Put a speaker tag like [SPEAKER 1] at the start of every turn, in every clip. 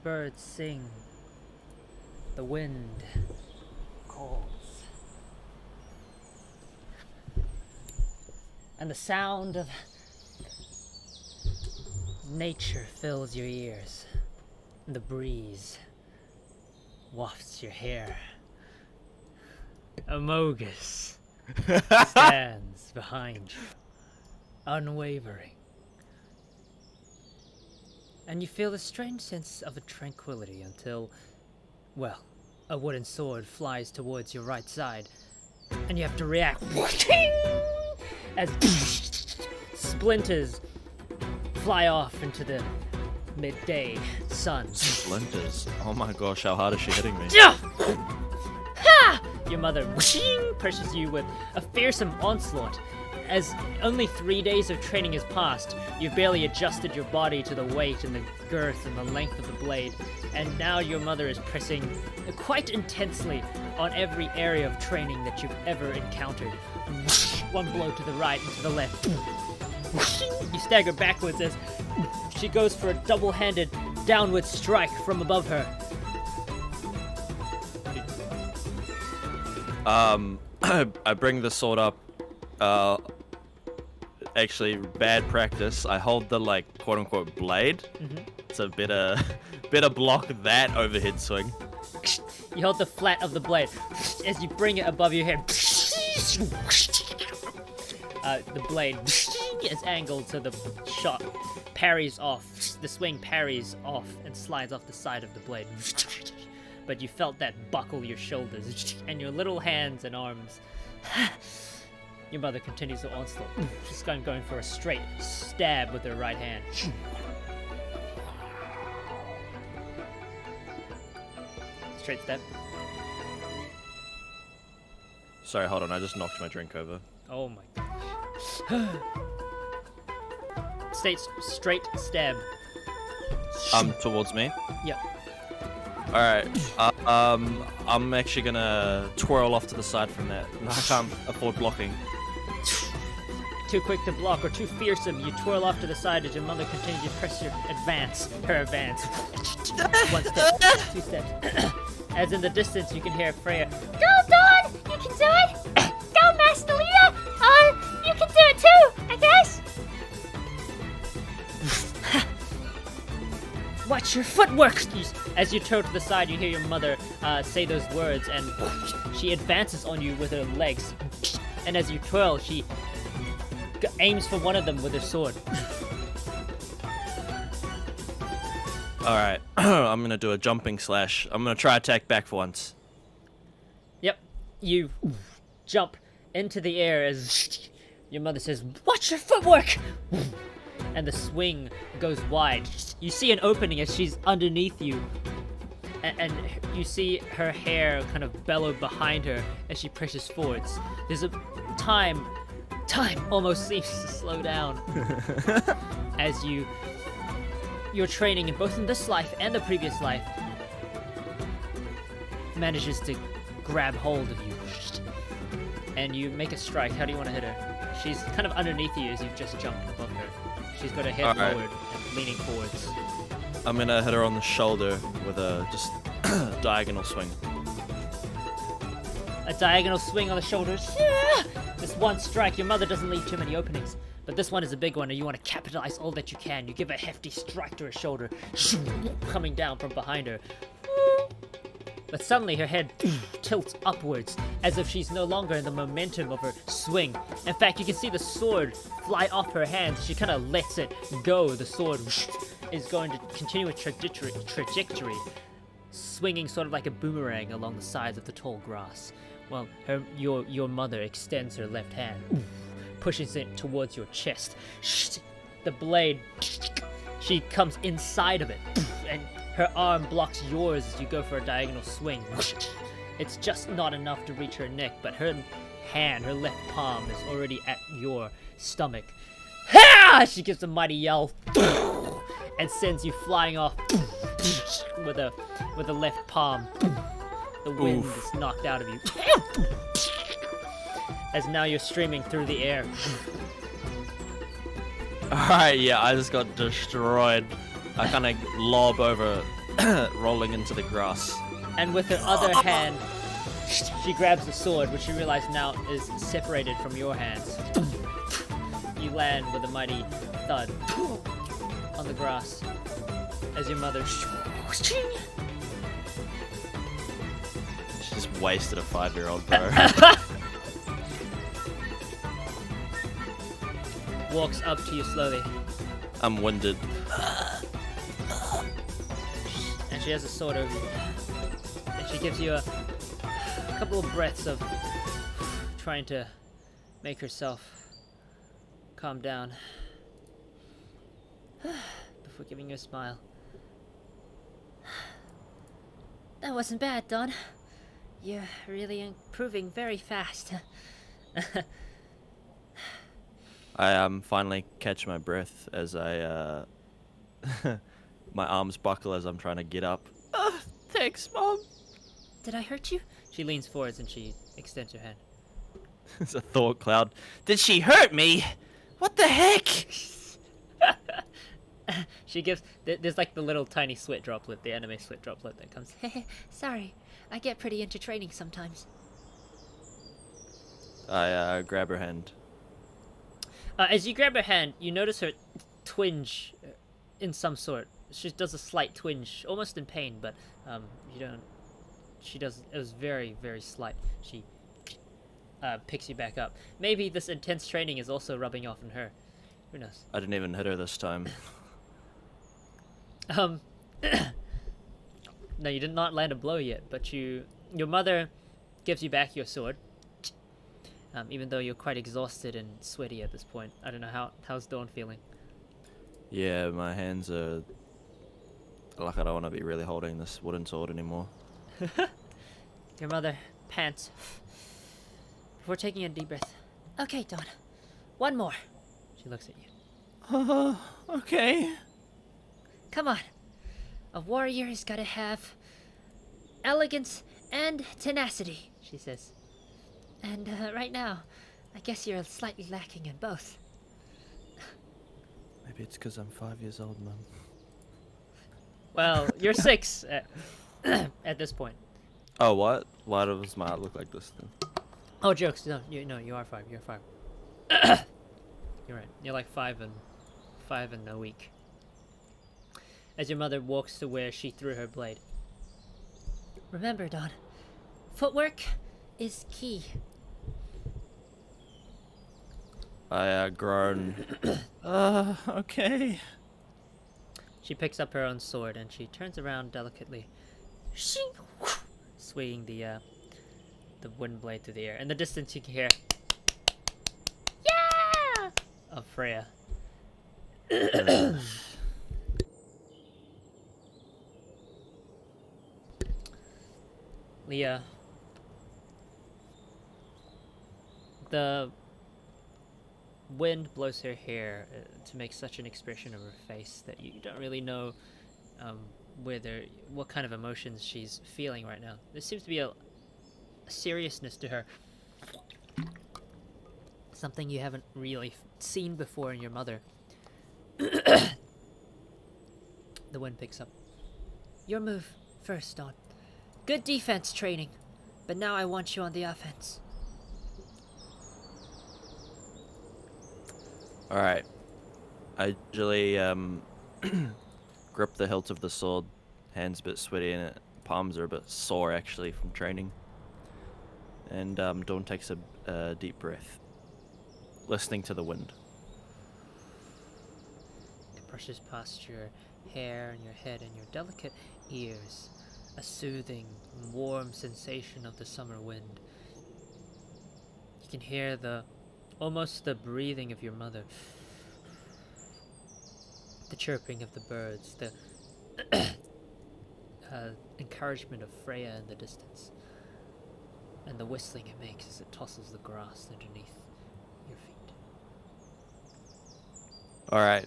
[SPEAKER 1] birds sing. The wind calls. And the sound of nature fills your ears. The breeze wafts your hair. Amogus stands behind you, unwavering. And you feel a strange sense of a tranquility until, well, a wooden sword flies towards your right side, and you have to react as splinters fly off into the midday sun.
[SPEAKER 2] Splinters? Oh my gosh, how hard is she hitting me?
[SPEAKER 1] Ha! Your mother pushes you with a fearsome onslaught. As only 3 days of training has passed, you've barely adjusted your body to the weight and the girth and the length of the blade, and now your mother is pressing quite intensely on every area of training that you've ever encountered. One blow to the right and to the left. You stagger backwards as she goes for a double-handed downward strike from above her.
[SPEAKER 2] I bring the sword up. Actually, bad practice. I hold the quote-unquote blade. So better block that overhead swing.
[SPEAKER 1] You hold the flat of the blade as you bring it above your head. The blade is angled so the shot parries off. The swing parries off and slides off the side of the blade. But you felt that buckle your shoulders and your little hands and arms. Your mother continues the onslaught. She's going for a straight stab with her right hand. Straight stab.
[SPEAKER 2] Sorry, hold on. I just knocked my drink over.
[SPEAKER 1] Oh my gosh. Straight stab.
[SPEAKER 2] Towards me?
[SPEAKER 1] Yep.
[SPEAKER 2] Alright. I'm actually gonna twirl off to the side from that. I can't afford blocking.
[SPEAKER 1] Too quick to block or too fearsome, you twirl off to the side as your mother continues to press her advance. One step, two steps. As in the distance, you can hear Freya.
[SPEAKER 3] Go, Dawn! You can do it! Go, Master Leader! You can do it too, I guess!
[SPEAKER 1] Watch your footwork! As you turn to the side, you hear your mother say those words, and she advances on you with her legs. And as you twirl, she aims for one of them with her sword.
[SPEAKER 2] Alright, I'm gonna do a jumping slash. I'm gonna try attack back for once.
[SPEAKER 1] Yep, you jump into the air as your mother says, "Watch your footwork!" And the swing goes wide. You see an opening as she's underneath you, and you see her hair kind of bellow behind her as she presses forwards. There's a time almost seems to slow down as your training in both in this life and the previous life manages to grab hold of you, and you make a strike. How do you want to hit her? She's kind of underneath you as you've just jumped above her. She's got her head lowered and leaning forwards.
[SPEAKER 2] I'm gonna hit her on the shoulder with a just diagonal swing.
[SPEAKER 1] A diagonal swing on the shoulders. This one strike, your mother doesn't leave too many openings, but this one is a big one, and you want to capitalize all that you can. You give a hefty strike to her shoulder, coming down from behind her. But suddenly her head tilts upwards, as if she's no longer in the momentum of her swing. In fact, you can see the sword fly off her hands. She kind of lets it go. The sword is going to continue a trajectory, swinging sort of like a boomerang along the sides of the tall grass. Well, your mother extends her left hand, pushes it towards your chest. The blade, she comes inside of it, and her arm blocks yours as you go for a diagonal swing. It's just not enough to reach her neck, but her hand, her left palm, is already at your stomach. Ha! She gives a mighty yell and sends you flying off with a left palm. The wind is knocked out of you. As now you're streaming through the air.
[SPEAKER 2] Alright, yeah, I just got destroyed. I kind of lob over rolling into the grass.
[SPEAKER 1] And with her other hand, she grabs the sword, which you realize now is separated from your hands. You land with a mighty thud on the grass as your mother
[SPEAKER 2] She just wasted a 5-year-old, bro.
[SPEAKER 1] walks up to you slowly.
[SPEAKER 2] I'm winded.
[SPEAKER 1] And she has a sword over you. And she gives you a couple of breaths of trying to make herself calm down before giving you a smile.
[SPEAKER 3] That wasn't bad, Don. You're really improving very fast.
[SPEAKER 2] I finally catch my breath as I my arms buckle as I'm trying to get up. Thanks, Mom.
[SPEAKER 3] Did I hurt you?
[SPEAKER 1] She leans forwards and she extends her hand.
[SPEAKER 2] It's a thought cloud. Did she hurt me? What the heck?
[SPEAKER 1] She gives... There's like the little tiny sweat droplet, the anime sweat droplet that comes.
[SPEAKER 3] Sorry, I get pretty into training sometimes.
[SPEAKER 2] I grab her hand.
[SPEAKER 1] As you grab her hand, you notice her twinge in some sort. She does a slight twinge, almost in pain, but you don't... She does... It was very, very slight. She picks you back up. Maybe this intense training is also rubbing off on her. Who knows?
[SPEAKER 2] I didn't even hit her this time.
[SPEAKER 1] No, you did not land a blow yet, but your mother gives you back your sword. Even though you're quite exhausted and sweaty at this point. I don't know, how's Dawn feeling?
[SPEAKER 2] Yeah, my hands are... Like, I don't want to be really holding this wooden sword anymore.
[SPEAKER 1] Your mother pants before taking a deep breath.
[SPEAKER 3] Okay, Don. One more.
[SPEAKER 1] She looks at you.
[SPEAKER 2] Okay.
[SPEAKER 3] Come on. A warrior has got to have elegance and tenacity,
[SPEAKER 1] She says.
[SPEAKER 3] and right now, I guess you're slightly lacking in both.
[SPEAKER 2] Maybe it's because I'm 5 years old, Mum.
[SPEAKER 1] Well, you're 6 at this point.
[SPEAKER 2] Oh, what? Why does my art look like this then?
[SPEAKER 1] Oh, jokes. No, you are 5. You're 5. You're right. You're like 5 in a week. As your mother walks to where she threw her blade.
[SPEAKER 3] Remember, Don, footwork is key.
[SPEAKER 2] I groan. Okay.
[SPEAKER 1] She picks up her own sword and she turns around delicately, swinging the wooden blade through the air. In the distance, you can hear
[SPEAKER 3] Yeah!
[SPEAKER 1] of Freya. Leah, the wind blows her hair to make such an expression of her face that you don't really know what kind of emotions she's feeling right now. There seems to be a seriousness to her, something you haven't really seen before in your mother. The wind picks up.
[SPEAKER 3] Your move first, Don. Good defense training, but now I want you on the offense.
[SPEAKER 2] Alright. I usually grip the hilt of the sword, hands a bit sweaty and palms are a bit sore actually from training. And Dawn takes a deep breath, listening to the wind.
[SPEAKER 1] It brushes past your hair and your head and your delicate ears. A soothing, warm sensation of the summer wind. You can hear almost the breathing of your mother. The chirping of the birds, the encouragement of Freya in the distance. And the whistling it makes as it tosses the grass underneath your feet.
[SPEAKER 2] Alright.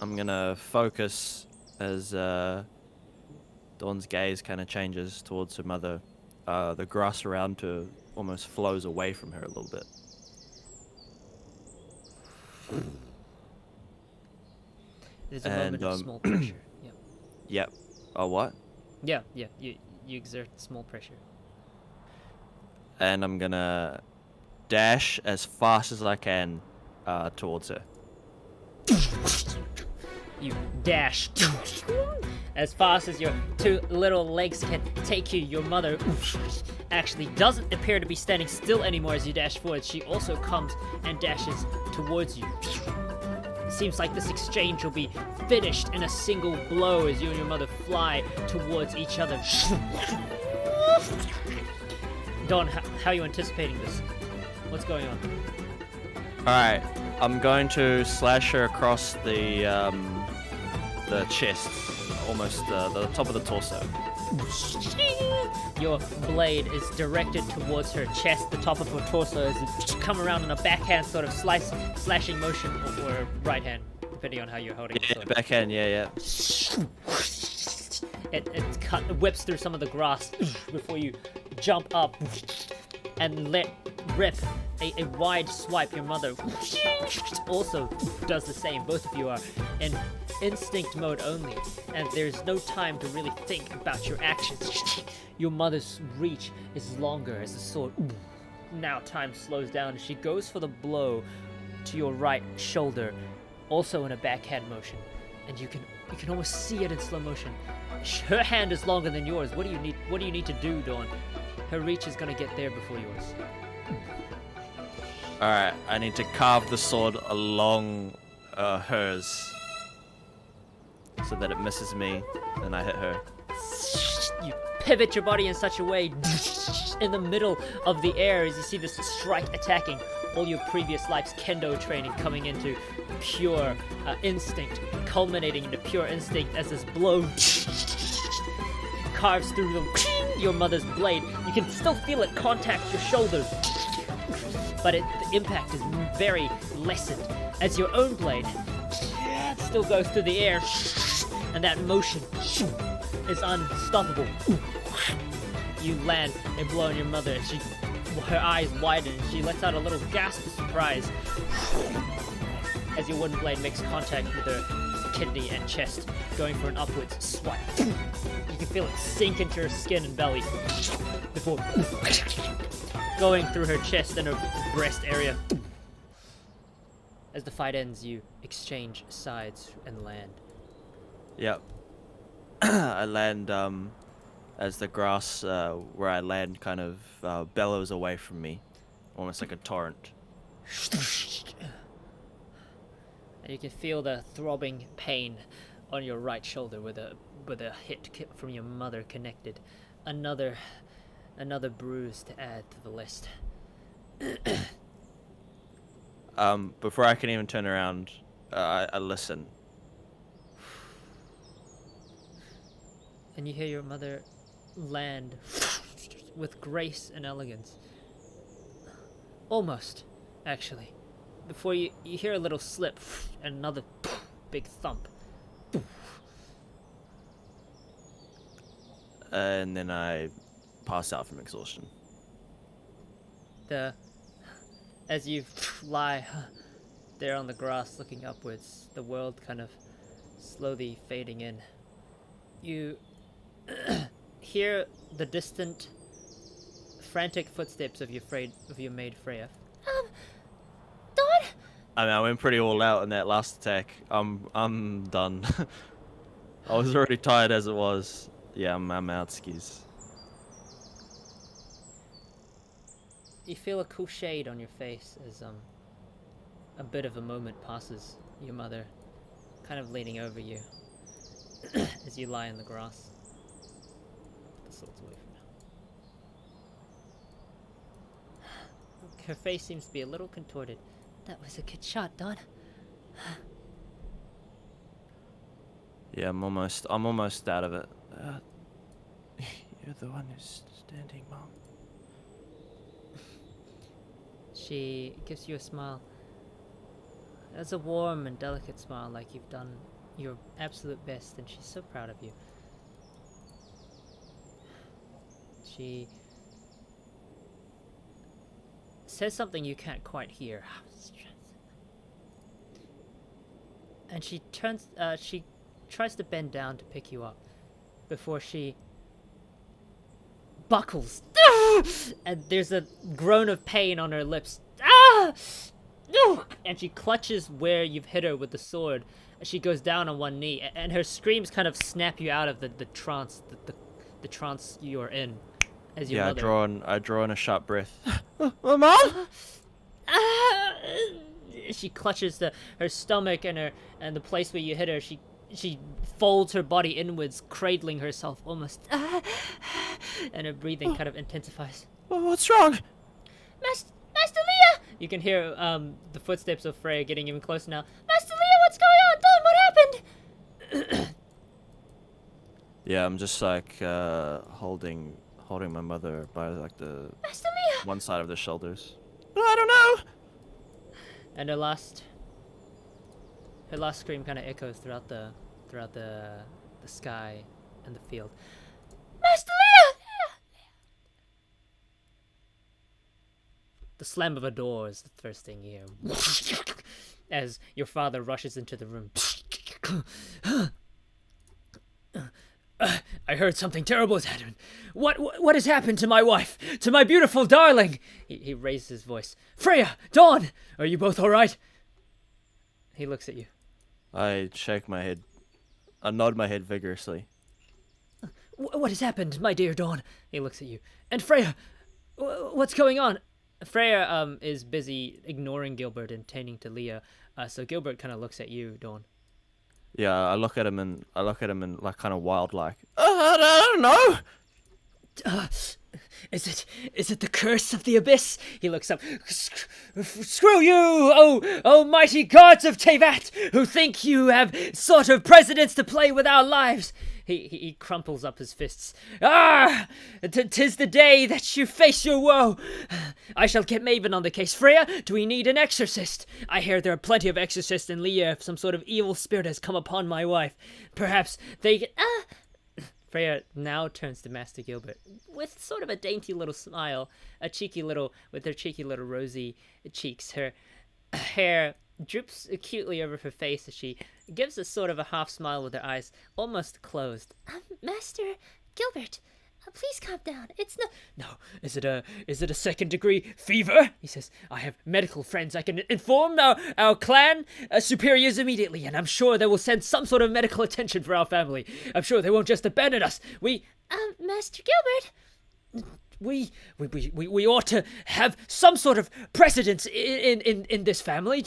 [SPEAKER 2] I'm gonna focus as Dawn's gaze kind of changes towards her mother. The grass around her almost flows away from her a little bit.
[SPEAKER 1] There's a moment of small pressure. Yep.
[SPEAKER 2] Yep. Oh, what?
[SPEAKER 1] Yeah, you exert small pressure.
[SPEAKER 2] And I'm gonna dash as fast as I can towards her.
[SPEAKER 1] You dash as fast as your two little legs can take you. Your mother actually doesn't appear to be standing still anymore as you dash forward. She also comes and dashes towards you. It seems like this exchange will be finished in a single blow as you and your mother fly towards each other. Don, how are you anticipating this? What's going on?
[SPEAKER 2] Alright, I'm going to slash her across the chest, almost the top of the torso.
[SPEAKER 1] Your blade is directed towards her chest, the top of her torso, as it come around in a backhand sort of slashing motion, or right hand, depending on how you're holding
[SPEAKER 2] Yeah,
[SPEAKER 1] it.
[SPEAKER 2] backhand, yeah.
[SPEAKER 1] It whips through some of the grass before you jump up and let rip a wide swipe. Your mother also does the same. Both of you are in instinct mode only, and there's no time to really think about your actions. Your mother's reach is longer as the sword. Now time slows down as she goes for the blow to your right shoulder, also in a backhand motion, and you can almost see it in slow motion. Her hand is longer than yours. What do you need to do, Dawn? Her reach is gonna get there before yours.
[SPEAKER 2] Alright, I need to carve the sword along hers so that it misses me and I hit her.
[SPEAKER 1] You pivot your body in such a way in the middle of the air as you see this strike attacking all your previous life's kendo training coming into pure instinct, culminating into pure instinct as this blow carves through your mother's blade. You can still feel it contact your shoulder, but the impact is very lessened as your own blade still goes through the air, and that motion is unstoppable. You land a blow on your mother, and her eyes widen, and she lets out a little gasp of surprise as your wooden blade makes contact with her kidney and chest, going for an upwards swipe. You can feel it sink into her skin and belly before going through her chest and her breast area. As the fight ends, you exchange sides and land.
[SPEAKER 2] Yep. I land as the grass where I land kind of bellows away from me, almost like a torrent.
[SPEAKER 1] And you can feel the throbbing pain on your right shoulder with a hit from your mother connected. Another bruise to add to the list.
[SPEAKER 2] Before I can even turn around, I listen.
[SPEAKER 1] And you hear your mother land with grace and elegance. Almost, actually. Before you hear a little slip and another big thump.
[SPEAKER 2] And then I pass out from exhaustion.
[SPEAKER 1] As you lie there on the grass looking upwards, the world kind of slowly fading in, you hear the distant, frantic footsteps of your maid Freya.
[SPEAKER 3] Dawn?
[SPEAKER 2] I mean, I went pretty all out in that last attack. I'm done. I was already tired as it was. Yeah, I'm out, skis.
[SPEAKER 1] You feel a cool shade on your face as a bit of a moment passes. Your mother kind of leaning over you as you lie in the grass. Put the swords away for now. Her face seems to be a little contorted.
[SPEAKER 3] That was a good shot, Dawn.
[SPEAKER 2] Yeah, I'm almost out of it. You're the one who's standing, Mom.
[SPEAKER 1] She gives you a smile. It's a warm and delicate smile, like you've done your absolute best, and she's so proud of you. She says something you can't quite hear. And she tries to bend down to pick you up. before she buckles. And there's a groan of pain on her lips. And she clutches where you've hit her with the sword. She goes down on one knee, and her screams kind of snap you out of the trance, the trance you're in. As your mother.
[SPEAKER 2] I draw in a sharp breath. Mom!
[SPEAKER 1] She clutches her stomach and the place where you hit her. She folds her body inwards, cradling herself almost. And her breathing kind of intensifies.
[SPEAKER 2] What's wrong?
[SPEAKER 3] Master Leah!
[SPEAKER 1] You can hear the footsteps of Freya getting even closer now.
[SPEAKER 3] Master Leah, what's going on? Dawn, what happened?
[SPEAKER 2] Yeah, I'm just like holding my mother by like the
[SPEAKER 3] Master Leah!
[SPEAKER 2] one side of the shoulders. I don't know.
[SPEAKER 1] And her last scream kind of echoes throughout the sky and the field.
[SPEAKER 3] Master Leah!
[SPEAKER 1] The slam of a door is the first thing you hear. As your father rushes into the room. I heard something terrible has happened. What has happened to my wife? To my beautiful darling? He raises his voice. Freya! Dawn! Are you both alright? He looks at you.
[SPEAKER 2] I shake my head. I nod my head vigorously.
[SPEAKER 1] What has happened, my dear Dawn? He looks at you. And Freya! What's going on? Freya is busy ignoring Gilbert and tending to Leah. So Gilbert kind of looks at you, Dawn.
[SPEAKER 2] Yeah, I look at him and like kind of wild like. I don't know.
[SPEAKER 1] Is it the curse of the abyss? He looks up. Screw you, oh mighty gods of Tevat, who think you have sort of precedence to play with our lives. He crumples up his fists. Tis the day that you face your woe. I shall get Maven on the case. Freya, do we need an exorcist? I hear there are plenty of exorcists in Leah if some sort of evil spirit has come upon my wife. Perhaps they can... Freya now turns to Master Gilbert with sort of a dainty little smile, with her cheeky little rosy cheeks. Her hair droops acutely over her face as she gives a sort of a half smile with her eyes almost closed.
[SPEAKER 3] Master Gilbert, please calm down. It's
[SPEAKER 1] No, is it a second-degree fever? He says, I have medical friends. I can inform our clan superiors immediately, and I'm sure they will send some sort of medical attention for our family. I'm sure they won't just abandon us.
[SPEAKER 3] Master Gilbert...
[SPEAKER 1] We ought to have some sort of precedence in this family.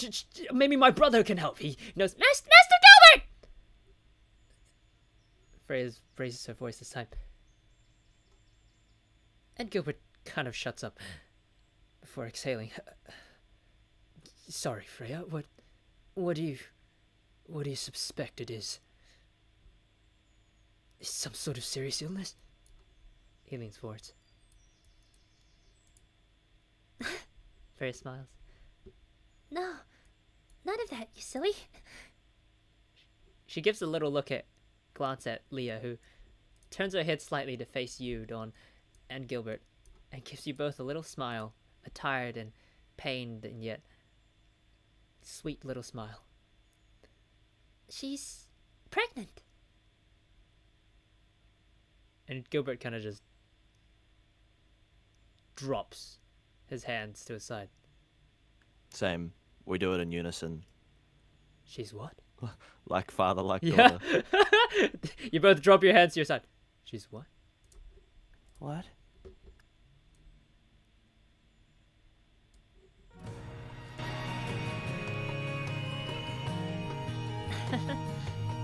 [SPEAKER 1] Maybe my brother can help. He knows...
[SPEAKER 3] Master Gilbert!
[SPEAKER 1] Freya raises her voice this time. And Gilbert kind of shuts up before exhaling. Sorry, Freya. What do you suspect it is? Is some sort of serious illness? He leans forwards. Freya smiles.
[SPEAKER 3] No, none of that, you silly.
[SPEAKER 1] She gives a little glance at Leah, who turns her head slightly to face you, Dawn, and Gilbert, and gives you both a little smile, a tired and pained and yet sweet little smile.
[SPEAKER 3] She's pregnant.
[SPEAKER 1] And Gilbert kind of just drops his hands to his side.
[SPEAKER 2] Same. We do it in unison.
[SPEAKER 1] She's what?
[SPEAKER 2] Like father, like daughter.
[SPEAKER 1] You both drop your hands to your side. She's what?
[SPEAKER 2] What?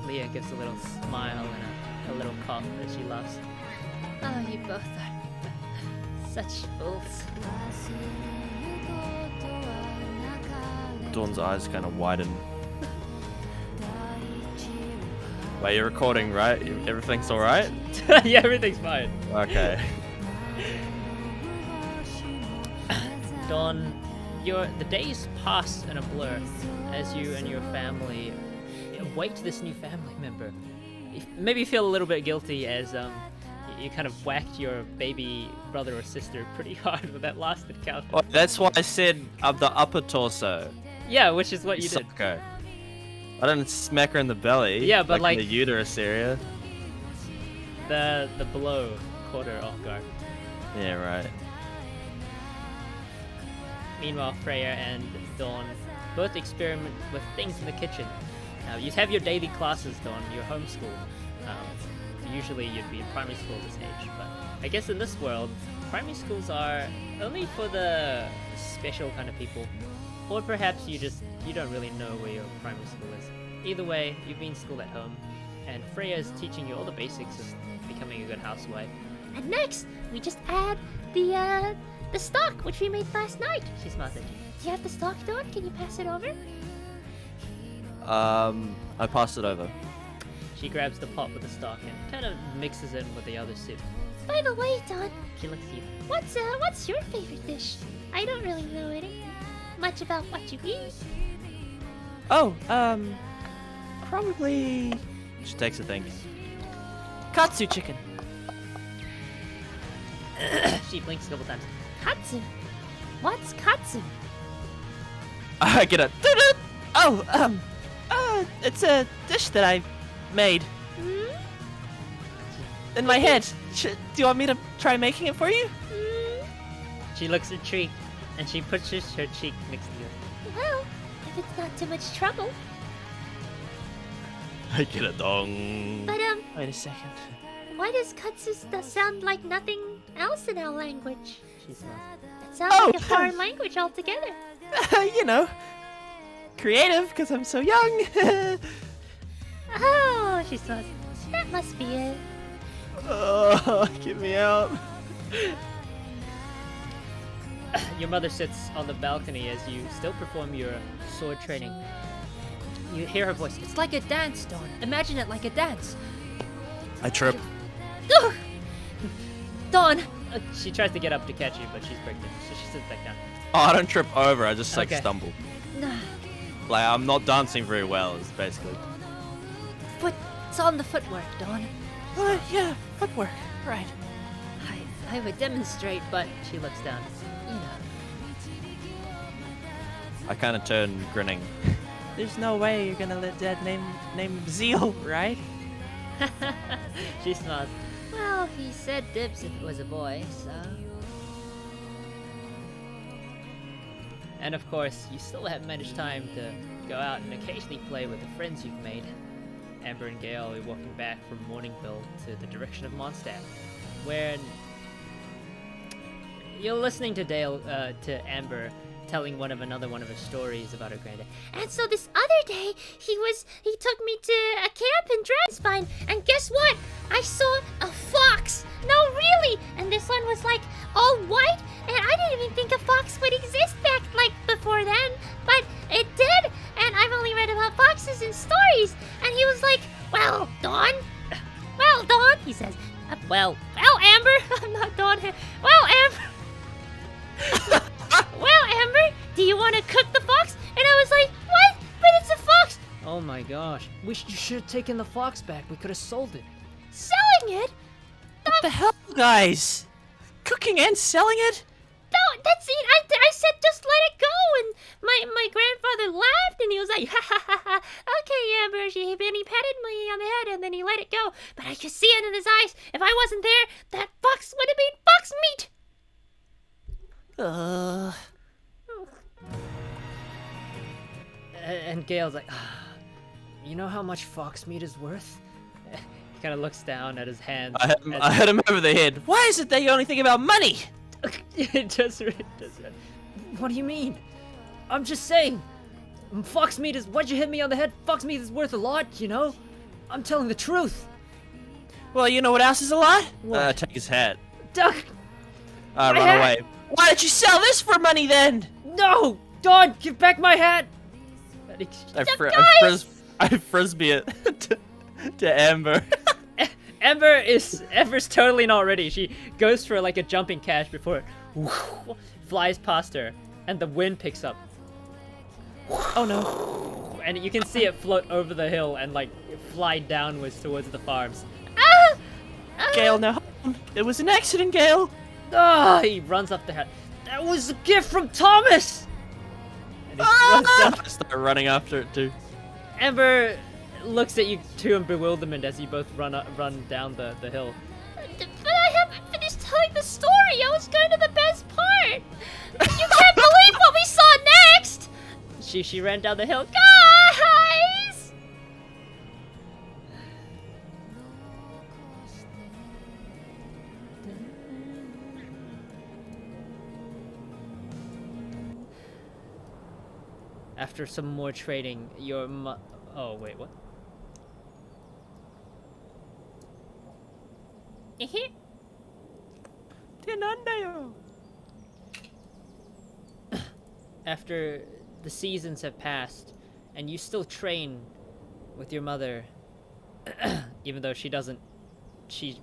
[SPEAKER 1] Leah gives a little smile and a little cough as she laughs.
[SPEAKER 3] Oh, you both are such fools.
[SPEAKER 2] Dawn's eyes kind of widen. Wait, you're recording, right? Everything's all right?
[SPEAKER 1] Yeah, everything's fine.
[SPEAKER 2] Okay.
[SPEAKER 1] Dawn, the days pass in a blur as you and your family await this new family member. Maybe feel a little bit guilty as you kind of whacked your baby brother or sister pretty hard with that last encounter.
[SPEAKER 2] Oh, that's why I said of the upper torso.
[SPEAKER 1] Yeah, which is what you did.
[SPEAKER 2] Okay. I didn't smack her in the belly.
[SPEAKER 1] Yeah, but
[SPEAKER 2] like in the uterus area.
[SPEAKER 1] The blow caught her off guard.
[SPEAKER 2] Yeah, right.
[SPEAKER 1] Meanwhile, Freya and Dawn both experiment with things in the kitchen. You have your daily classes, Dawn. You're homeschooled. Usually you'd be in primary school at this age, but I guess in this world, primary schools are only for the special kind of people. Or perhaps you don't really know where your primary school is. Either way, you've been in school at home, and Freya is teaching you all the basics of becoming a good housewife.
[SPEAKER 3] And next, we just add the stock, which we made last night.
[SPEAKER 1] She's not that deep.
[SPEAKER 3] Do you have the stock, Dawn? Can you pass it over?
[SPEAKER 2] I passed it over.
[SPEAKER 1] She grabs the pot with the stock and kind of mixes it with the other soup.
[SPEAKER 3] By the way, Dawn,
[SPEAKER 1] She looks at you.
[SPEAKER 3] what's your favorite dish? I don't really know anything much about what you eat.
[SPEAKER 2] Oh, probably. She takes a think. Katsu chicken.
[SPEAKER 1] She blinks a couple times.
[SPEAKER 3] Katsu. What's katsu?
[SPEAKER 2] I get a. Oh, it's a dish that I made
[SPEAKER 3] Hmm?
[SPEAKER 2] in my head. Do you want me to try making it for you?
[SPEAKER 3] Hmm?
[SPEAKER 1] She looks at Tree, and she pushes her cheek next to you.
[SPEAKER 3] Well, if it's not too much trouble.
[SPEAKER 2] I get a dong.
[SPEAKER 3] But
[SPEAKER 2] Wait a second.
[SPEAKER 3] why does katsu sound like nothing else in our language?
[SPEAKER 1] She smiles.
[SPEAKER 3] It sounds
[SPEAKER 2] Oh!
[SPEAKER 3] like a foreign language altogether.
[SPEAKER 2] You know, creative because I'm so young.
[SPEAKER 3] Oh, she says. That must be it.
[SPEAKER 2] Oh, get me out.
[SPEAKER 1] Your mother sits on the balcony as you still perform your sword training. You hear her voice.
[SPEAKER 3] It's like a dance, Dawn. Imagine it like a dance.
[SPEAKER 2] I trip.
[SPEAKER 3] Ugh! Dawn!
[SPEAKER 1] She tries to get up to catch you, but she's pregnant, so she sits back down.
[SPEAKER 2] Oh, I don't trip over. I just like
[SPEAKER 1] Okay.
[SPEAKER 2] stumble.
[SPEAKER 3] Nah.
[SPEAKER 2] Like I'm not dancing very well. Is basically.
[SPEAKER 3] It's on the footwork, Dawn.
[SPEAKER 2] Yeah, footwork. Right.
[SPEAKER 3] I would demonstrate, but
[SPEAKER 1] She looks down.
[SPEAKER 3] you know.
[SPEAKER 2] I kind of turn, grinning. There's no way you're gonna let Dad name Zeal, right?
[SPEAKER 1] She smiles.
[SPEAKER 3] Well, he said dibs if it was a boy, so.
[SPEAKER 1] And of course, you still have managed time to go out and occasionally play with the friends you've made. Amber and Gale are walking back from Morningville to the direction of Mondstadt, where you're listening to to Amber telling one of her stories about her granddad.
[SPEAKER 3] And so this other day, he took me to a camp in Dragonspine, and guess what? I saw a fox! No, really! And this one was like all white, and I didn't even think a fox would exist back like before then, but it did, and I've only read about foxes in stories. And he was like, well, Dawn, he says, well, Amber, I'm not Dawn here. Well, Amber, well, Amber, do you want to cook the fox? And I was like, what? But it's a fox.
[SPEAKER 1] Oh my gosh. You should have taken the fox back. We could have sold it.
[SPEAKER 3] Selling it?
[SPEAKER 2] What the hell, guys? Cooking and selling it?
[SPEAKER 3] No, that's it. I said just let it go. And my grandfather laughed and he was like, ha ha ha ha. Okay, Amber. And he patted me on the head and then he let it go. But I could see it in his eyes. If I wasn't there, that fox would have been fox meat.
[SPEAKER 1] And Gale's like, you know how much fox meat is worth? He kind of looks down at his hands.
[SPEAKER 2] I hit him over the head. Why is it that you only think about money?
[SPEAKER 1] It does. What do you mean? I'm just saying. Fox meat is. Why'd you hit me on the head? Fox meat is worth a lot, you know? I'm telling the truth.
[SPEAKER 2] Well, you know what else is a lot?
[SPEAKER 1] What?
[SPEAKER 2] Take his hat.
[SPEAKER 1] Duck!
[SPEAKER 2] Run
[SPEAKER 1] hat.
[SPEAKER 2] away. Why don't you sell this for money then?
[SPEAKER 1] No! Dawn, give back my hat!
[SPEAKER 2] I frisbee it to Amber.
[SPEAKER 1] Amber's totally not ready. She goes for like a jumping catch before it flies past her, and the wind picks up.
[SPEAKER 2] Oh no.
[SPEAKER 1] And you can see it float over the hill and like fly downwards towards the farms.
[SPEAKER 2] Gale, no. It was an accident, Gale.
[SPEAKER 1] He runs up the hat. That was a gift from Thomas! And he runs down.
[SPEAKER 2] I start running after it too.
[SPEAKER 1] Amber looks at you two in bewilderment as you both run down the hill.
[SPEAKER 3] But I haven't finished telling the story. I was going to the best part. You can't believe what we saw next.
[SPEAKER 1] She ran down the hill.
[SPEAKER 3] Guys!
[SPEAKER 1] After some more trading, oh wait, what? After the seasons have passed, and you still train with your mother, even though she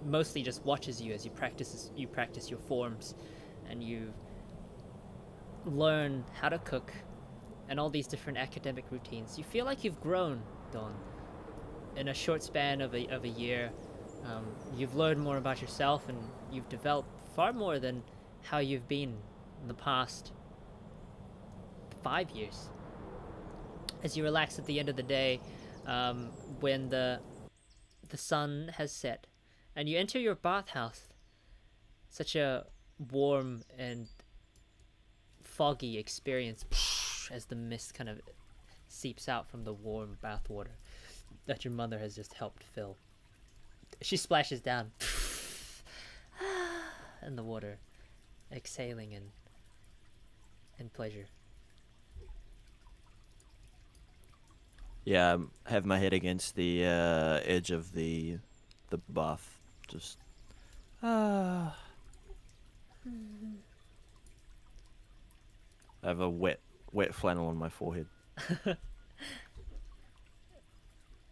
[SPEAKER 1] mostly just watches you as you practice your forms, and you learn how to cook, and all these different academic routines. You feel like you've grown, Dawn. In a short span of a year, you've learned more about yourself, and you've developed far more than how you've been in the past 5 years. As you relax at the end of the day, when the sun has set, and you enter your bathhouse, such a warm and foggy experience as the mist kind of seeps out from the warm bathwater that your mother has just helped fill. She splashes down in the water, exhaling in pleasure.
[SPEAKER 2] Yeah, I have my head against the edge of the bath. Just I have a wet flannel on my forehead.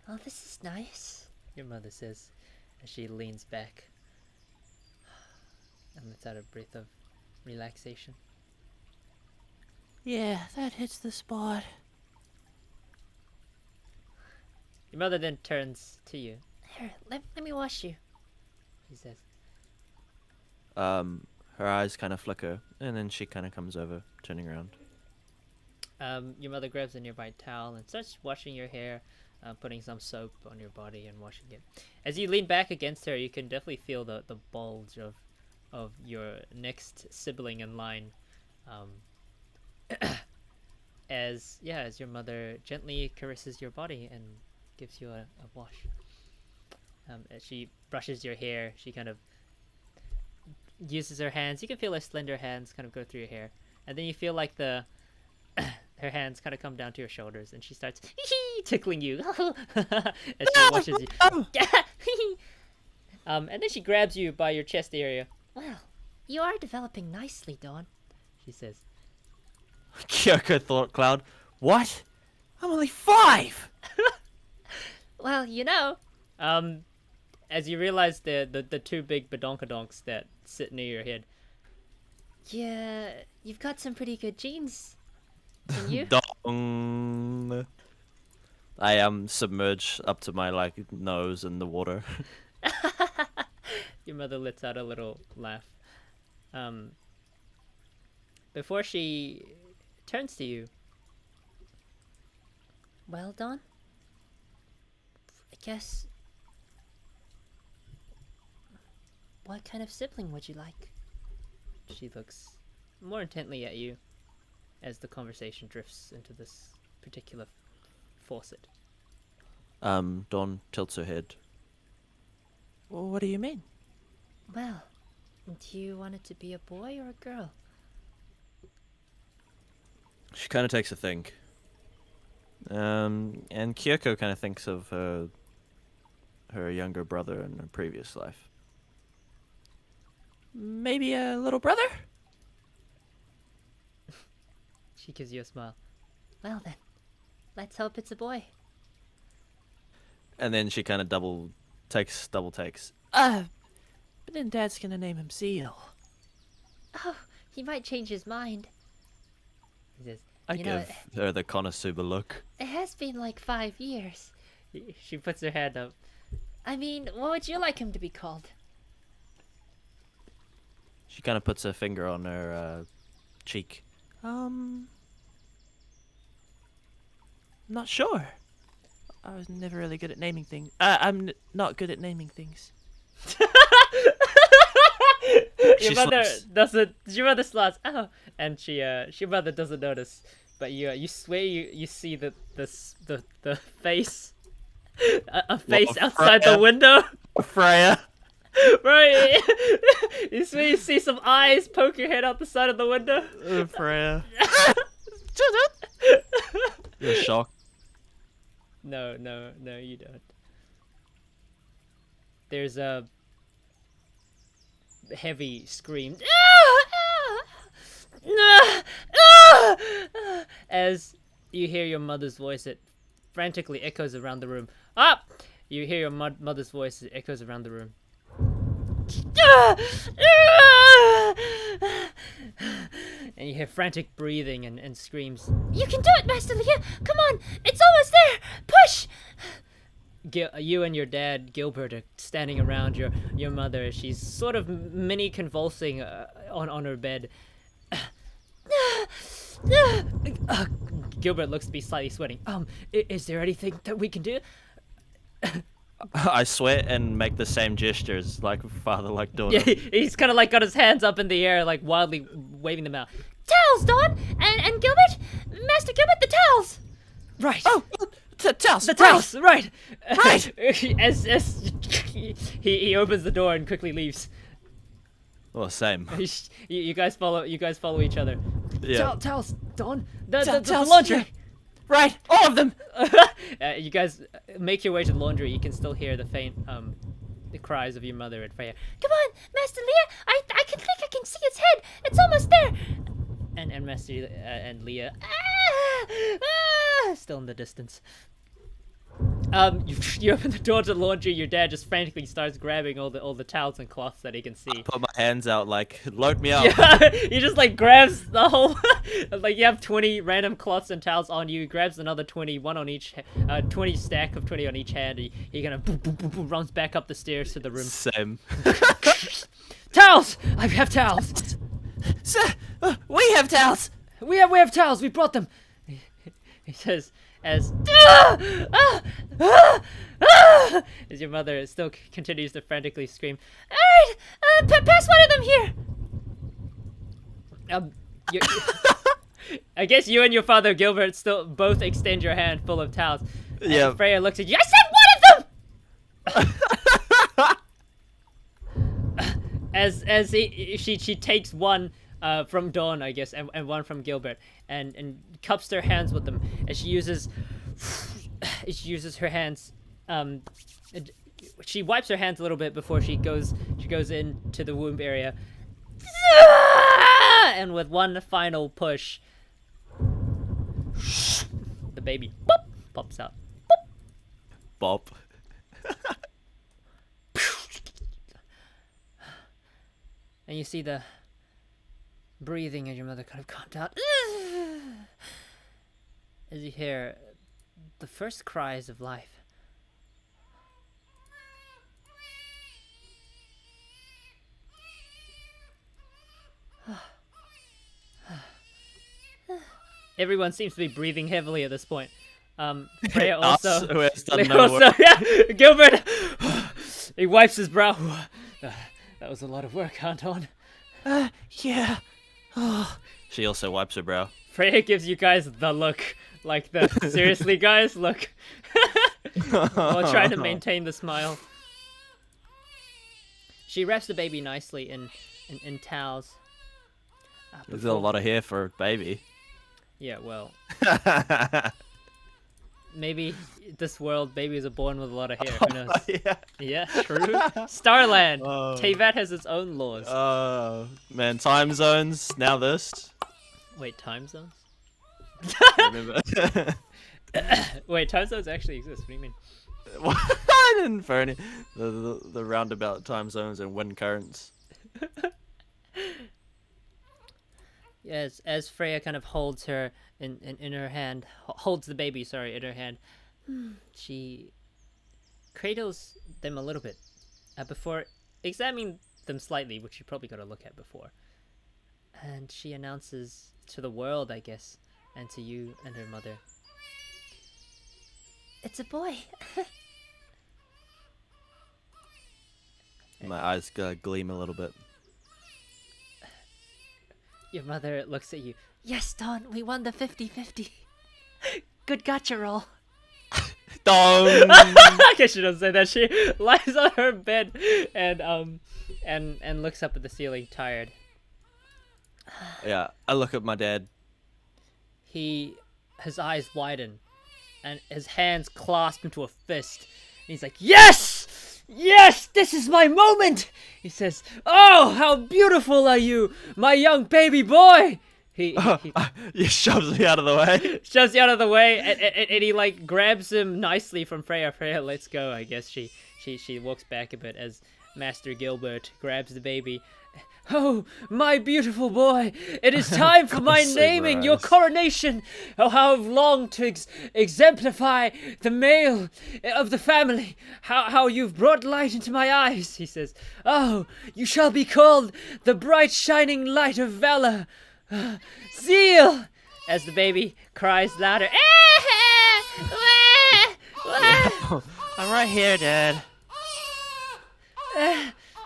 [SPEAKER 3] Oh, this is nice.
[SPEAKER 1] Your mother says as she leans back and lets out a breath of relaxation.
[SPEAKER 4] Yeah, that hits the spot.
[SPEAKER 1] Your mother then turns to you.
[SPEAKER 3] Here, let me wash you.
[SPEAKER 1] She says,
[SPEAKER 2] Her eyes kind of flicker, and then she kind of comes over, turning around.
[SPEAKER 1] your mother grabs a nearby towel and starts washing your hair, putting some soap on your body and washing it. As you lean back against her, you can definitely feel the bulge of your next sibling in line. As your mother gently caresses your body and gives you a wash. As she brushes your hair, she kind of uses her hands. You can feel her slender hands kind of go through your hair, and then you feel like her hands kind of come down to your shoulders, and she starts tickling you as she washes you. And then she grabs you by your chest area.
[SPEAKER 3] Well, you are developing nicely, Dawn.
[SPEAKER 1] She says,
[SPEAKER 2] Kyoko thought cloud. What? I'm only 5!
[SPEAKER 3] Well, you know.
[SPEAKER 1] As you realize the two big badonkadonks that sit near your head.
[SPEAKER 3] Yeah, you've got some pretty good genes. And you?
[SPEAKER 2] Dong. I submerge up to my nose in the water.
[SPEAKER 1] Your mother lets out a little laugh. Before she turns to you.
[SPEAKER 3] Well, Dawn? I guess... What kind of sibling would you like?
[SPEAKER 1] She looks more intently at you as the conversation drifts into this particular faucet.
[SPEAKER 2] Dawn tilts her head.
[SPEAKER 4] Well, what do you mean?
[SPEAKER 3] Well, do you want it to be a boy or a girl?
[SPEAKER 2] She kind of takes a think. And Kyoko kind of thinks of her younger brother in her previous life.
[SPEAKER 4] Maybe a little brother?
[SPEAKER 1] She gives you a smile.
[SPEAKER 3] Well then, let's hope it's a boy.
[SPEAKER 2] And then she kind of double takes.
[SPEAKER 4] But then Dad's gonna name him Seal.
[SPEAKER 3] Oh, he might change his mind.
[SPEAKER 1] He says,
[SPEAKER 2] I
[SPEAKER 3] You know,
[SPEAKER 2] give her the Konosuba look.
[SPEAKER 3] It has been like 5 years.
[SPEAKER 1] she puts her hand up.
[SPEAKER 3] I mean, what would you like him to be called?
[SPEAKER 2] She kind of puts her finger on her cheek.
[SPEAKER 4] Not sure. I was never really good at naming things. I'm not good at naming things.
[SPEAKER 1] Your mother doesn't. Your mother slots. Oh, and your mother doesn't notice. But you swear you see the face, a face outside the window.
[SPEAKER 2] Freya.
[SPEAKER 1] Right. You swear you see some eyes poke your head out the side of the window.
[SPEAKER 2] Freya. You're shocked.
[SPEAKER 1] No, you don't. There's a heavy scream as you hear your mother's voice. It frantically echoes around the room. Ah! You hear your mother's voice. It echoes around the room. And you hear frantic breathing and screams.
[SPEAKER 3] You can do it, Master Leah. Come on, it's almost there. Push.
[SPEAKER 1] You and your dad, Gilbert, are standing around your mother. She's sort of mini convulsing on her bed. Gilbert looks to be slightly sweating. Is there anything that we can do?
[SPEAKER 2] I sweat and make the same gestures like father, like daughter.
[SPEAKER 1] Yeah, he's kind of like got his hands up in the air, like wildly waving them out.
[SPEAKER 3] Towels, Dawn, and Gilbert, Master Gilbert, the towels.
[SPEAKER 1] Right.
[SPEAKER 4] Oh, towels.
[SPEAKER 1] The towels. Right.
[SPEAKER 4] Right.
[SPEAKER 1] As he opens the door and quickly leaves.
[SPEAKER 2] Well, same.
[SPEAKER 1] You guys follow each other.
[SPEAKER 2] Yeah.
[SPEAKER 1] Towels, Dawn. The
[SPEAKER 4] Towels,
[SPEAKER 1] laundry.
[SPEAKER 4] yeah. Right, all of them.
[SPEAKER 1] You guys make your way to the laundry. You can still hear the faint the cries of your mother and Freya.
[SPEAKER 3] Come on, Master Leah. I can think I can see its head. It's almost there.
[SPEAKER 1] And Master and Leah still in the distance. You open the door to the laundry. Your dad just frantically starts grabbing all the towels and cloths that he can see.
[SPEAKER 2] Put my hands out like, load me up.
[SPEAKER 1] Yeah, he just like grabs the whole, like you have 20 random cloths and towels on you. He grabs another 20, one on each, 20 stack of 20 on each hand. He kind of boom, boom, boom, boom, runs back up the stairs to the room.
[SPEAKER 2] Same.
[SPEAKER 1] Towels! I have towels.
[SPEAKER 4] Sir, we have towels.
[SPEAKER 1] We have towels. We brought them. He says as as your mother still continues to frantically scream.
[SPEAKER 3] All right, pass one of them here.
[SPEAKER 1] I guess you and your father Gilbert still both extend your hand full of towels.
[SPEAKER 2] Yeah.
[SPEAKER 1] And Freya looks at you. I said one of them. As she takes one from Dawn, I guess, and one from Gilbert, and cups their hands with them as she uses her hands. She wipes her hands a little bit before she goes into the womb area, and with one final push, the baby pops out.
[SPEAKER 2] Bop.
[SPEAKER 1] And you see the breathing as your mother kind of calmed down. As you hear the first cries of life. Everyone seems to be breathing heavily at this point. Freya also.
[SPEAKER 2] Us, who has done
[SPEAKER 1] Leah
[SPEAKER 2] no
[SPEAKER 1] also,
[SPEAKER 2] work.
[SPEAKER 1] yeah. Gilbert. He wipes his brow. That was a lot of work, huh, Dawn?
[SPEAKER 4] Yeah. Oh,
[SPEAKER 2] She also wipes her brow.
[SPEAKER 1] Freya gives you guys the look, like the seriously, guys, look. While trying to maintain the smile. She wraps the baby nicely in towels.
[SPEAKER 2] There's a lot of hair for a baby.
[SPEAKER 1] Yeah, well, maybe this world babies are born with a lot of hair. Who knows?
[SPEAKER 2] Yeah.
[SPEAKER 1] Yeah, true. Starland.
[SPEAKER 2] Oh.
[SPEAKER 1] Teyvat has its own laws.
[SPEAKER 2] Oh, man. Time zones. Now this.
[SPEAKER 1] Wait, time zones?
[SPEAKER 2] Remember?
[SPEAKER 1] Wait, time zones actually exist. What do you mean?
[SPEAKER 2] I didn't for any. The roundabout time zones and wind currents.
[SPEAKER 1] Yes, as Freya kind of holds her in her hand, holds the baby, sorry, in her hand, she cradles them a little bit before examining them slightly, which you probably got to look at before. And she announces to the world, I guess, and to you and her mother,
[SPEAKER 3] It's a boy.
[SPEAKER 2] My eyes gleam a little bit.
[SPEAKER 1] Your mother looks at you.
[SPEAKER 4] Yes, Dawn, we won the 50-50. Good gotcha roll.
[SPEAKER 2] Dong!
[SPEAKER 1] I guess she doesn't say that. She lies on her bed and looks up at the ceiling, tired.
[SPEAKER 2] Yeah, I look at my dad.
[SPEAKER 1] His eyes widen, and his hands clasp into a fist. And he's like, "Yes! Yes! This is my moment!" He says, "Oh, how beautiful are you, my young baby boy!" He
[SPEAKER 2] shoves me out of the way.
[SPEAKER 1] shoves you out of the way, and he like grabs him nicely from Freya. Freya lets go. I guess she walks back a bit as Master Gilbert grabs the baby. "Oh, my beautiful boy, it is time for my naming, your coronation. Oh, how I've longed to exemplify the male of the family. How you've brought light into my eyes," he says. "Oh, you shall be called the bright shining light of valor. Zeal!" As the baby cries louder.
[SPEAKER 2] I'm right here, Dad.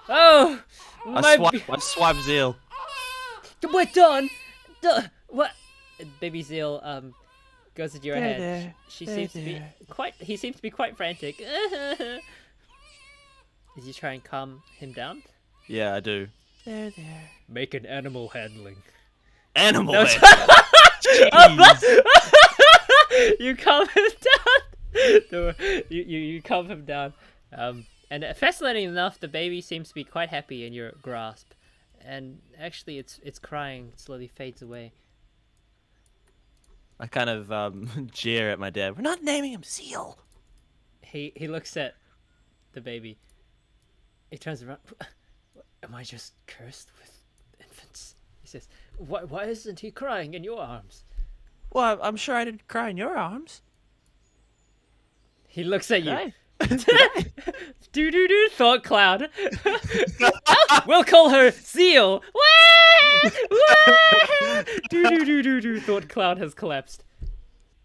[SPEAKER 1] Oh,
[SPEAKER 2] I swipe Zeal.
[SPEAKER 1] What, Dawn? What? Baby Zeal goes into your
[SPEAKER 4] There,
[SPEAKER 1] head.
[SPEAKER 4] there.
[SPEAKER 1] She
[SPEAKER 4] There,
[SPEAKER 1] seems to be
[SPEAKER 4] there.
[SPEAKER 1] he seems to be quite frantic. Did you try and calm him down?
[SPEAKER 2] Yeah, I do.
[SPEAKER 4] There, there.
[SPEAKER 1] Make an animal handling.
[SPEAKER 2] Animal
[SPEAKER 1] No,
[SPEAKER 2] head.
[SPEAKER 1] You calm him down. No, you calm him down. And fascinating enough, the baby seems to be quite happy in your grasp, and actually, it's crying. It slowly fades away.
[SPEAKER 2] I kind of jeer at my dad. We're not naming him Zeal.
[SPEAKER 1] He looks at the baby. He turns around. Am I just cursed with infants? He says, Why isn't he crying in your arms?"
[SPEAKER 2] Well, I'm sure I didn't cry in your arms.
[SPEAKER 1] He looks at you.
[SPEAKER 2] Right.
[SPEAKER 1] Do thought cloud. We'll call her Zeal. Do thought cloud has collapsed.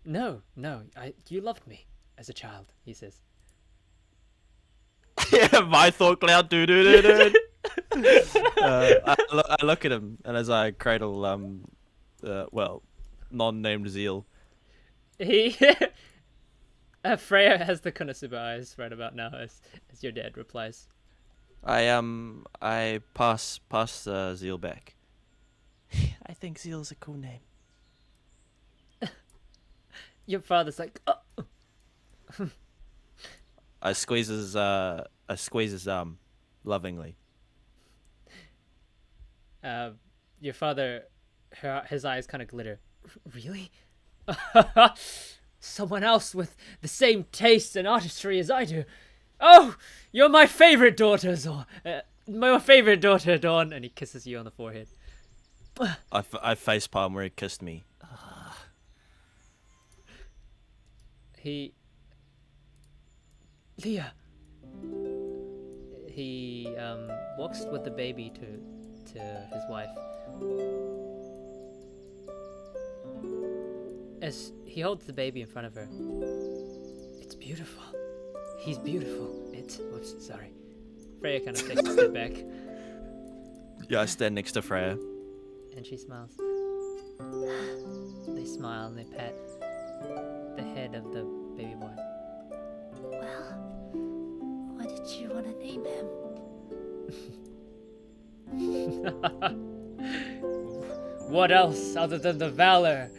[SPEAKER 1] No, you loved me as a child, he says.
[SPEAKER 2] Yeah, my thought cloud. I look at him, and as I cradle, non-named Zeal.
[SPEAKER 1] He Freya has the Konosuba eyes right about now as your dad replies.
[SPEAKER 2] I pass Zeal back.
[SPEAKER 4] I think Zeal's a cool name.
[SPEAKER 1] Your father's like, "Oh."
[SPEAKER 2] I squeeze his arm lovingly.
[SPEAKER 1] Your father, his eyes kind of glitter. Really? Someone else with the same taste and artistry as I do. Oh, you're my favorite daughter, my favorite daughter, Dawn. And he kisses you on the forehead.
[SPEAKER 2] I facepalm where he kissed me.
[SPEAKER 1] Leah. He walks with the baby to his wife. As he holds the baby in front of her. It's beautiful. He's beautiful. Whoops, sorry. Freya kind of takes a step back.
[SPEAKER 2] Yeah, I stand next to Freya.
[SPEAKER 1] And she smiles. They smile and they pat the head of the baby boy.
[SPEAKER 3] Well, what did you want to name him?
[SPEAKER 1] What else other than the valor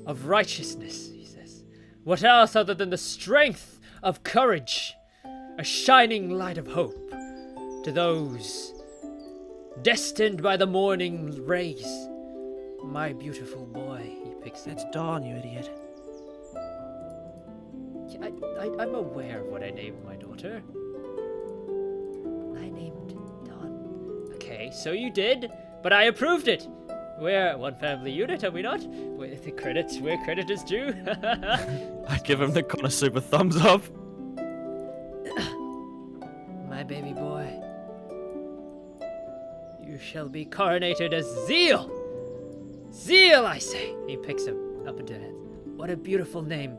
[SPEAKER 1] of righteousness, he says. What else other than the strength of courage? A shining light of hope to those destined by the morning rays. My beautiful boy, he picks it.
[SPEAKER 4] That's Dawn, you idiot.
[SPEAKER 1] I'm aware of what I named my daughter. I named Dawn. Okay, so you did, but I approved it. We're one family unit, are we not? With the credits where credit is due.
[SPEAKER 2] I give him the Konosuba thumbs up.
[SPEAKER 1] My baby boy, you shall be coronated as Zeal. Zeal, I say. He picks him up into his hands. What a beautiful name.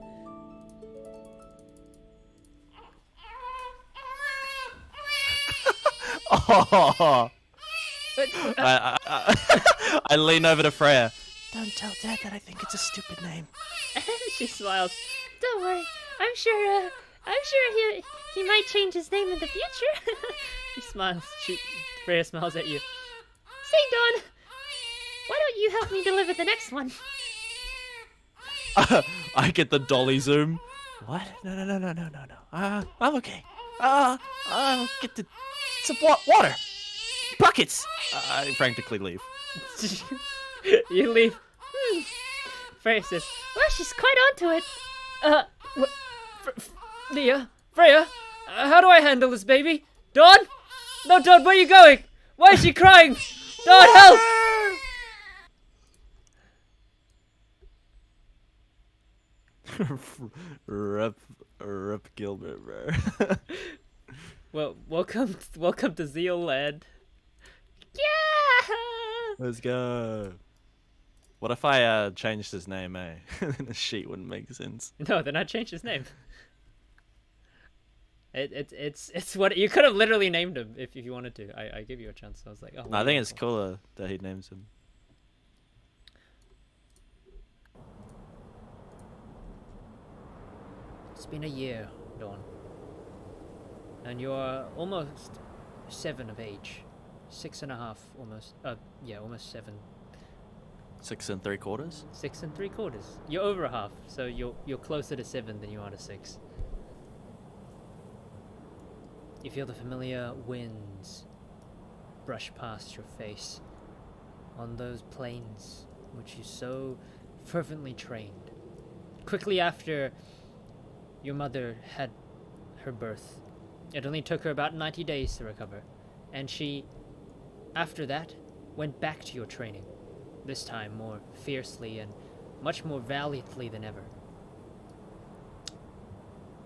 [SPEAKER 2] I, I lean over to Freya.
[SPEAKER 4] Don't tell Dad that I think it's a stupid name.
[SPEAKER 1] She smiles.
[SPEAKER 3] Don't worry. I'm sure he might change his name in the future.
[SPEAKER 1] She smiles. Freya smiles at you.
[SPEAKER 3] Say, Dawn, why don't you help me deliver the next one?
[SPEAKER 2] I get the dolly zoom.
[SPEAKER 4] What? No. I'm okay. I'll get the some water. Buckets.
[SPEAKER 2] I frantically leave.
[SPEAKER 1] You leave. Freya says,
[SPEAKER 3] Well, she's quite onto it.
[SPEAKER 1] Freya, how do I handle this baby? Dawn? No, Dawn, where are you going? Why is she crying? Dawn, help!
[SPEAKER 2] Rip Gilbert, bro.
[SPEAKER 1] Well, welcome to Zeal Land.
[SPEAKER 3] Yeah!
[SPEAKER 2] Let's go. What if I changed his name, eh? The sheet wouldn't make sense.
[SPEAKER 1] No, then I changed his name. It's what you could have literally named him if you wanted to. I gave you a chance. I was like, oh.
[SPEAKER 2] I think it's cooler that he names him.
[SPEAKER 1] It's been a year, Dawn. And you're almost 7 of age. 6.5 almost. Yeah, almost 7.
[SPEAKER 2] 6 3/4.
[SPEAKER 1] 6 3/4. You're over a half, so you're closer to 7 than you are to 6. You feel the familiar winds brush past your face on those plains which you so fervently trained. Quickly after your mother had her birth, it only took her about 90 days to recover, and she, after that, went back to your training, this time more fiercely and much more valiantly than ever.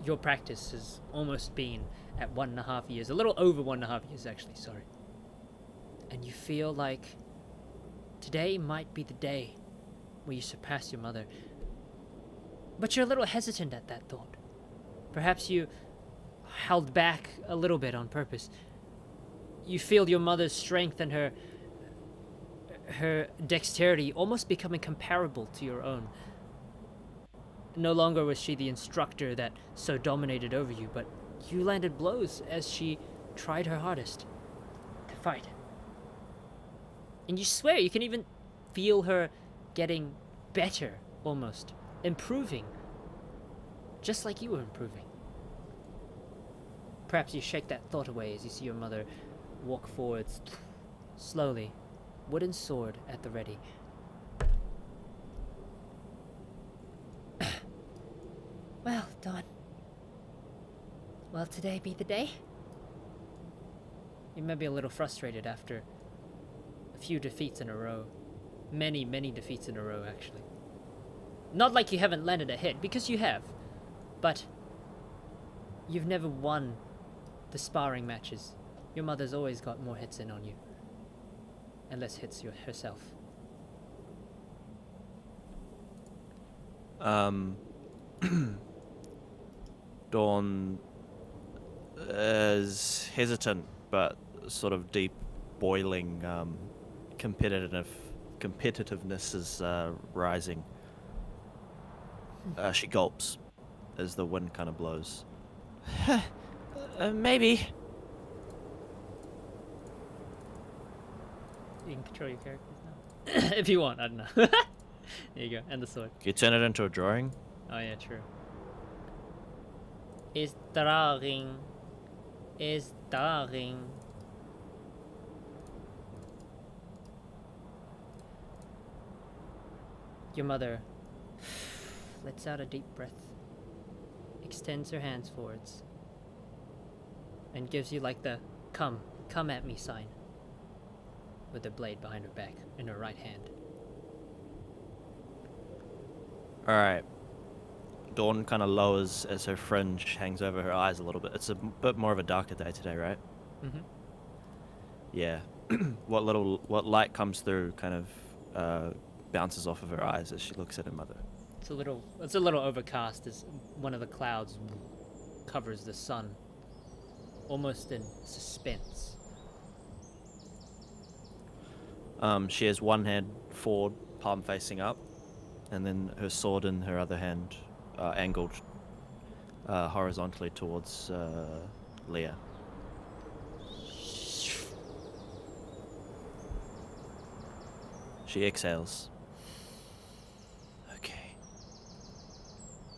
[SPEAKER 1] Your practice has almost been at 1.5 years, a little over 1.5 years actually, sorry. And you feel like today might be the day where you surpass your mother. But you're a little hesitant at that thought. Perhaps you held back a little bit on purpose. You feel your mother's strength and her dexterity almost becoming comparable to your own. No longer was she the instructor that so dominated over you, but you landed blows as she tried her hardest to fight. And you swear you can even feel her getting better, almost, improving, just like you were improving. Perhaps you shake that thought away as you see your mother walk forwards, slowly, wooden sword at the ready.
[SPEAKER 3] Well, Dawn. Will today be the day?
[SPEAKER 1] You may be a little frustrated after a few defeats in a row. Many defeats in a row, actually. Not like you haven't landed a hit, because you have. But you've never won the sparring matches. Your mother's always got more hits in on you. And less hits herself.
[SPEAKER 2] Dawn is hesitant, but sort of deep boiling competitiveness is rising. She gulps as the wind kind of blows.
[SPEAKER 4] Maybe.
[SPEAKER 1] You can control your characters now. If you want, I don't know. There you go, and the sword.
[SPEAKER 2] Can you turn it into a drawing?
[SPEAKER 1] Oh yeah, true. Is drawing. Your mother lets out a deep breath, extends her hands forwards, and gives you like the come at me sign, with the blade behind her back in her right hand.
[SPEAKER 2] Alright. Dawn kind of lowers as her fringe hangs over her eyes a little bit. It's a bit more of a darker day today, right?
[SPEAKER 1] Mm-hmm.
[SPEAKER 2] Yeah. What light comes through kind of bounces off of her eyes as she looks at her mother.
[SPEAKER 1] It's a little overcast as one of the clouds covers the sun, almost in suspense.
[SPEAKER 2] She has one hand forward, palm facing up, and then her sword in her other hand, angled horizontally towards Leah. She exhales. Okay.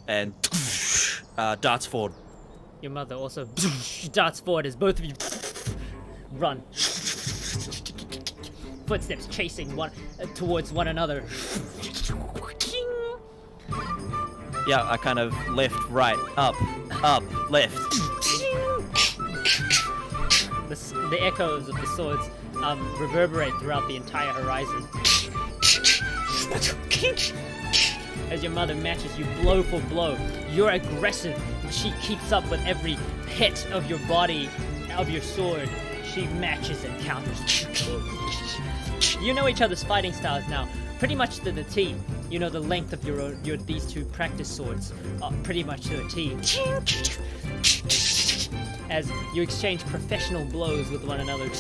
[SPEAKER 2] And darts forward.
[SPEAKER 1] Your mother also darts forward as both of you run. Footsteps chasing one towards one another.
[SPEAKER 2] Yeah, I kind of left, right, up, left.
[SPEAKER 1] The echoes of the swords reverberate throughout the entire horizon. As your mother matches you blow for blow, you're aggressive. She keeps up with every hit of your body, of your sword. She matches and counters. You know each other's fighting styles now, pretty much to the T. You know the length of your these two practice swords, pretty much to a T. As you exchange professional blows with one another.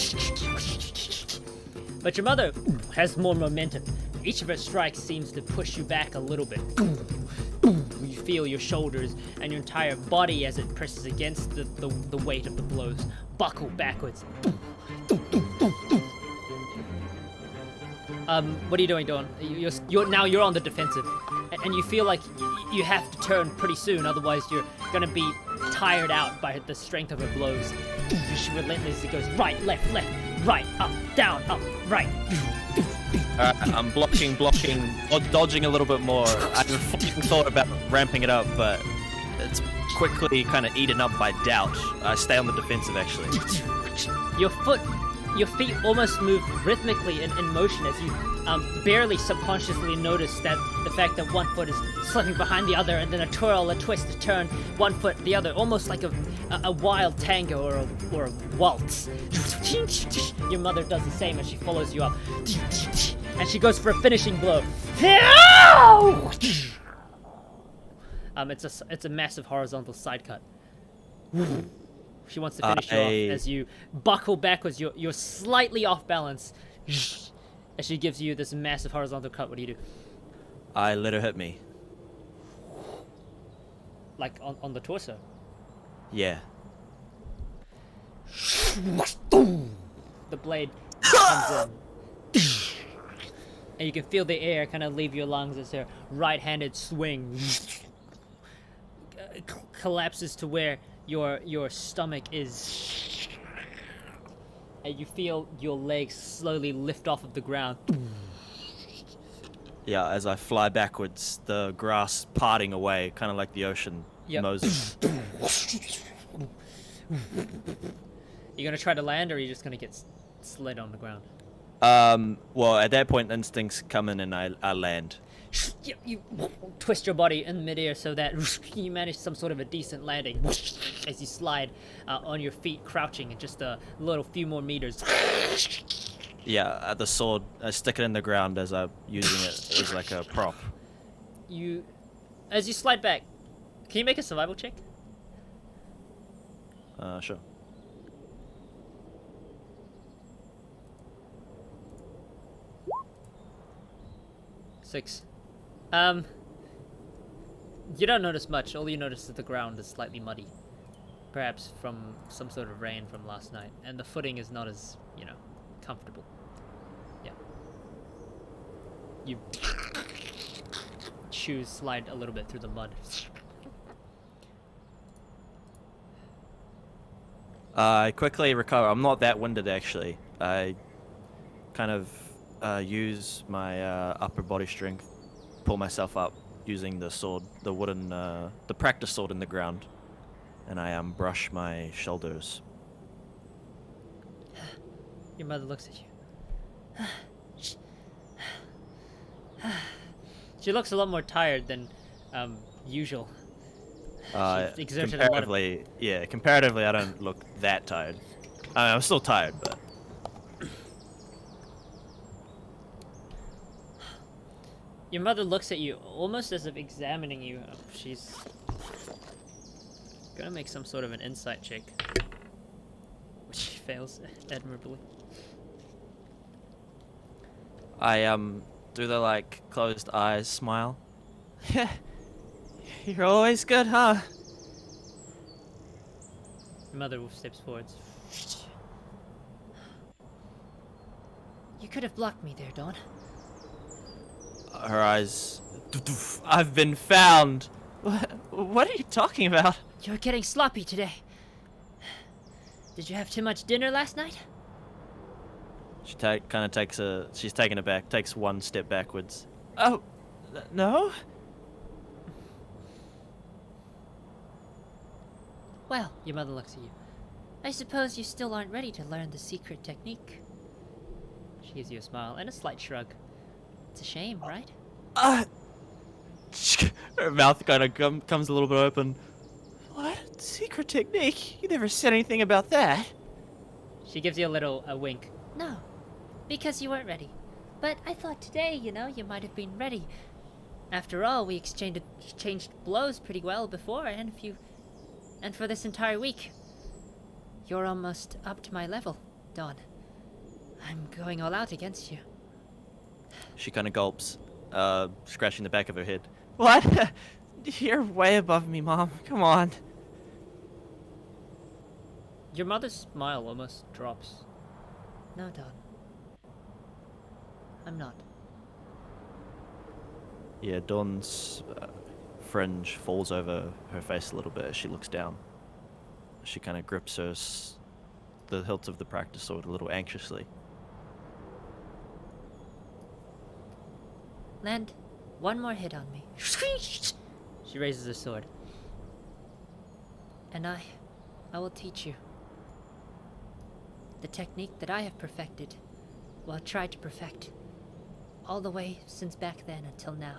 [SPEAKER 1] But your mother has more momentum. Each of her strikes seems to push you back a little bit. You feel your shoulders and your entire body as it presses against the weight of the blows buckle backwards. What are you doing, Dawn? You're on the defensive, and you feel like you have to turn pretty soon, otherwise you're gonna be tired out by the strength of her blows. She relentlessly goes right, left, right, up, down, up, right.
[SPEAKER 2] I'm blocking, dodging a little bit more. I fucking thought about ramping it up, but it's quickly kind of eaten up by doubt. I stay on the defensive, actually.
[SPEAKER 1] Your feet almost move rhythmically in motion as you barely subconsciously notice that the fact that one foot is slipping behind the other, and then a twirl, a twist, a turn, one foot, the other, almost like a wild tango or a waltz. Your mother does the same as she follows you up. And she goes for a finishing blow. It's a massive horizontal side cut. She wants to finish you off as you buckle backwards. You're slightly off balance. As she gives you this massive horizontal cut, what do you do?
[SPEAKER 2] I let her hit me.
[SPEAKER 1] Like on the torso?
[SPEAKER 2] Yeah.
[SPEAKER 1] The blade comes in. And you can feel the air kind of leave your lungs as her right-handed swing collapses to where your stomach is, and you feel your legs slowly lift off of the ground.
[SPEAKER 2] Yeah, as I fly backwards, the grass parting away, kind of like the ocean.
[SPEAKER 1] Yep.
[SPEAKER 2] Moses.
[SPEAKER 1] You gonna try to land, or are you just gonna get slid on the ground?
[SPEAKER 2] Well, at that point, instincts come in and I land.
[SPEAKER 1] You twist your body in midair so that you manage some sort of a decent landing as you slide on your feet, crouching in just a little few more meters.
[SPEAKER 2] Yeah, the sword, I stick it in the ground as I'm using it as like a prop.
[SPEAKER 1] As you slide back, can you make a survival check?
[SPEAKER 2] Sure.
[SPEAKER 1] Six. You don't notice much. All you notice is the ground is slightly muddy. Perhaps from some sort of rain from last night. And the footing is not as, comfortable. Yeah. You shoes slide a little bit through the mud.
[SPEAKER 2] I quickly recover. I'm not that winded, actually. I kind of use my upper body strength, pull myself up using the sword, the wooden, the practice sword in the ground, and I brush my shoulders.
[SPEAKER 1] Your mother looks at you. She looks a lot more tired than usual. She's exerted a lot of...
[SPEAKER 2] comparatively, I don't look that tired. I'm still tired, but...
[SPEAKER 1] Your mother looks at you almost as if examining you. She's gonna make some sort of an insight check, which she fails admirably.
[SPEAKER 2] I do the like closed eyes smile. Yeah, you're always good, huh?
[SPEAKER 1] Your mother steps forwards. You could have blocked me there, Dawn.
[SPEAKER 2] Her eyes. I've been found. What are you talking about?
[SPEAKER 1] You're getting sloppy today. Did you have too much dinner last night?
[SPEAKER 2] She kind of takes a. She's taken aback. Takes one step backwards. Oh, no.
[SPEAKER 1] Well, your mother looks at you. I suppose you still aren't ready to learn the secret technique. She gives you a smile and a slight shrug. It's a shame, right?
[SPEAKER 2] Her mouth kind of comes a little bit open. What? Secret technique? You never said anything about that.
[SPEAKER 1] She gives you a wink.
[SPEAKER 3] No, because you weren't ready. But I thought today, you might have been ready.
[SPEAKER 1] After all, we exchanged blows pretty well before, and for this entire week. You're almost up to my level, Dawn. I'm going all out against you.
[SPEAKER 2] She kind of gulps, scratching the back of her head. What? You're way above me, Mom. Come on.
[SPEAKER 1] Your mother's smile almost drops.
[SPEAKER 3] No, Dawn. I'm not.
[SPEAKER 2] Yeah, Dawn's fringe falls over her face a little bit as she looks down. She kind of grips the hilt of the practice sword a little anxiously.
[SPEAKER 3] Land one more hit on me.
[SPEAKER 1] She raises her sword.
[SPEAKER 3] And I will teach you. The technique that I have perfected, well, tried to perfect, all the way since back then until now.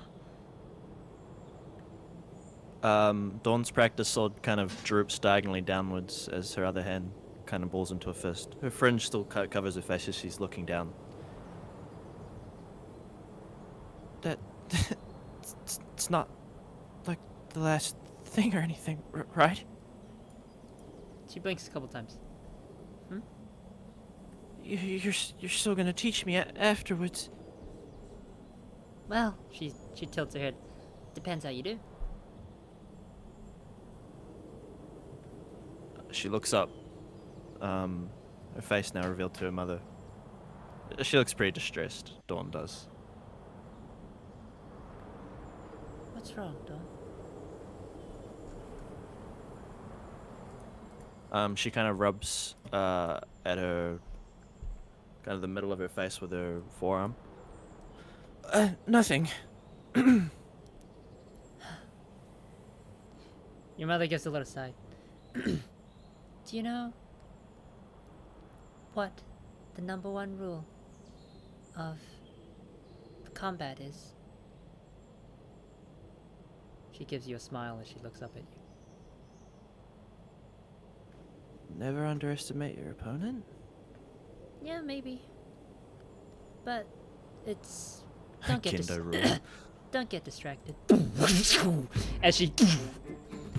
[SPEAKER 2] Dawn's practice sword kind of droops diagonally downwards as her other hand kind of balls into a fist. Her fringe still covers her face as she's looking down. That... it's not like the last thing or anything, right?
[SPEAKER 1] She blinks a couple times.
[SPEAKER 2] You're still gonna teach me afterwards.
[SPEAKER 1] Well, she tilts her head. Depends how you do.
[SPEAKER 2] She looks up. Her face now revealed to her mother. She looks pretty distressed, Dawn does.
[SPEAKER 3] What's wrong,
[SPEAKER 2] Dawn? She kind of rubs at her, kind of the middle of her face with her forearm. Nothing.
[SPEAKER 1] Your mother gives a little sigh.
[SPEAKER 3] Do you know what the #1 rule of combat is?
[SPEAKER 1] She gives you a smile as she looks up at you.
[SPEAKER 2] Never underestimate your opponent?
[SPEAKER 3] Yeah, maybe. But it's...
[SPEAKER 1] Don't get distracted. As she...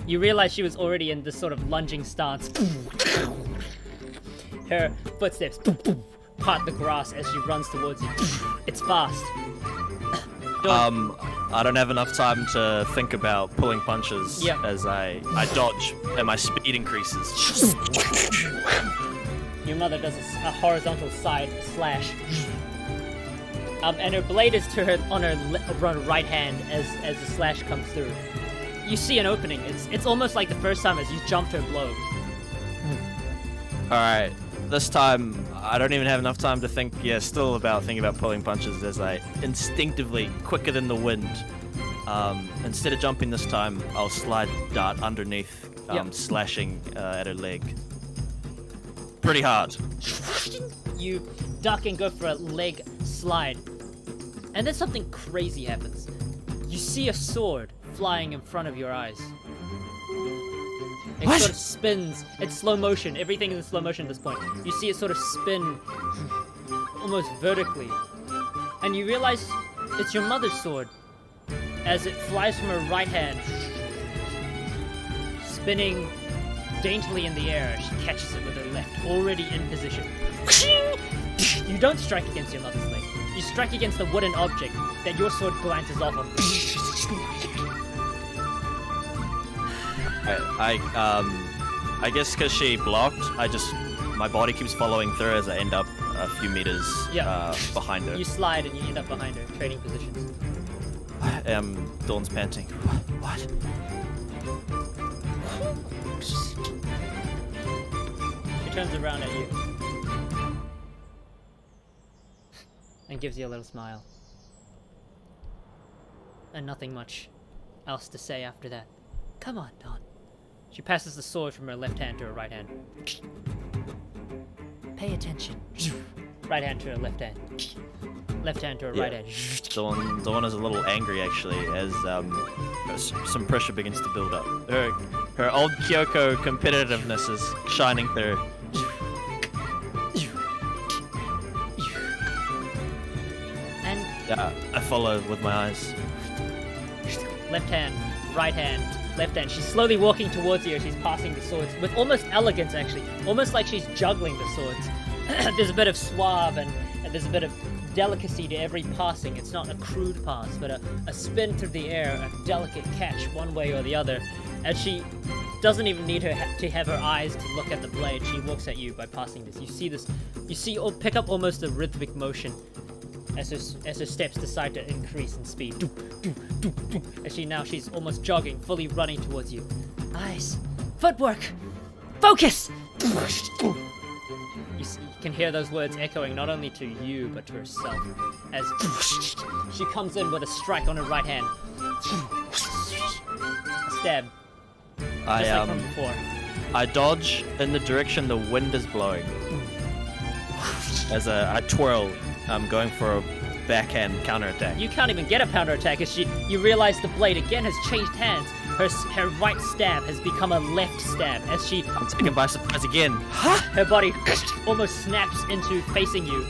[SPEAKER 1] You realize she was already in this sort of lunging stance. Her footsteps part the grass as she runs towards you. It's fast.
[SPEAKER 2] I don't have enough time to think about pulling punches as I dodge and my speed increases.
[SPEAKER 1] Your mother does a horizontal side slash. And her blade is to her on her right hand as the slash comes through. You see an opening. It's almost like the first time as you jumped her blow.
[SPEAKER 2] Alright, this time I don't even have enough time to think, thinking about pulling punches as I instinctively, quicker than the wind, instead of jumping this time, I'll slide dart underneath, slashing at her leg. Pretty hard.
[SPEAKER 1] You duck and go for a leg slide. And then something crazy happens. You see a sword flying in front of your eyes. It sort of spins. It's slow motion. Everything is in slow motion at this point. You see it sort of spin almost vertically. And you realize it's your mother's sword as it flies from her right hand, spinning daintily in the air as she catches it with her left, already in position. You don't strike against your mother's leg. You strike against the wooden object that your sword glances off of.
[SPEAKER 2] I guess because she blocked, my body keeps following through as I end up a few meters behind her.
[SPEAKER 1] You slide and you end up behind her, trading positions.
[SPEAKER 2] Dawn's panting. What?
[SPEAKER 1] She turns around at you and gives you a little smile. And nothing much else to say after that. Come on, Dawn. She passes the sword from her left hand to her right hand. Pay attention. Right hand to her left hand. Left hand to her right hand.
[SPEAKER 2] Dawn is a little angry actually, as some pressure begins to build up. Her old Kyoko competitiveness is shining through.
[SPEAKER 1] And
[SPEAKER 2] I follow with my eyes.
[SPEAKER 1] left hand, right hand, left hand. She's slowly walking towards you as she's passing the swords with almost elegance, actually. Almost like she's juggling the swords. There's a bit of suave and there's a bit of delicacy to every passing. It's not a crude pass, but a spin through the air, a delicate catch one way or the other. As she doesn't even need to have her eyes to look at the blade, she looks at you by passing this. You see this, pick up almost a rhythmic motion as her steps decide to increase in speed. As she's almost jogging, fully running towards you.
[SPEAKER 4] Eyes. Footwork. Focus!
[SPEAKER 1] You can hear those words echoing not only to you, but to herself. As she comes in with a strike on her right hand. A stab. Just like from before.
[SPEAKER 2] I dodge in the direction the wind is blowing. As I twirl, I'm going for a backhand counterattack.
[SPEAKER 1] You can't even get a counterattack as you realize the blade again has changed hands. Her right stab has become a left stab as she...
[SPEAKER 2] I'm taken by surprise again.
[SPEAKER 1] Her body almost snaps into facing you.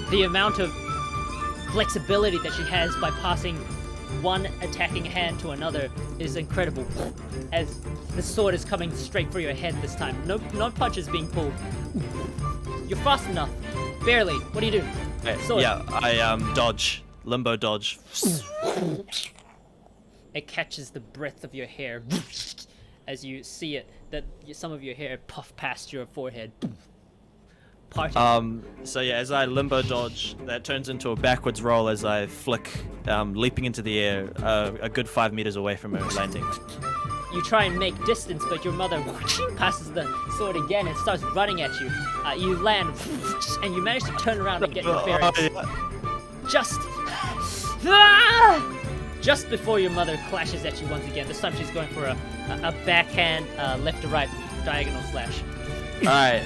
[SPEAKER 1] The amount of flexibility that she has by passing one attacking hand to another is incredible. As the sword is coming straight for your head this time. No punches being pulled. You're fast enough. Barely. What do you do? Sword.
[SPEAKER 2] Yeah, I dodge. Limbo dodge.
[SPEAKER 1] It catches the breadth of your hair as you see it, that some of your hair puff past your forehead. Parting.
[SPEAKER 2] So yeah, as I limbo dodge, that turns into a backwards roll as I flick, leaping into the air, a good 5 meters away from her landing.
[SPEAKER 1] You try and make distance, but your mother passes the sword again and starts running at you. You land, and you manage to turn around and get your bearings. Just before your mother clashes at you once again. This time she's going for a backhand, left to right diagonal slash.
[SPEAKER 2] Alright,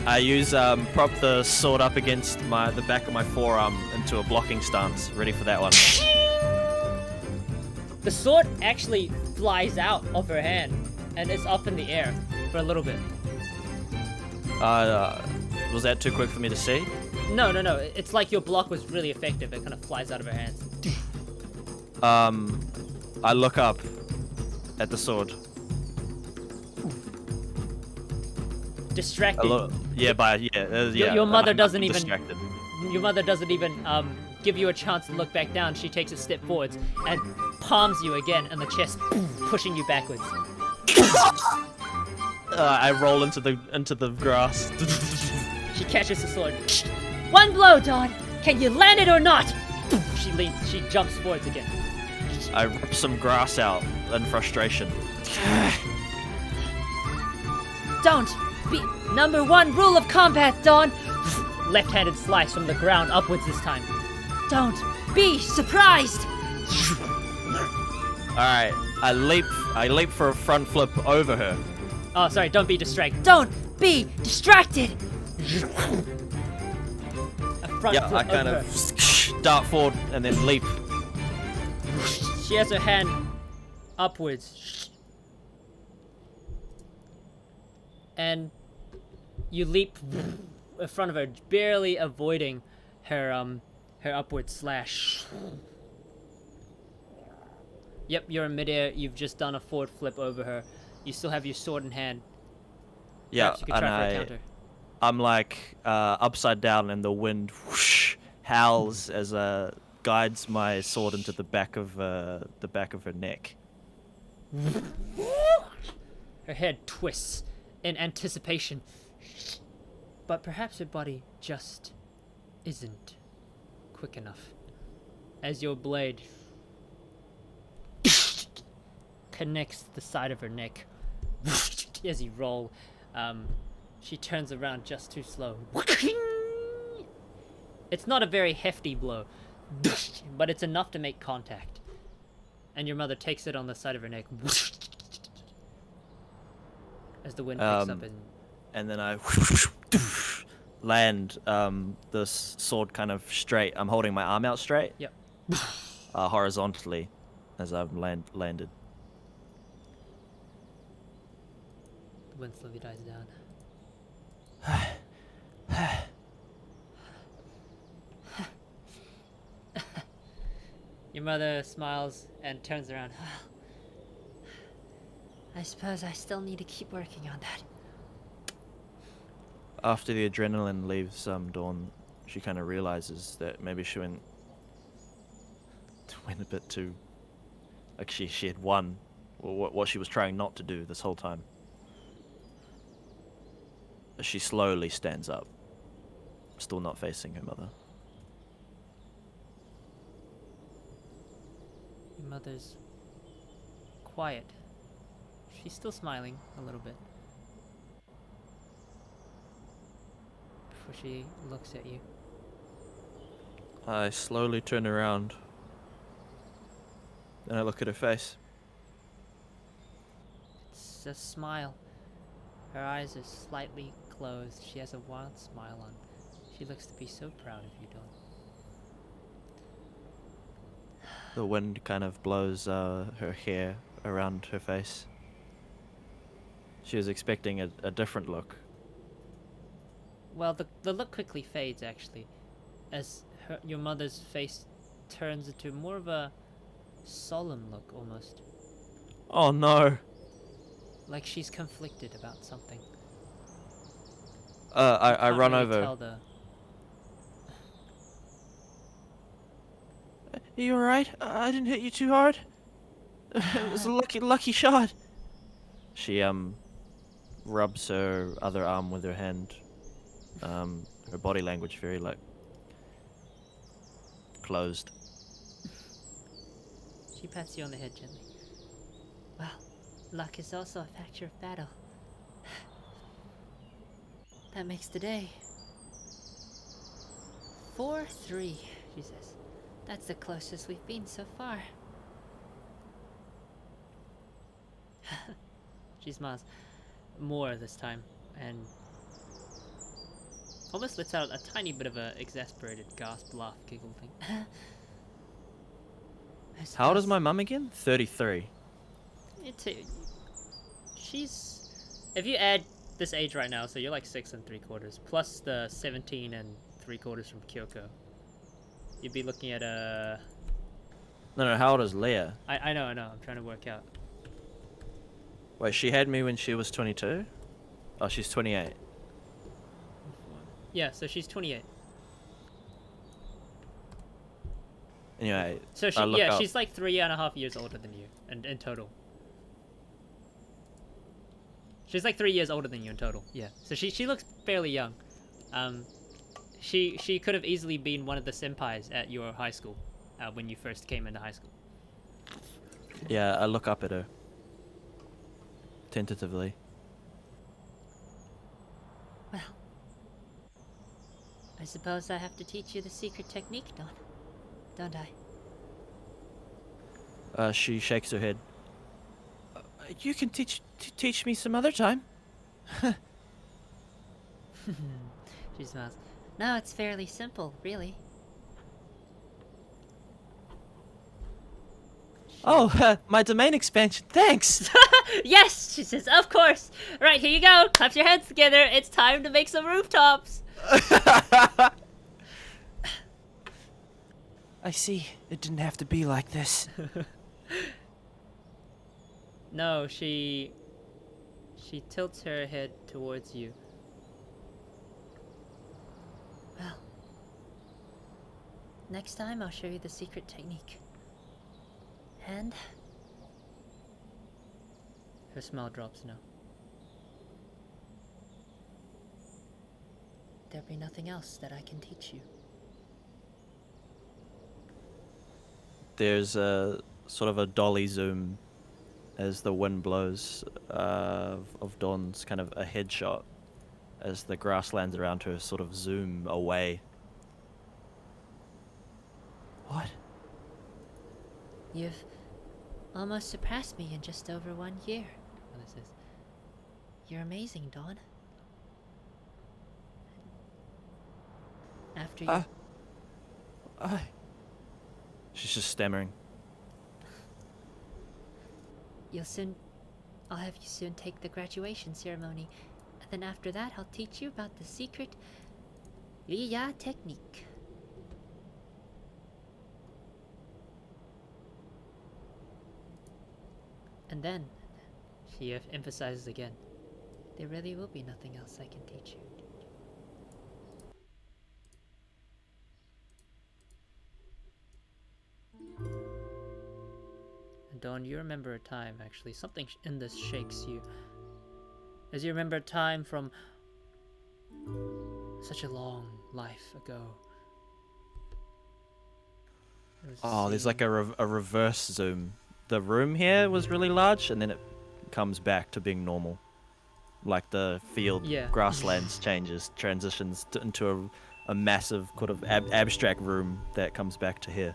[SPEAKER 2] I use prop the sword up against the back of my forearm into a blocking stance, ready for that one.
[SPEAKER 1] The sword actually flies out of her hand and it's up in the air for a little bit.
[SPEAKER 2] Was that too quick for me to see?
[SPEAKER 1] No. It's like your block was really effective. It kind of flies out of her hands.
[SPEAKER 2] I look up at the sword.
[SPEAKER 1] Distracted.
[SPEAKER 2] Your
[SPEAKER 1] mother doesn't even.
[SPEAKER 2] Distracted.
[SPEAKER 1] Your mother doesn't even give you a chance to look back down. She takes a step forwards and palms you again in the chest, pushing you backwards.
[SPEAKER 2] I roll into the grass.
[SPEAKER 1] She catches the sword. One blow, Dawn. Can you land it or not? She jumps forwards again.
[SPEAKER 2] I rip some grass out in frustration.
[SPEAKER 4] Don't be number one rule of combat, Dawn.
[SPEAKER 1] Left-handed slice from the ground upwards this time.
[SPEAKER 4] Don't be surprised.
[SPEAKER 2] Alright, I leap for a front flip over her.
[SPEAKER 1] Oh, sorry, don't be distracted.
[SPEAKER 4] Don't be distracted.
[SPEAKER 1] A front flip
[SPEAKER 2] I kind
[SPEAKER 1] over
[SPEAKER 2] of dart forward and then leap.
[SPEAKER 1] She has her hand upwards. And you leap in front of her, barely avoiding her upward slash. Yep, you're in midair. You've just done a forward flip over her. You still have your sword in hand.
[SPEAKER 2] Yeah,
[SPEAKER 1] Perhaps you could try for a counter.
[SPEAKER 2] I'm like upside down and the wind whoosh, howls as guides my sword into the back of her neck.
[SPEAKER 1] Her head twists in anticipation, but perhaps her body just isn't quick enough. As your blade connects the side of her neck, as you roll, she turns around just too slow. It's not a very hefty blow, but it's enough to make contact. And your mother takes it on the side of her neck as the wind picks up
[SPEAKER 2] and then I land the sword kind of straight. I'm holding my arm out straight.
[SPEAKER 1] Yep.
[SPEAKER 2] Horizontally as I've landed.
[SPEAKER 1] The wind slowly dies down. Your mother smiles and turns around.
[SPEAKER 4] I suppose I still need to keep working on that.
[SPEAKER 2] After the adrenaline leaves Dawn, she kind of realizes that maybe she went a bit too... Like she had won what she was trying not to do this whole time. She slowly stands up, still not facing her mother.
[SPEAKER 1] Your mother's quiet. She's still smiling a little bit before she looks at you.
[SPEAKER 2] I slowly turn around and I look at her face.
[SPEAKER 1] It's a smile. Her eyes are slightly closed. She has a wild smile on. She looks to be so proud of you, Dawn.
[SPEAKER 2] The wind kind of blows her hair around her face. She was expecting a different look.
[SPEAKER 1] Well, the look quickly fades, actually, as your mother's face turns into more of a solemn look, almost.
[SPEAKER 2] Oh no!
[SPEAKER 1] Like she's conflicted about something.
[SPEAKER 2] I
[SPEAKER 1] Can't
[SPEAKER 2] run
[SPEAKER 1] really
[SPEAKER 2] over.
[SPEAKER 1] tell the...
[SPEAKER 2] Are you alright? I didn't hit you too hard. It was a lucky shot. She rubs her other arm with her hand. Her body language very like closed.
[SPEAKER 1] She pats you on the head gently.
[SPEAKER 4] Well, luck is also a factor of battle. That makes the day. 4-3, she says. That's the closest we've been so far.
[SPEAKER 1] She smiles more this time and almost lets out a tiny bit of a exasperated gasp, laugh, giggle thing.
[SPEAKER 2] How old is my mum again? 33.
[SPEAKER 1] She's... If you add this age right now, so you're like 6 3/4, plus the 17 3/4 from Kyoko, you'd be looking at a...
[SPEAKER 2] No, how old is Leah?
[SPEAKER 1] I know, I'm trying to work out.
[SPEAKER 2] Wait, she had me when she was 22? Oh, she's 28.
[SPEAKER 1] Yeah, so she's 28.
[SPEAKER 2] Anyway,
[SPEAKER 1] So
[SPEAKER 2] I look up.
[SPEAKER 1] she's like 3.5 years older than you, in total. She's like 3 years older than you in total. Yeah. So she looks fairly young. She could have easily been one of the senpais at your high school, when you first came into high school.
[SPEAKER 2] Yeah, I look up at her. Tentatively.
[SPEAKER 4] Well, I suppose I have to teach you the secret technique, Dawn. Don't I?
[SPEAKER 2] She shakes her head. You can teach me some other time.
[SPEAKER 4] She smiles. No, it's fairly simple, really.
[SPEAKER 2] Oh, my domain expansion. Thanks.
[SPEAKER 1] Yes, she says, of course. Right, here you go. Clap your hands together. It's time to make some rooftops.
[SPEAKER 2] I see. It didn't have to be like this.
[SPEAKER 1] No, she tilts her head towards you.
[SPEAKER 4] Well, Next time, I'll show you the secret technique. And
[SPEAKER 1] Her smile drops now.
[SPEAKER 4] there'll be nothing else that I can teach you.
[SPEAKER 2] There's a sort of a dolly zoom as the wind blows of Dawn's kind of a headshot as the grasslands around her sort of zoom away. What?
[SPEAKER 4] You've almost surpassed me in just over 1 year.
[SPEAKER 1] Mother says,
[SPEAKER 4] You're amazing, Dawn. After you...
[SPEAKER 2] She's just stammering.
[SPEAKER 4] I'll have you soon take the graduation ceremony. And then after that, I'll teach you about the secret 𝓓𝓾𝓮 technique.
[SPEAKER 1] and then she emphasizes again.
[SPEAKER 4] There really will be nothing else I can teach you.
[SPEAKER 1] And Dawn, you remember a time, actually, something in this shakes you. As you remember a time from such a long life ago. There was a
[SPEAKER 2] Oh, there's
[SPEAKER 1] scene-
[SPEAKER 2] like a reverse zoom. The room here was really large, and then it comes back to being normal. Like the field,
[SPEAKER 1] Yeah.
[SPEAKER 2] grasslands transitions into a massive kind of abstract room that comes back to here.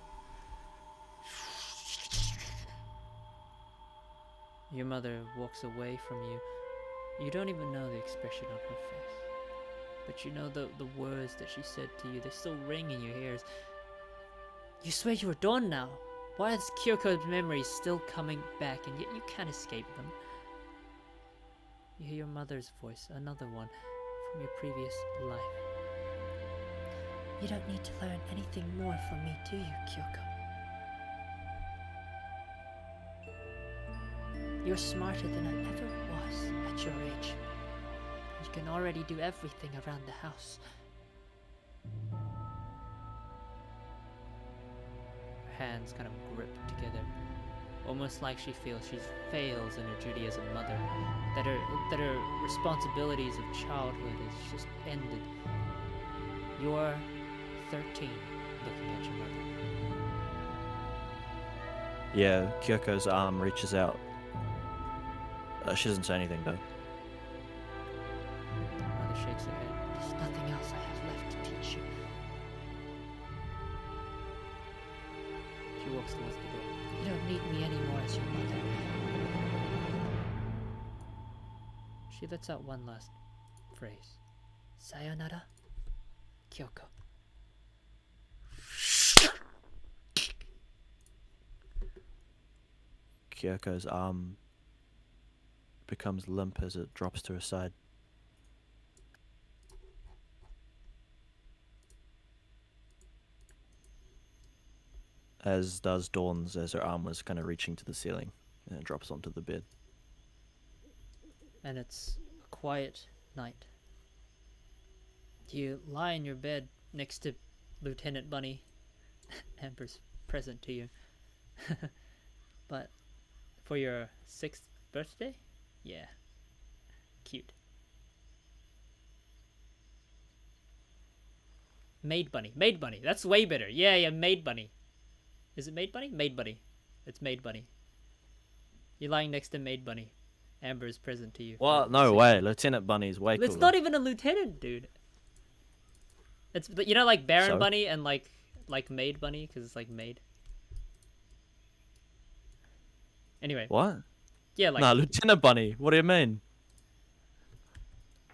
[SPEAKER 1] Your mother walks away from you. You don't even know the expression on her face. But you know the words that she said to you, they still ring in your ears. You swear you were Dawn now. Why is Kyoko's memories still coming back and yet you can't escape them? You hear your mother's voice, another one from your previous life.
[SPEAKER 4] You don't need to learn anything more from me, do you, Kyoko? You're smarter than I ever was at your age. You can already do everything around the house.
[SPEAKER 1] Her hands kind of grip together, almost like she feels she fails in her duty as a mother, that her responsibilities of childhood has just ended. You're 13, looking at your mother.
[SPEAKER 2] Yeah, Kyoko's arm reaches out. She doesn't say anything though.
[SPEAKER 1] Mother shakes her head.
[SPEAKER 4] There's nothing else I have left to teach you.
[SPEAKER 1] She walks towards the door.
[SPEAKER 4] You don't need me anymore as your mother.
[SPEAKER 1] She lets out one last phrase.
[SPEAKER 4] Sayonara, Kyoko.
[SPEAKER 2] Kyoko's arm becomes limp as it drops to her side. As does Dawn's, as her arm was kind of reaching to the ceiling, and it drops onto the bed.
[SPEAKER 1] And it's a quiet night. You lie in your bed next to Lieutenant Bunny. Amber's present to you. But for your 6th birthday? Yeah. Cute. Maid Bunny. Maid Bunny. That's way better. Yeah, Maid Bunny. Is it Maid Bunny? Maid Bunny. It's Maid Bunny. You're lying next to Maid Bunny. Amber is present to you.
[SPEAKER 2] What? No way. Lieutenant Bunny's way cooler.
[SPEAKER 1] It's not even a lieutenant, dude. It's, you know, like Baron
[SPEAKER 2] So?
[SPEAKER 1] Bunny and like Maid Bunny, because it's like maid. Anyway.
[SPEAKER 2] What?
[SPEAKER 1] Yeah, like,
[SPEAKER 2] Nah, Lieutenant Bunny. What do you mean?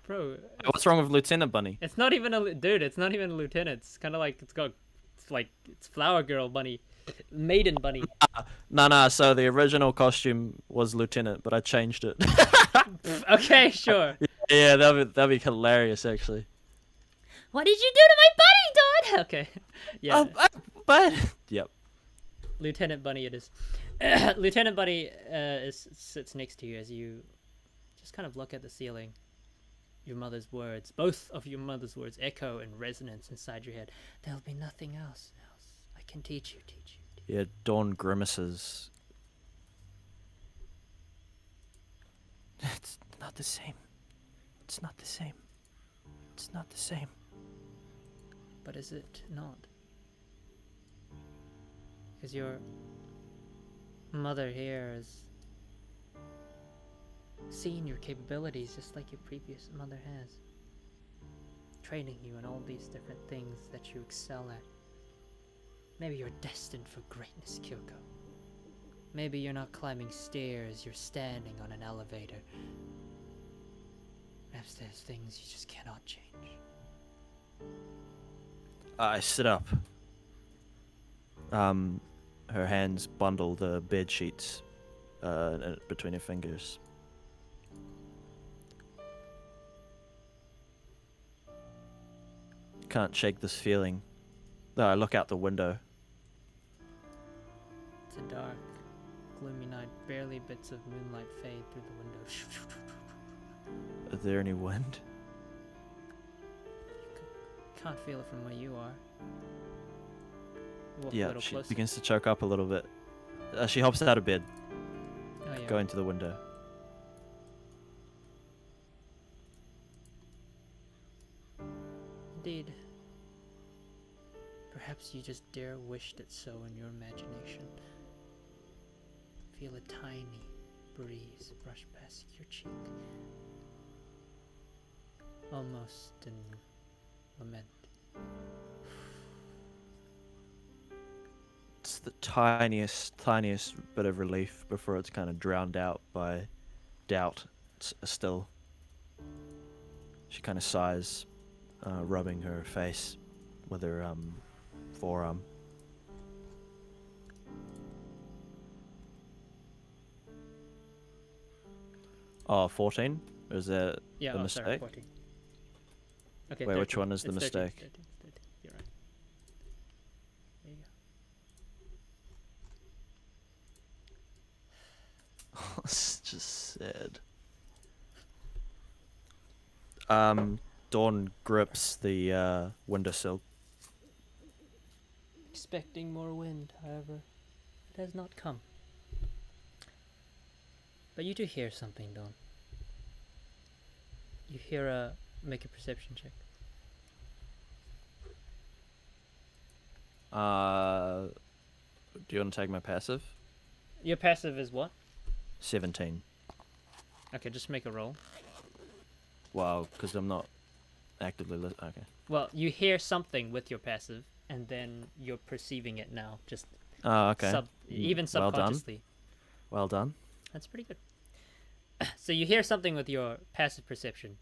[SPEAKER 1] bro,
[SPEAKER 2] What's wrong with Lieutenant Bunny?
[SPEAKER 1] it's not even a dude. It's not even a lieutenant. It's kind of like it's Flower Girl Bunny, Maiden Bunny.
[SPEAKER 2] Nah. So the original costume was Lieutenant, but I changed it.
[SPEAKER 1] Okay, sure.
[SPEAKER 2] Yeah, that'd be hilarious, actually.
[SPEAKER 3] What did you do to my bunny, Dawn?
[SPEAKER 1] Okay, yeah.
[SPEAKER 2] But yep.
[SPEAKER 1] Lieutenant Bunny it is. Lieutenant Bunny sits next to you as you just kind of look at the ceiling. Your mother's words, both of your mother's words, echo and resonance inside your head. There'll be nothing else can teach you.
[SPEAKER 2] Yeah, Dawn grimaces. It's not the same. It's not the same. It's not the same.
[SPEAKER 1] But is it not? Because your mother here has seen your capabilities just like your previous mother has. Training you in all these different things that you excel at. Maybe you're destined for greatness, Kyoko. Maybe you're not climbing stairs, you're standing on an elevator. Perhaps there's things you just cannot change.
[SPEAKER 2] I sit up. Her hands bundle the bed sheets between her fingers. Can't shake this feeling. I look out the window.
[SPEAKER 1] It's a dark, gloomy night. Barely bits of moonlight fade through the window.
[SPEAKER 2] Is there any wind?
[SPEAKER 1] Can't feel it from where you are. Walk a
[SPEAKER 2] Yeah,
[SPEAKER 1] little
[SPEAKER 2] she
[SPEAKER 1] closer.
[SPEAKER 2] begins to choke up a little bit. She hops out of bed,
[SPEAKER 1] Oh, yeah.
[SPEAKER 2] going to the window.
[SPEAKER 1] Indeed. Perhaps you just dare wished it so in your imagination. Feel a tiny breeze brush past your cheek. Almost in lament.
[SPEAKER 2] It's the tiniest bit of relief before it's kind of drowned out by doubt. Still. She kind of sighs, rubbing her face with her forearm. Oh, 14? Or is that
[SPEAKER 1] Yeah,
[SPEAKER 2] the
[SPEAKER 1] sorry,
[SPEAKER 2] mistake?
[SPEAKER 1] 14. Okay,
[SPEAKER 2] Wait,
[SPEAKER 1] 13.
[SPEAKER 2] which one is the
[SPEAKER 1] It's 13,
[SPEAKER 2] mistake?
[SPEAKER 1] 13, 13. You're right. There you go.
[SPEAKER 2] It's just sad. Dawn grips the windowsill.
[SPEAKER 1] Expecting more wind, however, it has not come. But you do hear something, Dawn. You hear make a perception check.
[SPEAKER 2] Do you want to take my passive?
[SPEAKER 1] Your passive is what?
[SPEAKER 2] 17.
[SPEAKER 1] Okay, just make a roll.
[SPEAKER 2] Wow, because I'm not actively listening. Okay.
[SPEAKER 1] Well, you hear something with your passive, and then you're perceiving it now, just
[SPEAKER 2] Oh, okay.
[SPEAKER 1] even
[SPEAKER 2] Well done.
[SPEAKER 1] subconsciously.
[SPEAKER 2] Well done.
[SPEAKER 1] That's pretty good. So you hear something with your passive perception,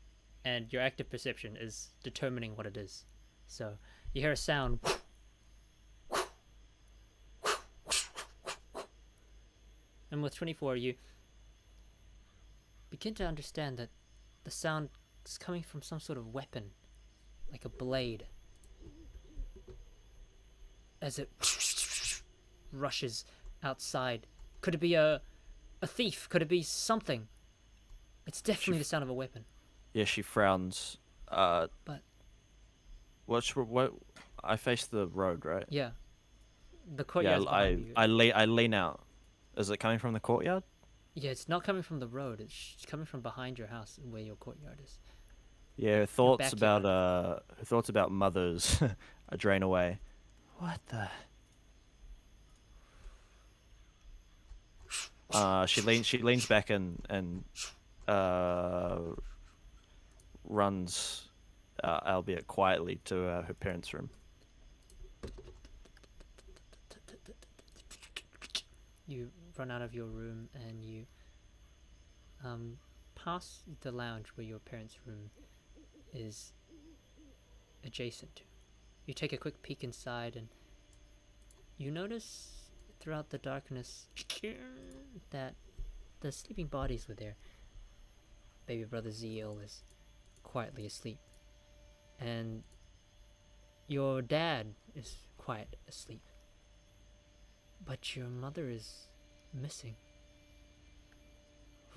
[SPEAKER 1] and your active perception is determining what it is. So you hear a sound. And with 24, you begin to understand that the sound is coming from some sort of weapon, like a blade, as it rushes outside. Could it be a thief? Could it be something? It's definitely the sound of a weapon.
[SPEAKER 2] Yeah, she frowns.
[SPEAKER 1] But
[SPEAKER 2] What? I face the road, right?
[SPEAKER 1] yeah, the
[SPEAKER 2] Yeah,
[SPEAKER 1] courtyard's behind you.
[SPEAKER 2] I lean out. Is it coming from the courtyard?
[SPEAKER 1] Yeah, it's not coming from the road. It's coming from behind your house, where your courtyard is.
[SPEAKER 2] Yeah, her thoughts
[SPEAKER 1] backyard.
[SPEAKER 2] about mothers are drain away. What the? She leans back and runs, albeit quietly, to her parents' room.
[SPEAKER 1] You run out of your room and you pass the lounge where your parents' room is adjacent to. You take a quick peek inside and you notice throughout the darkness that the sleeping bodies were there. Baby brother Zeal is quietly asleep, and your dad is quiet asleep, but your mother is missing.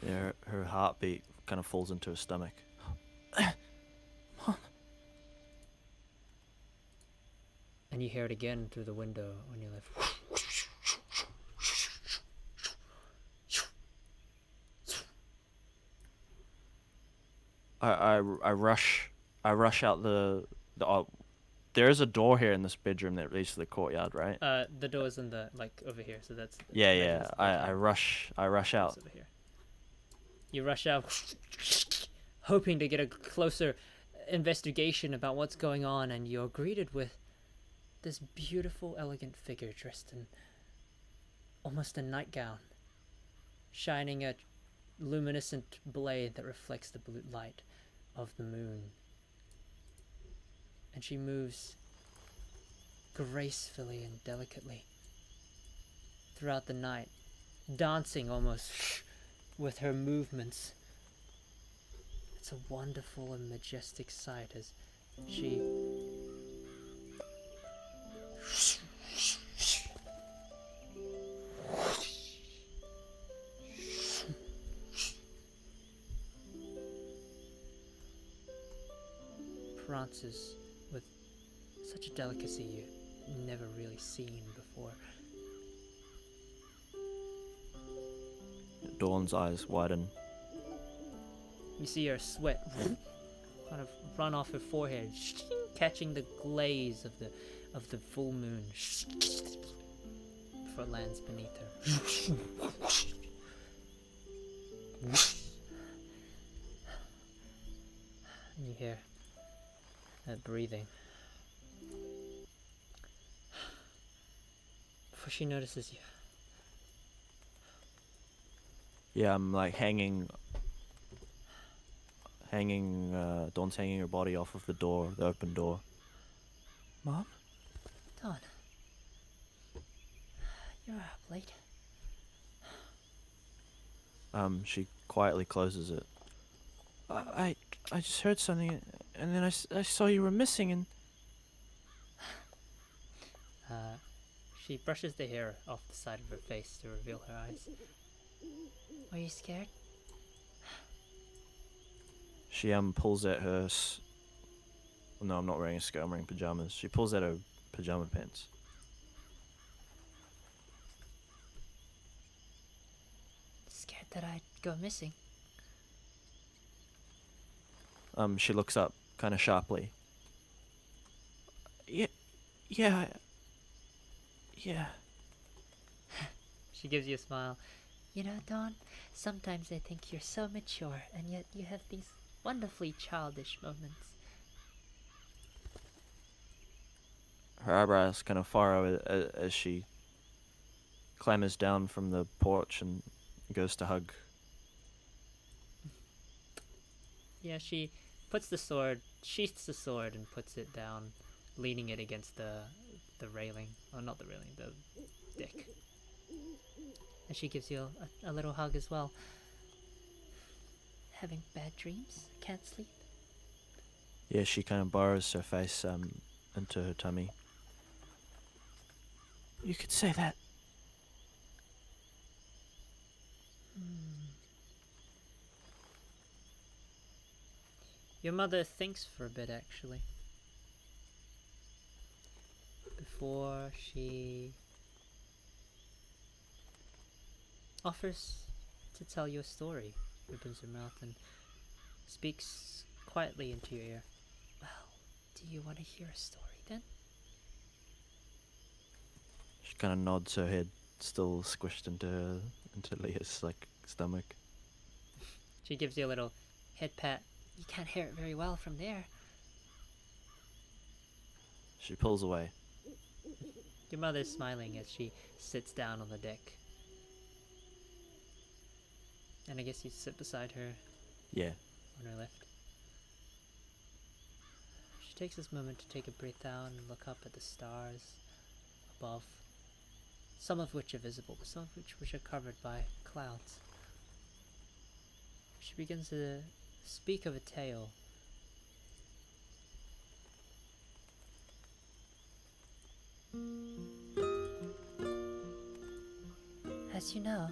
[SPEAKER 2] Yeah, her heartbeat kind of falls into her stomach.
[SPEAKER 1] And you hear it again through the window on your left.
[SPEAKER 2] I rush out the there is a door here in this bedroom that leads to the courtyard, right?
[SPEAKER 1] The door's in the like over here, so that's
[SPEAKER 2] Yeah. I rush out.
[SPEAKER 1] over here. You rush out, hoping to get a closer investigation about what's going on, and you're greeted with this beautiful, elegant figure dressed in almost a nightgown, shining a luminescent blade that reflects the blue light of the moon. And she moves gracefully and delicately throughout the night, dancing almost with her movements. It's a wonderful and majestic sight as she prances with such a delicacy you've never really seen before.
[SPEAKER 2] Dawn's eyes widen.
[SPEAKER 1] You see her sweat kind of run off her forehead, catching the glaze of the full moon before it lands beneath her. And you hear that breathing before she notices you.
[SPEAKER 2] Yeah, I'm like hanging. Dawn's hanging her body off of the door, the open door. Mom?
[SPEAKER 4] Dawn. You're up late.
[SPEAKER 2] She quietly closes it. I just heard something, and then I saw you were missing, and
[SPEAKER 1] She brushes the hair off the side of her face to reveal her eyes.
[SPEAKER 4] Were you scared?
[SPEAKER 2] she pulls at her. No, I'm not wearing a skirt. I'm wearing pajamas. She pulls at her pajama pants.
[SPEAKER 4] Scared that I'd go missing.
[SPEAKER 2] She looks up, kind of sharply. Yeah.
[SPEAKER 1] She gives you a smile.
[SPEAKER 4] You know, Dawn, sometimes I think you're so mature, and yet you have these wonderfully childish moments.
[SPEAKER 2] Her eyebrows kind of furrow as she clambers down from the porch and goes to hug.
[SPEAKER 1] Yeah, she puts the sword, sheaths the sword and puts it down, leaning it against the railing. Oh, not the railing, the deck. And she gives you a little hug as well.
[SPEAKER 4] Having bad dreams? Can't sleep?
[SPEAKER 2] Yeah, she kind of burrows her face into her tummy. You could say that.
[SPEAKER 1] Your mother thinks for a bit, actually, before she offers to tell you a story. Opens her mouth and speaks quietly into your ear.
[SPEAKER 4] Well, do you want to hear a story then?
[SPEAKER 2] She kind of nods her head, still squished into Leah's stomach.
[SPEAKER 1] She gives you a little head pat.
[SPEAKER 4] You can't hear it very well from there.
[SPEAKER 2] She pulls away.
[SPEAKER 1] Your mother's smiling as she sits down on the deck. And I guess you sit beside her.
[SPEAKER 2] Yeah.
[SPEAKER 1] On her left. She takes this moment to take a breath down and look up at the stars above, some of which are visible, but some of which are covered by clouds. She begins to speak of a tale.
[SPEAKER 4] As you know,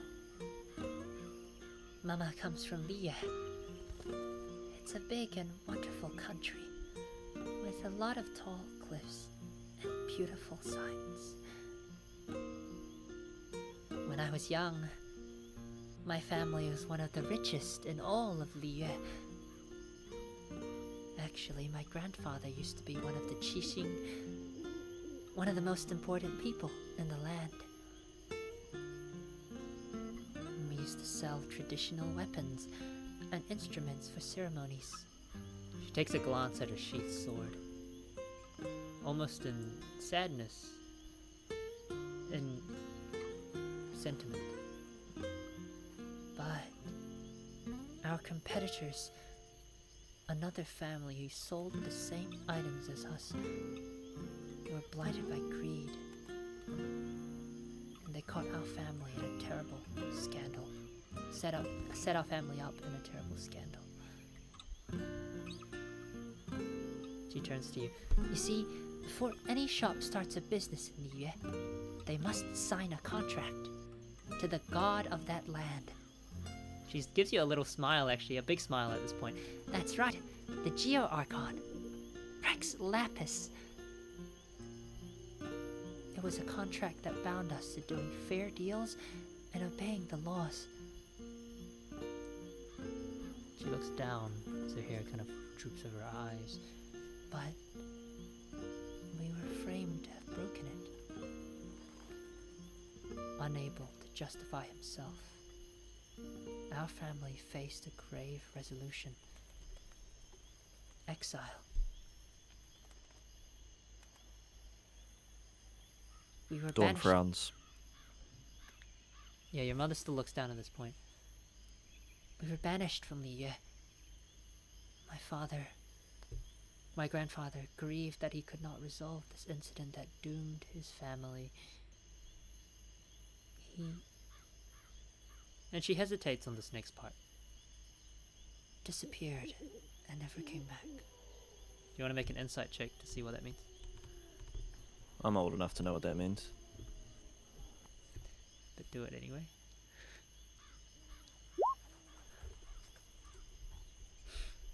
[SPEAKER 4] Mama comes from Liya. It's a big and wonderful country with a lot of tall cliffs and beautiful sights. When I was young, my family was one of the richest in all of Liyue. Actually, my grandfather used to be one of the Qixing, one of the most important people in the land. We used to sell traditional weapons and instruments for ceremonies.
[SPEAKER 1] She takes a glance at her sheathed sword, almost in sadness, in sentiment.
[SPEAKER 4] But our competitors, another family who sold the same items as us, were blighted by greed. And they caught our family in a terrible scandal. Set our family up in a terrible scandal.
[SPEAKER 1] She turns to you.
[SPEAKER 4] You see, before any shop starts a business in Liyue, they must sign a contract to the god of that land.
[SPEAKER 1] She gives you a little smile, actually, a big smile at this point.
[SPEAKER 4] That's right, the Geo-Archon, Rex Lapis. It was a contract that bound us to doing fair deals and obeying the laws.
[SPEAKER 1] She looks down as her hair kind of droops over her eyes.
[SPEAKER 4] But we were framed to have broken it. Unable to justify himself, our family faced a grave resolution: exile. We were
[SPEAKER 2] Dawn
[SPEAKER 4] banished.
[SPEAKER 2] frowns.
[SPEAKER 1] Yeah, your mother still looks down at this point.
[SPEAKER 4] We were banished from Liyue. My grandfather grieved that he could not resolve this incident that doomed his family. He
[SPEAKER 1] And she hesitates on this next part.
[SPEAKER 4] disappeared and never came back.
[SPEAKER 1] Do you want to make an insight check to see what that means?
[SPEAKER 2] I'm old enough to know what that means.
[SPEAKER 1] But do it anyway.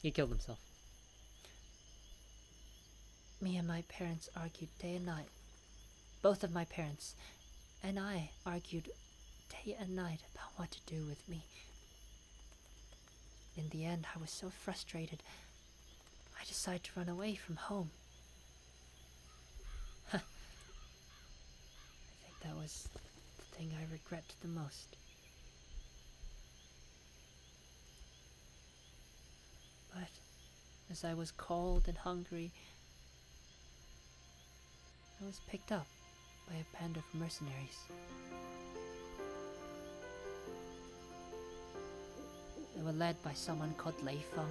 [SPEAKER 1] He killed himself.
[SPEAKER 4] Me and my parents argued day and night. Both of my parents and I argued day and night about what to do with me. In the end, I was so frustrated, I decided to run away from home. I think that was the thing I regret the most. But as I was cold and hungry, I was picked up by a band of mercenaries. They were led by someone called 𝓓𝓾𝓮,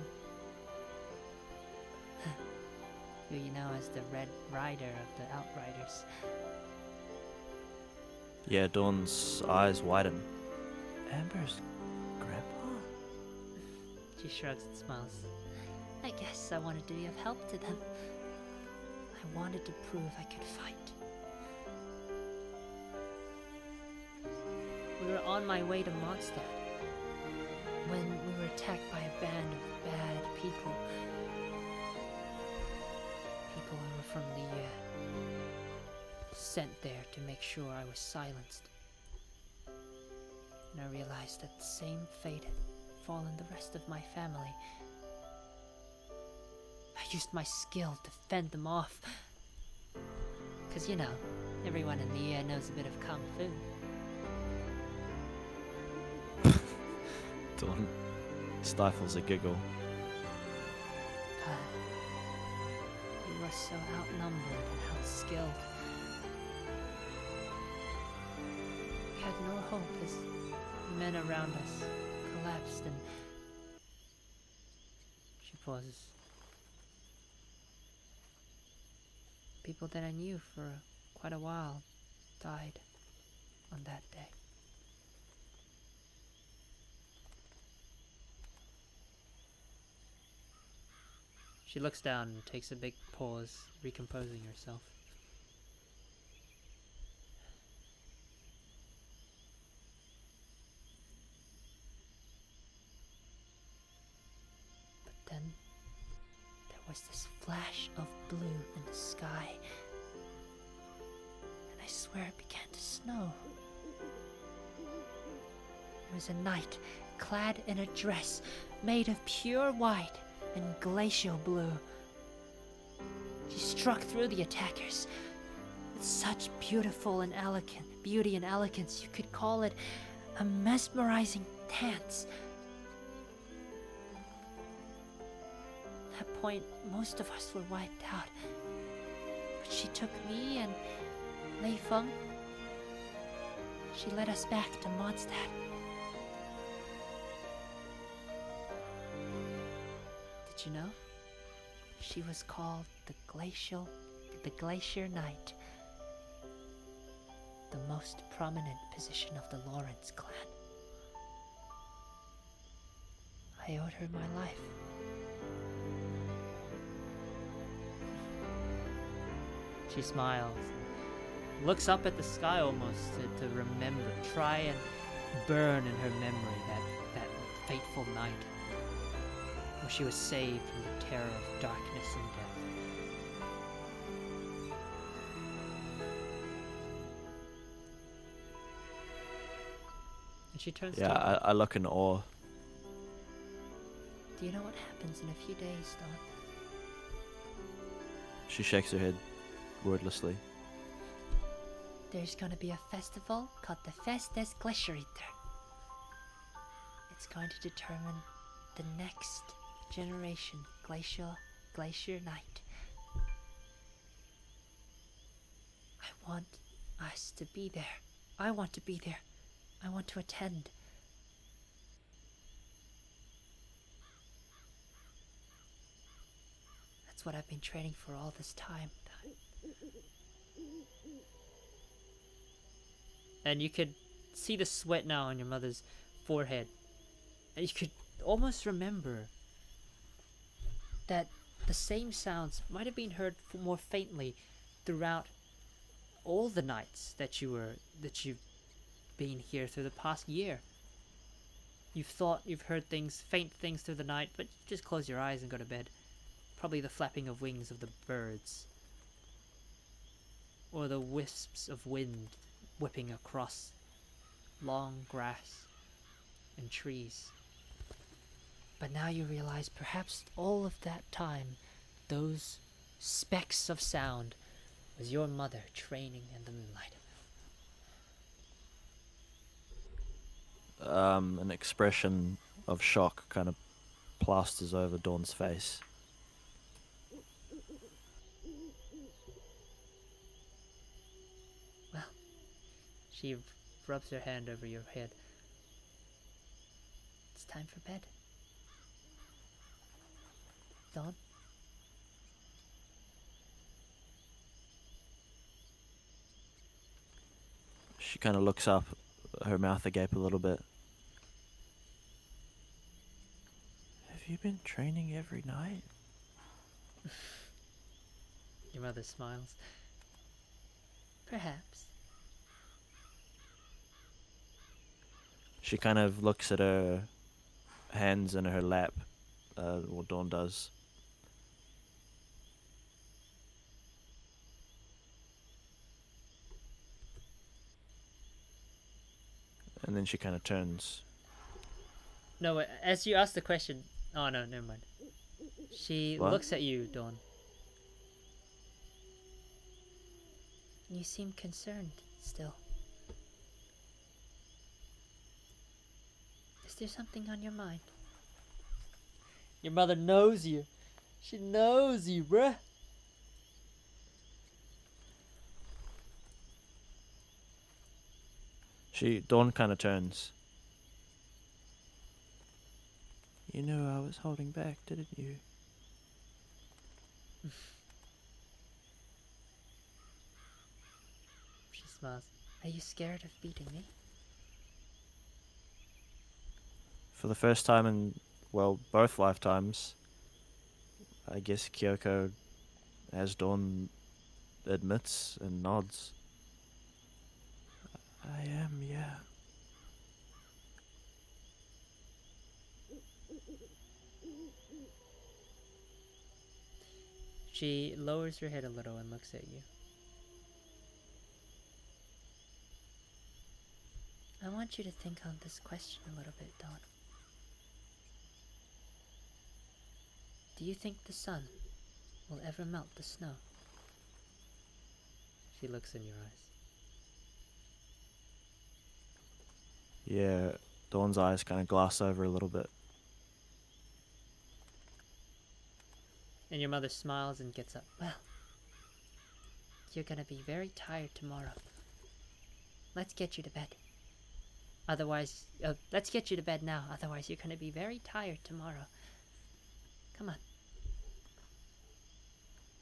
[SPEAKER 4] who you know as the Red Rider of the Outriders.
[SPEAKER 2] Yeah, Dawn's eyes widen. Amber's grandpa?
[SPEAKER 4] She shrugs and smiles. I guess I wanted to be of help to them. I wanted to prove I could fight. We were on my way to Mondstadt when we were attacked by a band of bad people. People who were from Liyue, sent there to make sure I was silenced. And I realized that the same fate had fallen the rest of my family. I used my skill to fend them off. 'Cause you know, everyone in Liyue knows a bit of kung fu.
[SPEAKER 2] Dawn stifles a giggle.
[SPEAKER 4] But we were so outnumbered and outskilled. We had no hope as the men around us collapsed and...
[SPEAKER 1] She pauses.
[SPEAKER 4] People that I knew for quite a while died on that day.
[SPEAKER 1] She looks down and takes a big pause, recomposing herself.
[SPEAKER 4] But then there was this flash of blue in the sky, where it began to snow. It was a knight clad in a dress made of pure white and glacial blue. She struck through the attackers with such beauty and elegance, you could call it a mesmerizing dance. At that point, most of us were wiped out. But she took me and 𝓓𝓾𝓮. She led us back to Mondstadt. Did you know? She was called the Glacier Knight. The most prominent position of the Lawrence clan. I owed her my life.
[SPEAKER 1] She smiles, looks up at the sky almost to remember, try and burn in her memory that fateful night where she was saved from the terror of darkness and death. And she turns to you.
[SPEAKER 2] I look in awe.
[SPEAKER 4] Do you know what happens in a few days, Dawn?
[SPEAKER 2] She shakes her head wordlessly.
[SPEAKER 4] There's gonna be a festival called the Fest des Glacieriter. It's going to determine the next generation Glacier Knight. I want us to be there. I want to be there. I want to attend. That's what I've been training for all this time.
[SPEAKER 1] And you could see the sweat now on your mother's forehead. And you could almost remember that the same sounds might have been heard more faintly throughout all the nights that you've been here through the past year. You've thought you've heard faint things through the night, but you just close your eyes and go to bed. Probably the flapping of wings of the birds, or the wisps of wind whipping across long grass and trees. But now you realize perhaps all of that time, those specks of sound, was your mother training in the moonlight.
[SPEAKER 2] An expression of shock kind of plasters over Dawn's face.
[SPEAKER 1] Well, she rubs her hand over your head. It's time for bed. Dawn?
[SPEAKER 2] She kind of looks up, her mouth agape a little bit. Have you been training every night?
[SPEAKER 1] Your mother smiles.
[SPEAKER 4] Perhaps.
[SPEAKER 2] She kind of looks at her hands in her lap, what Dawn does. And then she kind of turns.
[SPEAKER 1] No, as you ask the question... Oh no, never mind. She
[SPEAKER 2] What?
[SPEAKER 1] looks at you, Dawn.
[SPEAKER 4] You seem concerned still. Is there something on your mind?
[SPEAKER 1] Your mother knows you. She knows you, bruh.
[SPEAKER 2] Dawn kind of turns. You knew I was holding back, didn't you?
[SPEAKER 1] She smiles.
[SPEAKER 4] Are you scared of beating me?
[SPEAKER 2] For the first time in, well, both lifetimes, I guess 𝓓𝓾𝓮, as Dawn admits and nods. I am, yeah.
[SPEAKER 1] She lowers her head a little and looks at you.
[SPEAKER 4] I want you to think on this question a little bit, Dawn. Do you think the sun will ever melt the snow?
[SPEAKER 1] She looks in your eyes.
[SPEAKER 2] Yeah, Dawn's eyes kind of glass over a little bit.
[SPEAKER 1] And your mother smiles and gets up.
[SPEAKER 4] Well, you're gonna be very tired tomorrow. Let's get you to bed. Otherwise, let's get you to bed now. Otherwise, you're gonna be very tired tomorrow. Come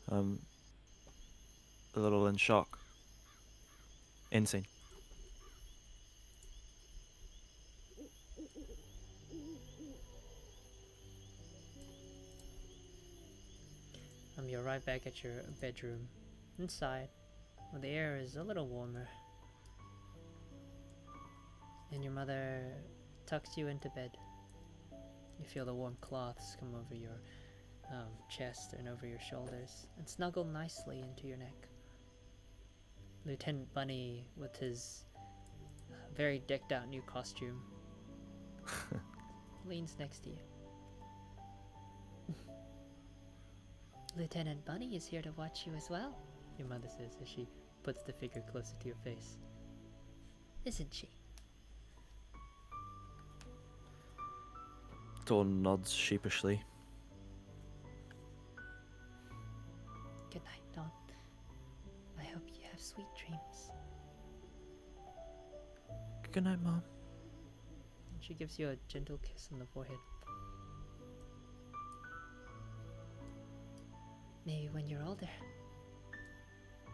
[SPEAKER 4] on.
[SPEAKER 2] A little in shock. Insane.
[SPEAKER 1] You're right back at your bedroom, inside, where the air is a little warmer. And your mother tucks you into bed. You feel the warm cloths come over your chest and over your shoulders, and snuggle nicely into your neck. Lieutenant Bunny, with his very decked out new costume, leans next to you.
[SPEAKER 4] Lieutenant Bunny is here to watch you as well,
[SPEAKER 1] Your mother says as she puts the figure closer to your face.
[SPEAKER 4] isn't she?
[SPEAKER 2] Dawn nods sheepishly.
[SPEAKER 4] Good night, Dawn. I hope you have sweet dreams.
[SPEAKER 2] Good night, Mom.
[SPEAKER 1] And she gives you a gentle kiss on the forehead.
[SPEAKER 4] Maybe when you're older,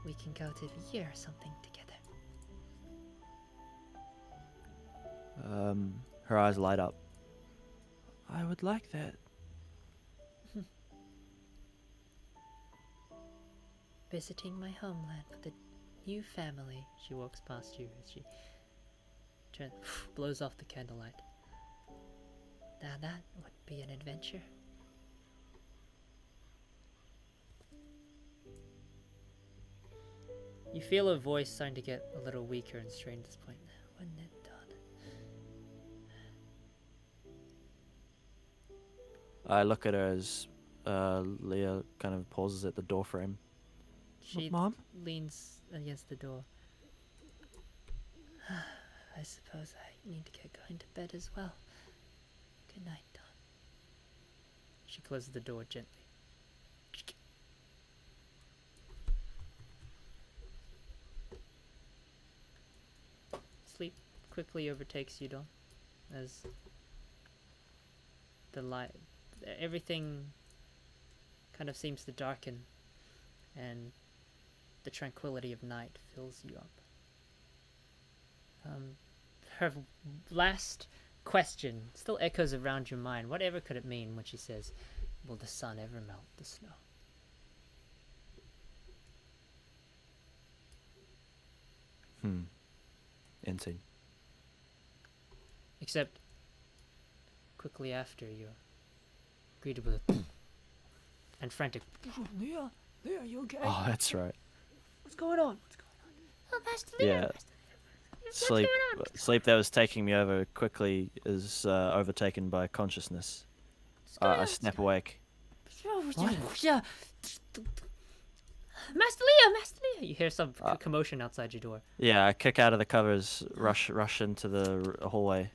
[SPEAKER 4] we can go to the year or something together.
[SPEAKER 2] Her eyes light up. I would like that.
[SPEAKER 4] Visiting my homeland with a new family.
[SPEAKER 1] She walks past you as she blows off the candlelight.
[SPEAKER 4] Now that would be an adventure.
[SPEAKER 1] You feel her voice starting to get a little weaker and strained at this point.
[SPEAKER 4] Wouldn't it, Dawn?
[SPEAKER 2] I look at her as Leah kind of pauses at the doorframe.
[SPEAKER 1] She
[SPEAKER 2] Mom?
[SPEAKER 1] leans against the door.
[SPEAKER 4] I suppose I need to get going to bed as well. Good night, Dawn.
[SPEAKER 1] She closes the door gently. Sleep quickly overtakes you, Dawn, as the light, everything kind of seems to darken, and the tranquility of night fills you up. Her last question still echoes around your mind. Whatever could it mean when she says, "Will the sun ever melt the snow?"
[SPEAKER 2] Insane.
[SPEAKER 1] Except, quickly after, you're greeted with a and frantic.
[SPEAKER 4] Leah, you okay?
[SPEAKER 2] Oh, that's right.
[SPEAKER 4] What's going on?
[SPEAKER 3] Oh, Master Leah,
[SPEAKER 2] Yeah.
[SPEAKER 3] Master Leah. What's
[SPEAKER 2] Sleep,
[SPEAKER 3] going on?
[SPEAKER 2] sleep that was taking me over quickly is overtaken by consciousness. I snap awake.
[SPEAKER 1] Yeah. Master Leah, Master Leah! You hear some commotion outside your door.
[SPEAKER 2] Yeah, I kick out of the covers, rush into the hallway.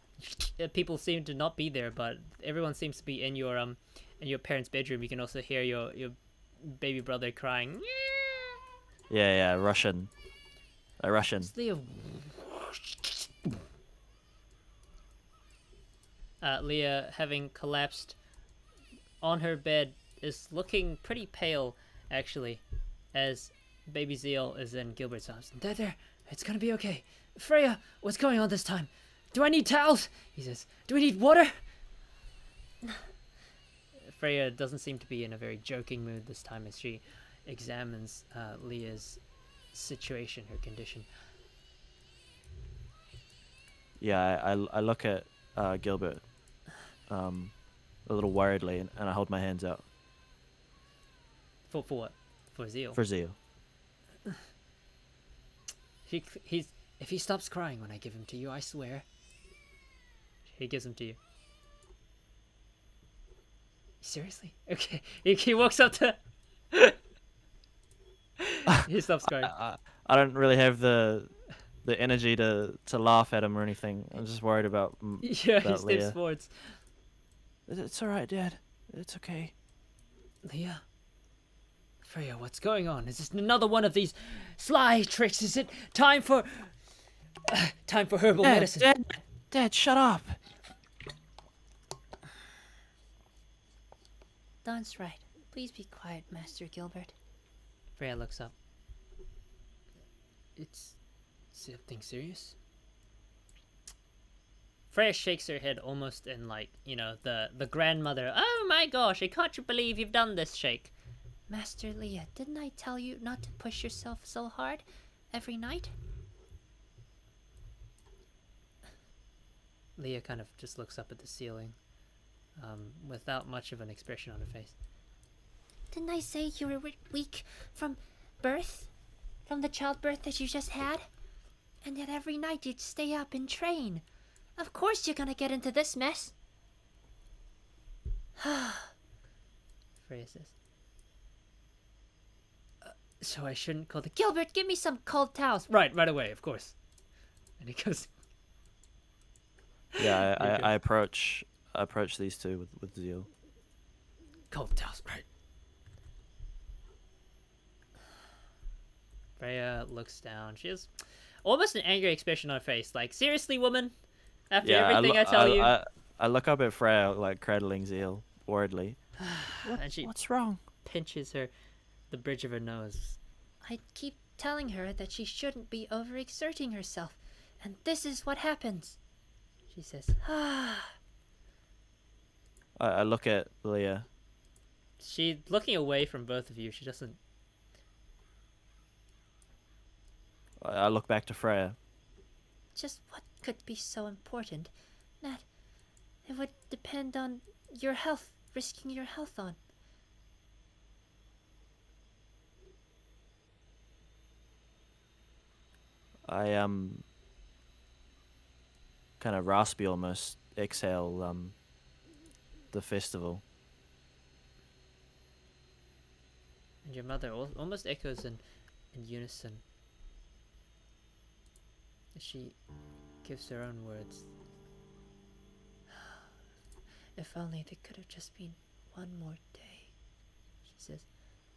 [SPEAKER 1] People seem to not be there, but everyone seems to be in your parents' bedroom. You can also hear your baby brother crying.
[SPEAKER 2] Yeah, rush in. I rush in.
[SPEAKER 1] Master Leah. Leah, having collapsed on her bed, is looking pretty pale, actually, as baby Zeal is in Gilbert's arms. There, it's gonna be okay. Freya, what's going on this time? Do I need towels? He says, do we need water? Freya doesn't seem to be in a very joking mood this time as she examines Leah's situation, her condition.
[SPEAKER 2] Yeah, I look at Gilbert a little worriedly, and I hold my hands out.
[SPEAKER 1] For what? For Zeal.
[SPEAKER 2] For Zeal.
[SPEAKER 1] If he stops crying when I give him to you, I swear. He gives him to you. Seriously? Okay. He walks up to... He stops crying.
[SPEAKER 2] I don't really have the energy to laugh at him or anything. I'm just worried about
[SPEAKER 1] Yeah, he
[SPEAKER 2] about
[SPEAKER 1] steps
[SPEAKER 2] Leah.
[SPEAKER 1] forwards.
[SPEAKER 2] It's all right, Dad. It's okay.
[SPEAKER 1] Leah? Freya, what's going on? Is this another one of these sly tricks? Is it time for... time for herbal medicine?
[SPEAKER 2] Dad, shut up.
[SPEAKER 4] Don's right. Please be quiet, Master Gilbert.
[SPEAKER 1] Freya looks up. It's something serious? Freya shakes her head almost in like, you know, the grandmother. Oh my gosh, I can't believe you've done this shake.
[SPEAKER 4] Master Leah, didn't I tell you not to push yourself so hard every night?
[SPEAKER 1] Leah kind of just looks up at the ceiling, without much of an expression on her face.
[SPEAKER 4] Didn't I say you were weak from birth? From the childbirth that you just had? And yet every night you'd stay up and train. Of course you're gonna get into this mess.
[SPEAKER 1] Freya says. So I shouldn't call the...
[SPEAKER 4] Gilbert, give me some cold towels.
[SPEAKER 1] Right away, of course. And he goes...
[SPEAKER 2] Yeah,
[SPEAKER 1] Okay.
[SPEAKER 2] I approach these two with zeal.
[SPEAKER 1] Cold towels, right. Freya looks down. She has almost an angry expression on her face. Like, seriously, woman? After everything I tell you?
[SPEAKER 2] I look up at Freya, like cradling zeal, worriedly.
[SPEAKER 1] And she
[SPEAKER 2] What's wrong?
[SPEAKER 1] pinches the bridge of her nose.
[SPEAKER 4] I keep telling her that she shouldn't be overexerting herself. And this is what happens.
[SPEAKER 1] She says,
[SPEAKER 2] I look at Leah.
[SPEAKER 1] she's looking away from both of you. She doesn't...
[SPEAKER 2] I look back to Freya.
[SPEAKER 4] Just what could be so important that it would depend on your health, risking your health on.
[SPEAKER 2] I kind of raspy almost exhale the festival.
[SPEAKER 1] And your mother almost echoes in unison. She gives her own words.
[SPEAKER 4] If only there could have just been one more day,
[SPEAKER 1] She says,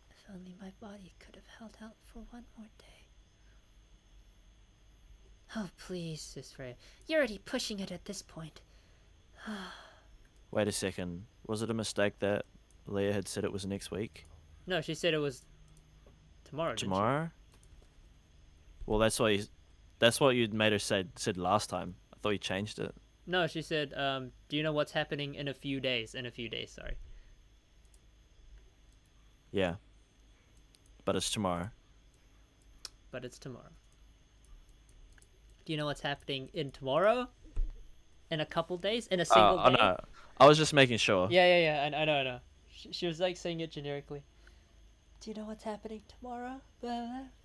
[SPEAKER 4] if only my body could have held out for one more day. Oh, please,
[SPEAKER 1] says Freya.
[SPEAKER 4] you're already pushing it at this point.
[SPEAKER 2] Wait a second. Was it a mistake that Leah had said it was next week?
[SPEAKER 1] No, she said it was tomorrow. didn't she?
[SPEAKER 2] Tomorrow? Well, that's what you'd made her said last time. I thought you changed it.
[SPEAKER 1] No, she said, do you know what's happening in a few days? In a few days, sorry.
[SPEAKER 2] Yeah. But it's tomorrow.
[SPEAKER 1] But it's tomorrow. Do you know what's happening in tomorrow? In a couple days? In a single
[SPEAKER 2] Oh
[SPEAKER 1] day?
[SPEAKER 2] no. I was just making sure.
[SPEAKER 1] Yeah. I know. She was like saying it generically. Do you know what's happening tomorrow?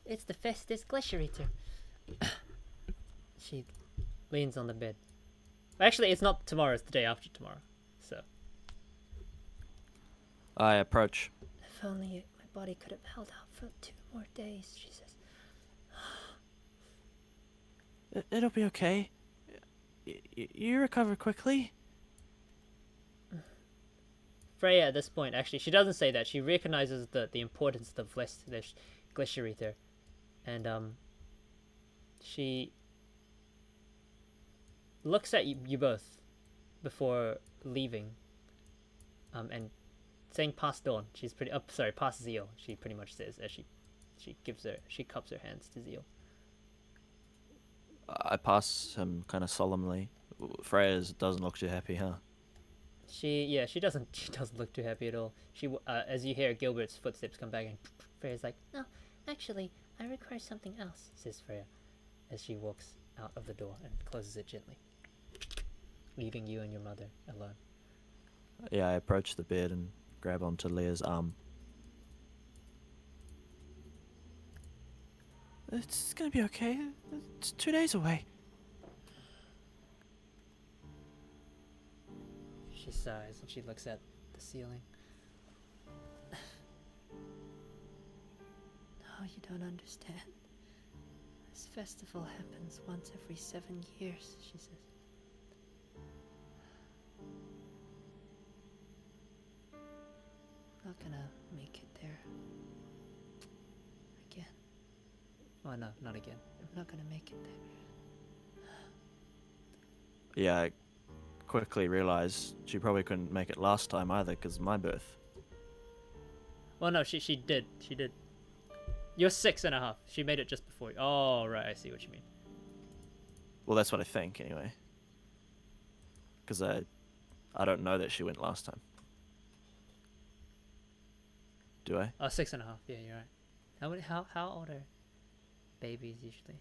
[SPEAKER 4] It's the Festus Glacierator.
[SPEAKER 1] She leans on the bed. Actually, it's not tomorrow, it's the day after tomorrow. So,
[SPEAKER 2] I approach.
[SPEAKER 4] If only my body could have held out for 2 more days, she says.
[SPEAKER 2] It'll be okay. You recover quickly.
[SPEAKER 1] Freya at this point, actually, she doesn't say that. She recognizes the importance of the glacier ether. And, she looks at you both before leaving. And saying past Dawn. She's pretty, past Zeal, she pretty much says as she cups her hands to Zeal.
[SPEAKER 2] I pass him kind of solemnly. Freya doesn't look too happy, huh?
[SPEAKER 1] She doesn't look too happy at all. As you hear Gilbert's footsteps come back, and Freya's like,
[SPEAKER 4] No, actually, I require something else.
[SPEAKER 1] says Freya, as she walks out of the door and closes it gently, leaving you and your mother alone.
[SPEAKER 2] Yeah, I approach the bed and grab onto Leah's arm. It's gonna be okay. It's 2 days away.
[SPEAKER 1] She sighs and she looks at the ceiling.
[SPEAKER 4] No, you don't understand. This festival happens once every 7 years, she says. I'm not gonna make it there. Again.
[SPEAKER 1] Oh no, not again.
[SPEAKER 4] I'm not gonna make it there.
[SPEAKER 2] Yeah, I quickly realized she probably couldn't make it last time either, because my birth.
[SPEAKER 1] Well, no, she did. She did. You're 6.5. She made it just before you. Oh, right. I see what you mean.
[SPEAKER 2] Well, that's what I think, anyway. Because I don't know that she went last time. Do I?
[SPEAKER 1] Oh, 6.5. Yeah, you're right. How old are babies usually?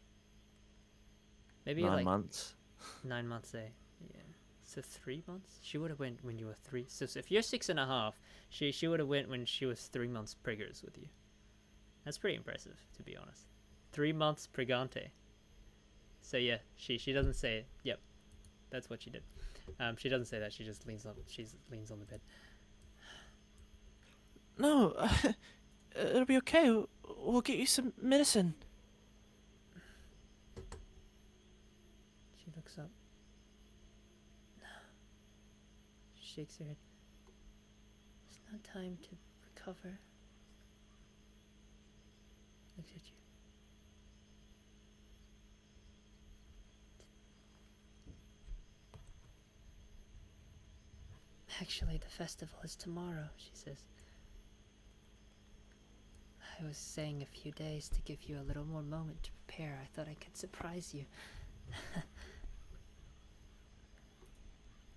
[SPEAKER 1] Maybe
[SPEAKER 2] 9
[SPEAKER 1] like
[SPEAKER 2] months.
[SPEAKER 1] 9 months, eh? Yeah. So 3 months? She would have went when you were 3. So if you're 6.5, she would have went when she was 3 months preggers with you. That's pretty impressive, to be honest. 3 months pregante. So yeah, she doesn't say it. Yep, that's what she did. She doesn't say that. She just leans on the bed.
[SPEAKER 2] No, it'll be okay. We'll get you some medicine.
[SPEAKER 1] She looks up. She shakes her head.
[SPEAKER 4] There's no time to recover.
[SPEAKER 1] Looks at you.
[SPEAKER 4] Actually, the festival is tomorrow, she says. I was saying a few days to give you a little more moment to prepare. I thought I could surprise you.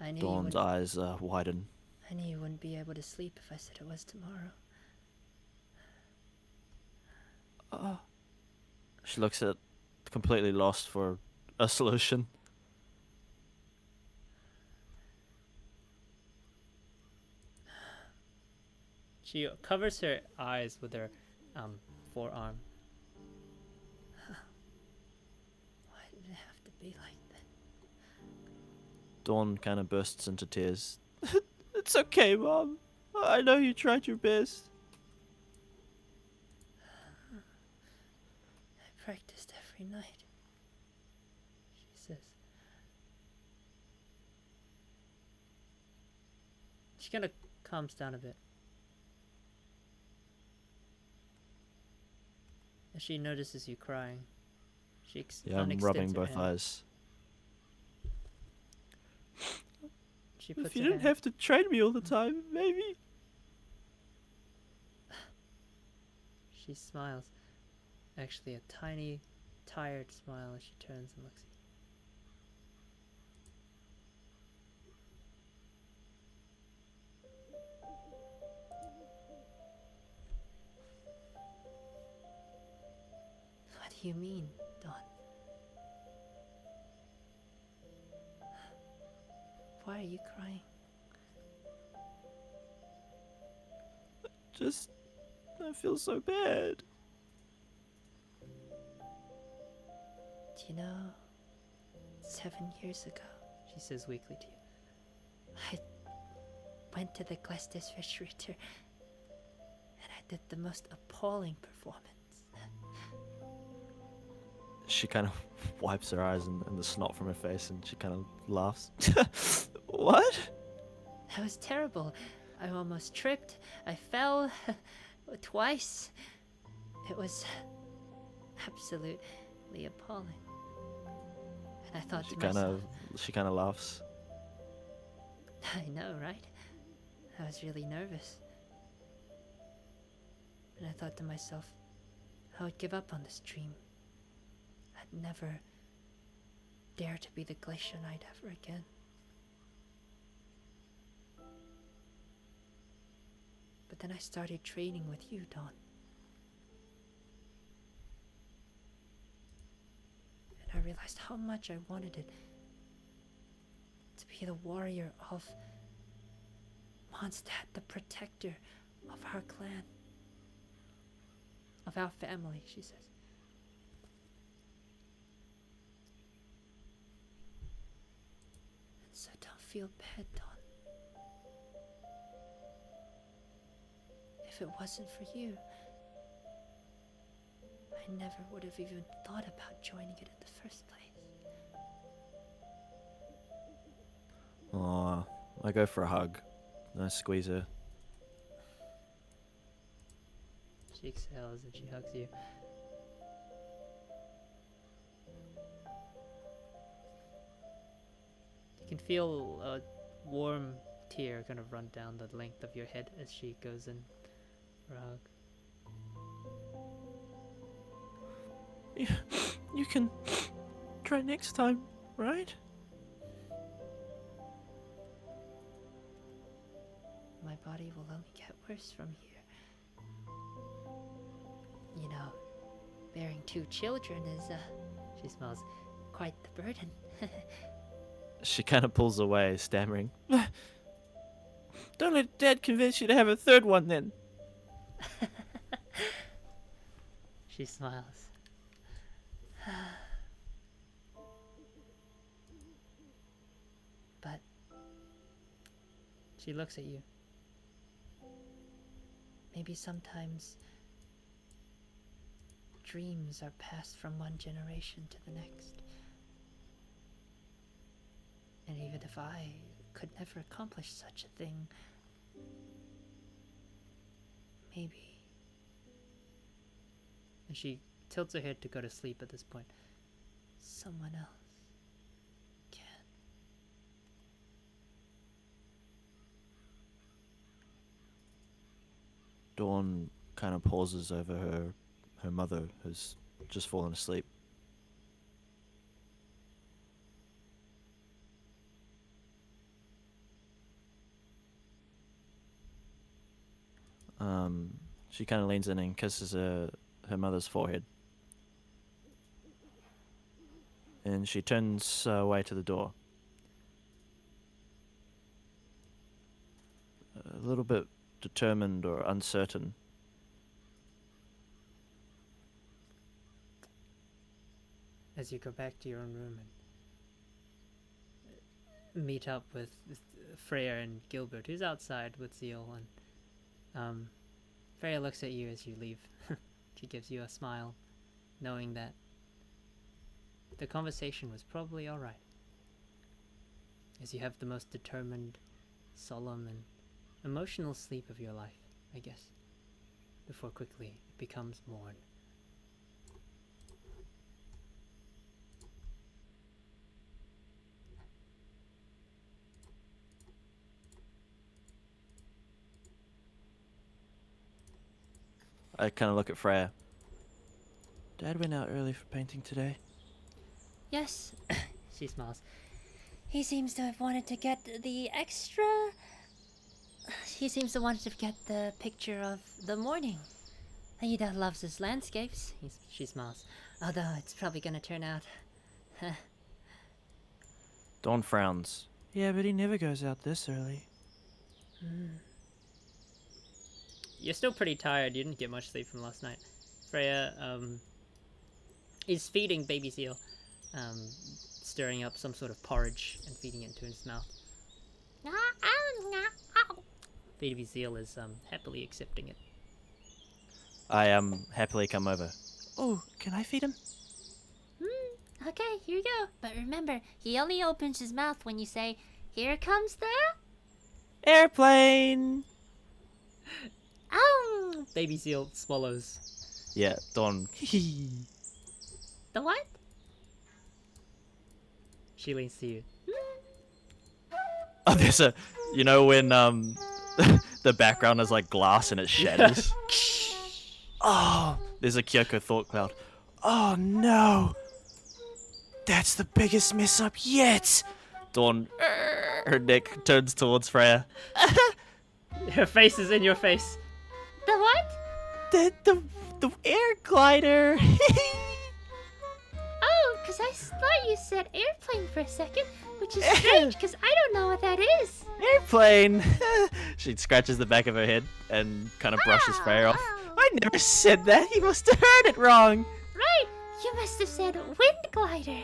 [SPEAKER 4] I knew
[SPEAKER 2] Dawn's eyes widen.
[SPEAKER 4] I knew you wouldn't be able to sleep if I said it was tomorrow.
[SPEAKER 2] She looks at completely lost for a solution.
[SPEAKER 1] She covers her eyes with her forearm.
[SPEAKER 4] Why did it have to be like that?
[SPEAKER 2] Dawn kind of bursts into tears. It's okay, Mom. I know you tried your best.
[SPEAKER 4] I practiced every night, she says.
[SPEAKER 1] She kind of calms down a bit. As she notices you crying, she
[SPEAKER 2] Yeah, I'm rubbing both eyes.
[SPEAKER 1] She puts
[SPEAKER 2] If you
[SPEAKER 1] her
[SPEAKER 2] didn't
[SPEAKER 1] hand-
[SPEAKER 2] have to train me all the time, maybe.
[SPEAKER 1] She smiles. Actually, a tiny, tired smile as she turns and looks at you.
[SPEAKER 4] What do you mean, Dawn? Why are you crying?
[SPEAKER 2] I feel so bad.
[SPEAKER 4] Do you know, 7 years ago,
[SPEAKER 1] She says weakly to you.
[SPEAKER 4] I went to the Glasdesverschritter and I did the most appalling performance.
[SPEAKER 2] She kind of wipes her eyes and the snot from her face, and she kind of laughs. What?
[SPEAKER 4] That was terrible. I almost tripped. I fell twice. It was absolutely appalling. And I thought to myself,
[SPEAKER 2] She kind of laughs.
[SPEAKER 4] I know, right? I was really nervous. And I thought to myself, I would give up on this dream. I'd never dare to be the Glacier Knight ever again. But then I started training with you, Dawn. And I realized how much I wanted it. To be the warrior of Mondstadt, the protector of our clan. Of our family, she says. feel bad, Dawn. If it wasn't for you, I never would have even thought about joining it in the first place.
[SPEAKER 2] Aw, I go for a hug. I squeeze her.
[SPEAKER 1] She exhales and she hugs you. You can feel a warm tear kind of run down the length of your head as she goes in for a hug.
[SPEAKER 2] You can try next time, right?
[SPEAKER 4] My body will only get worse from here. You know, bearing 2 children is,
[SPEAKER 1] She smiles.
[SPEAKER 4] quite the burden.
[SPEAKER 2] She kind of pulls away, stammering. Don't let Dad convince you to have a 3rd one, then.
[SPEAKER 1] She smiles.
[SPEAKER 4] But
[SPEAKER 1] She looks at you.
[SPEAKER 4] maybe sometimes dreams are passed from one generation to the next. And even if I could never accomplish such a thing, maybe.
[SPEAKER 1] And she tilts her head to go to sleep at this point.
[SPEAKER 4] Someone else can.
[SPEAKER 2] Dawn kind of pauses over her mother, who's just fallen asleep. She kind of leans in and kisses her mother's forehead. And she turns away to the door. A little bit determined or uncertain.
[SPEAKER 1] As you go back to your own room and meet up with Freya and Gilbert, who's outside with Zeal, and Freya looks at you as you leave. She gives you a smile, knowing that the conversation was probably alright. As you have the most determined, solemn, and emotional sleep of your life, I guess, before quickly it becomes morn.
[SPEAKER 2] I kind of look at Freya. Dad went out early for painting today.
[SPEAKER 4] Yes,
[SPEAKER 1] She smiles.
[SPEAKER 4] he seems to have wanted to get the extra. He seems to want to get the picture of the morning. He loves his landscapes.
[SPEAKER 1] She smiles.
[SPEAKER 4] Although it's probably gonna turn out.
[SPEAKER 2] Dawn frowns. Yeah, but he never goes out this early.
[SPEAKER 1] You're still pretty tired. You didn't get much sleep from last night. Freya is feeding baby Zeal, stirring up some sort of porridge and feeding it into his mouth. Baby Zeal is happily accepting it.
[SPEAKER 2] I happily come over. Oh, can I feed him?
[SPEAKER 3] Okay, here you go. But remember, he only opens his mouth when you say, "Here comes the..."
[SPEAKER 2] Airplane!
[SPEAKER 3] Oh!
[SPEAKER 1] Baby Zeal swallows.
[SPEAKER 2] Yeah, Dawn.
[SPEAKER 3] The what?
[SPEAKER 1] She leans to you.
[SPEAKER 2] Oh, there's a... You know when the background is like glass and it shatters? Oh, there's a Kyoko thought cloud. Oh no! That's the biggest mess up yet! Dawn, her neck turns towards Freya.
[SPEAKER 1] Her face is in your face.
[SPEAKER 3] The what?
[SPEAKER 2] The air glider!
[SPEAKER 3] Oh, because I thought you said airplane for a second, which is strange because I don't know what that is.
[SPEAKER 2] Airplane! She scratches the back of her head and kind of brushes Freya off. I never said that. He must have heard it wrong.
[SPEAKER 3] Right, you must have said wind glider.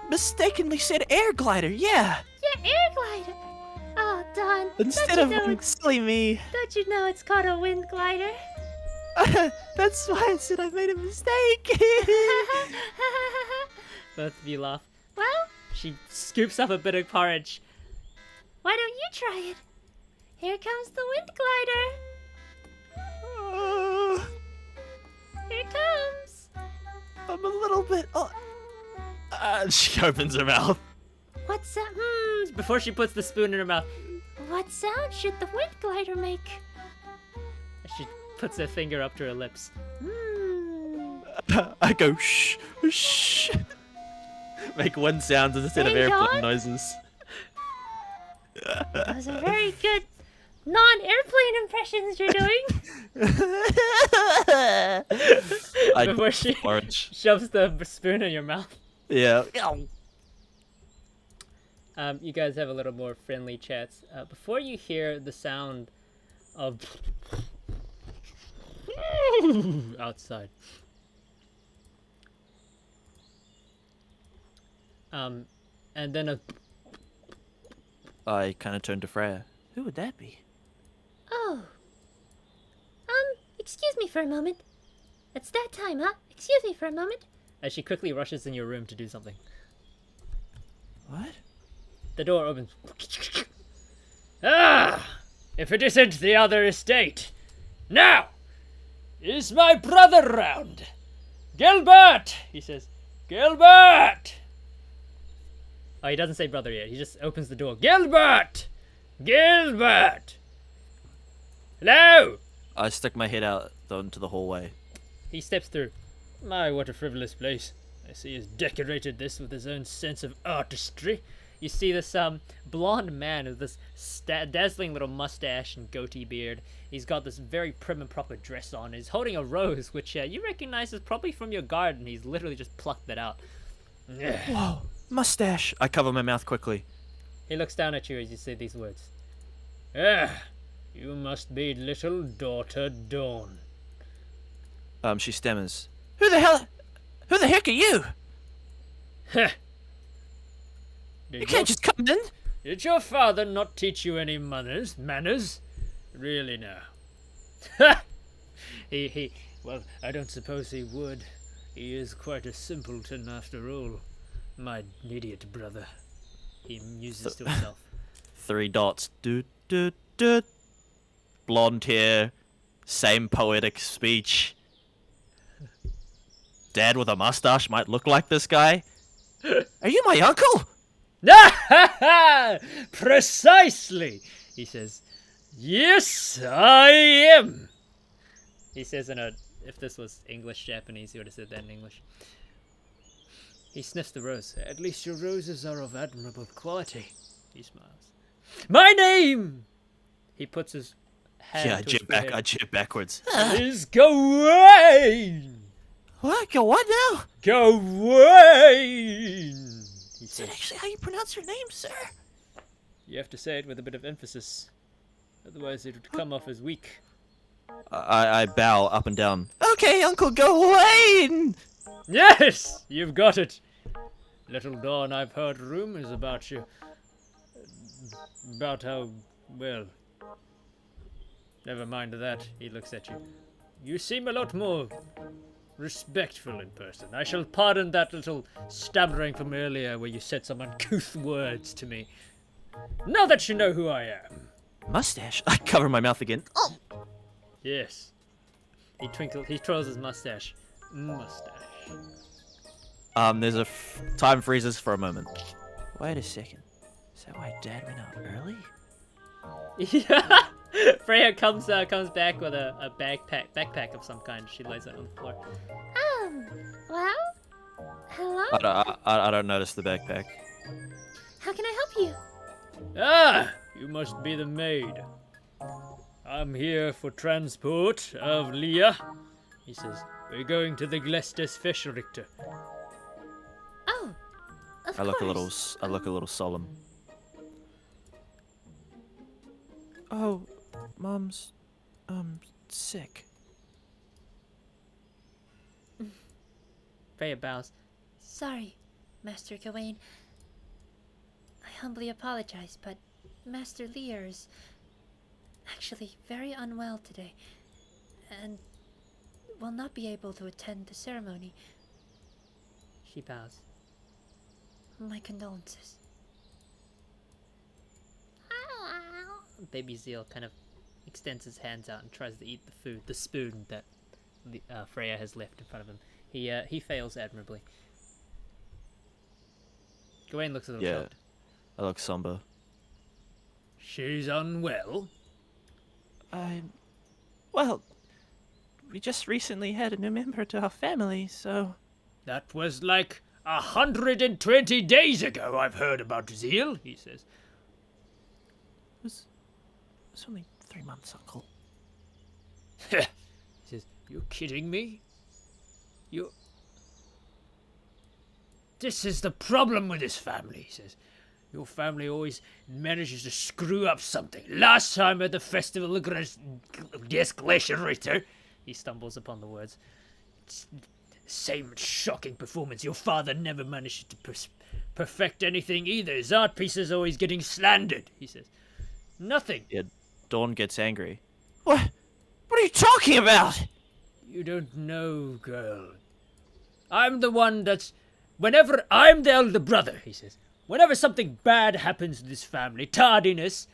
[SPEAKER 2] mistakenly said air glider, yeah.
[SPEAKER 3] Yeah, air glider. Oh, Don.
[SPEAKER 2] Instead
[SPEAKER 3] don't
[SPEAKER 2] of
[SPEAKER 3] you know
[SPEAKER 2] silly me.
[SPEAKER 3] Don't you know it's called a wind glider?
[SPEAKER 2] That's why I said I made a mistake.
[SPEAKER 1] Both of you laugh.
[SPEAKER 3] Well,
[SPEAKER 1] She scoops up a bit of porridge.
[SPEAKER 3] why don't you try it? Here comes the wind glider. Here it comes.
[SPEAKER 2] I'm a little bit. She opens her mouth.
[SPEAKER 3] What sound?
[SPEAKER 1] Before she puts the spoon in her mouth,
[SPEAKER 3] What sound should the wind glider make?
[SPEAKER 1] she puts her finger up to her lips.
[SPEAKER 2] I go shh, shh. Make one sound instead of
[SPEAKER 3] Ding
[SPEAKER 2] airplane
[SPEAKER 3] dong.
[SPEAKER 2] noises.
[SPEAKER 3] Those are very good non-airplane impressions you're doing.
[SPEAKER 1] Before she
[SPEAKER 2] Orange.
[SPEAKER 1] shoves the spoon in your mouth.
[SPEAKER 2] Yeah.
[SPEAKER 1] You guys have a little more friendly chats. Before you hear the sound of outside. And then a
[SPEAKER 2] I kind of turned to Freya. Who would that be?
[SPEAKER 3] Oh. Excuse me for a moment. It's that time, huh? Excuse me for a moment.
[SPEAKER 1] as she quickly rushes in your room to do something.
[SPEAKER 2] What?
[SPEAKER 1] The door opens. Ah! If it isn't the other estate. Now! Is my brother round? Gilbert! He says, Gilbert! Oh, he doesn't say brother yet. He just opens the door. Gilbert! Gilbert! Hello!
[SPEAKER 2] I stuck my head out into the hallway.
[SPEAKER 1] He steps through. My, what a frivolous place. I see he's decorated this with his own sense of artistry. You see this blonde man with this dazzling little mustache and goatee beard. He's got this very prim and proper dress on. He's holding a rose, which you recognize is probably from your garden. He's literally just plucked that out.
[SPEAKER 2] Whoa, mustache! I cover my mouth quickly.
[SPEAKER 1] He looks down at you as you say these words. Ah, you must be little daughter Dawn.
[SPEAKER 2] She stammers. Who the heck are you?
[SPEAKER 1] Heh.
[SPEAKER 2] You can't just come in.
[SPEAKER 1] Did your father not teach you any manners? Really now? Ha! Well, I don't suppose he would. He is quite a simpleton after all. My idiot brother. He muses to himself.
[SPEAKER 2] 3 dots. Doot, doot, doot. Blonde hair. Same poetic speech. Dad with a mustache might look like this guy. Are you my uncle?
[SPEAKER 1] Precisely! He says, yes, I am! He says in a, if this was English, Japanese, he would have said that in English. He sniffs the rose. At least your roses are of admirable quality. He smiles. My name! He puts his hand
[SPEAKER 2] Yeah,
[SPEAKER 1] to his forehead.
[SPEAKER 2] I jib backwards.
[SPEAKER 1] Is Gawain!
[SPEAKER 2] What? Go what now?
[SPEAKER 1] Gawain! He
[SPEAKER 2] Is
[SPEAKER 1] says.
[SPEAKER 2] that actually how you pronounce your name, sir?
[SPEAKER 1] You have to say it with a bit of emphasis. Otherwise it would come off as weak.
[SPEAKER 2] I bow up and down. Okay, Uncle Gawain!
[SPEAKER 1] Yes! You've got it! Little Dawn, I've heard rumors about you. About how, well... Never mind that. He looks at you. You seem a lot more respectful in person. I shall pardon that little stammering from earlier where you said some uncouth words to me. Now that you know who I am.
[SPEAKER 2] Mustache? I cover my mouth again. Oh!
[SPEAKER 1] Yes. He twirls his mustache. Mustache.
[SPEAKER 2] There's a time freezes for a moment. Wait a second. Is that why Dad went out early?
[SPEAKER 1] Yeah. Freya comes back with a backpack of some kind. She lays it on the floor.
[SPEAKER 3] Well, hello?
[SPEAKER 2] I don't notice the backpack.
[SPEAKER 3] How can I help you?
[SPEAKER 1] Ah, you must be the maid. I'm here for transport of Leah. He says, we're going to the Glestes Fischrichter.
[SPEAKER 3] Oh, of
[SPEAKER 2] I look
[SPEAKER 3] course.
[SPEAKER 2] a little solemn. Oh, Mom's sick.
[SPEAKER 1] Freya bows.
[SPEAKER 3] Sorry,
[SPEAKER 4] Master Gawain. I humbly apologize, but Master Lear is actually very unwell today, and will not be able to attend the ceremony.
[SPEAKER 1] She bows.
[SPEAKER 4] My condolences.
[SPEAKER 1] Baby Zeal kind of extends his hands out and tries to eat the food, the spoon that Freya has left in front of him. He fails admirably. Gawain looks a little
[SPEAKER 2] Yeah,
[SPEAKER 1] shocked.
[SPEAKER 2] I look somber.
[SPEAKER 1] She's unwell?
[SPEAKER 2] Well, we just recently had a new member to our family, so...
[SPEAKER 1] That was like 120 days ago I've heard about Zeal, he says.
[SPEAKER 2] It's only 3 months, Uncle.
[SPEAKER 1] He says, "You're kidding me? This is the problem with this family," he says. "Your family always manages to screw up something. Last time at the festival of Glacier Ritter," he stumbles upon the words. "Same shocking performance. Your father never managed to perfect anything either. His art pieces always getting slandered," he says. "Nothing.
[SPEAKER 2] Yeah, Dawn gets angry. What? What are you talking about?
[SPEAKER 1] You don't know, girl. I'm the one that's... I'm the elder brother," he says. "Whenever something bad happens to this family, tardiness,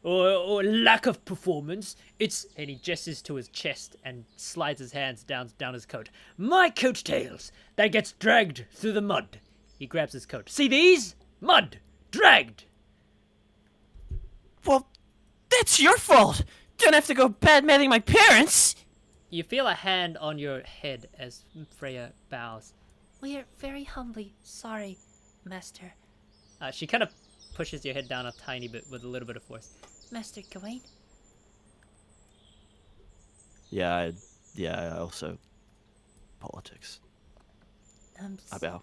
[SPEAKER 1] or lack of performance, it's..." And he gestures to his chest and slides his hands down his coat. "My coattails that gets dragged through the mud." He grabs his coat. "See these? Mud. Dragged."
[SPEAKER 2] Well, that's your fault. Don't have to go bad-mouthing my parents.
[SPEAKER 1] You feel a hand on your head as Freya bows.
[SPEAKER 4] We are very humbly sorry, Master.
[SPEAKER 1] She kind of pushes your head down a tiny bit with a little bit of force.
[SPEAKER 4] Master Gawain?
[SPEAKER 2] Yeah, I also... Politics. I bow.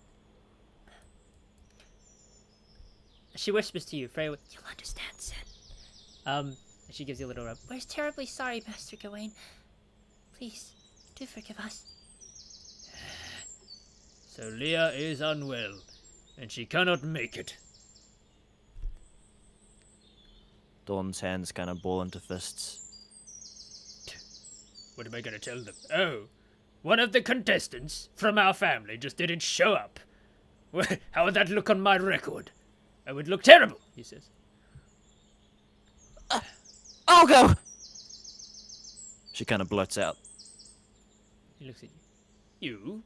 [SPEAKER 1] She whispers to you, Freya.
[SPEAKER 4] You'll understand, son.
[SPEAKER 1] She gives you a little rub.
[SPEAKER 4] We're terribly sorry, Master Gawain. Please, do forgive us.
[SPEAKER 1] So Leah is unwell, and she cannot make it.
[SPEAKER 2] Dawn's hands kind of ball into fists.
[SPEAKER 1] What am I gonna tell them? Oh, one of the contestants from our family just didn't show up. Well, how would that look on my record? I would look terrible, he says.
[SPEAKER 2] I'll go! She kind of blurts out.
[SPEAKER 1] He looks at you. You?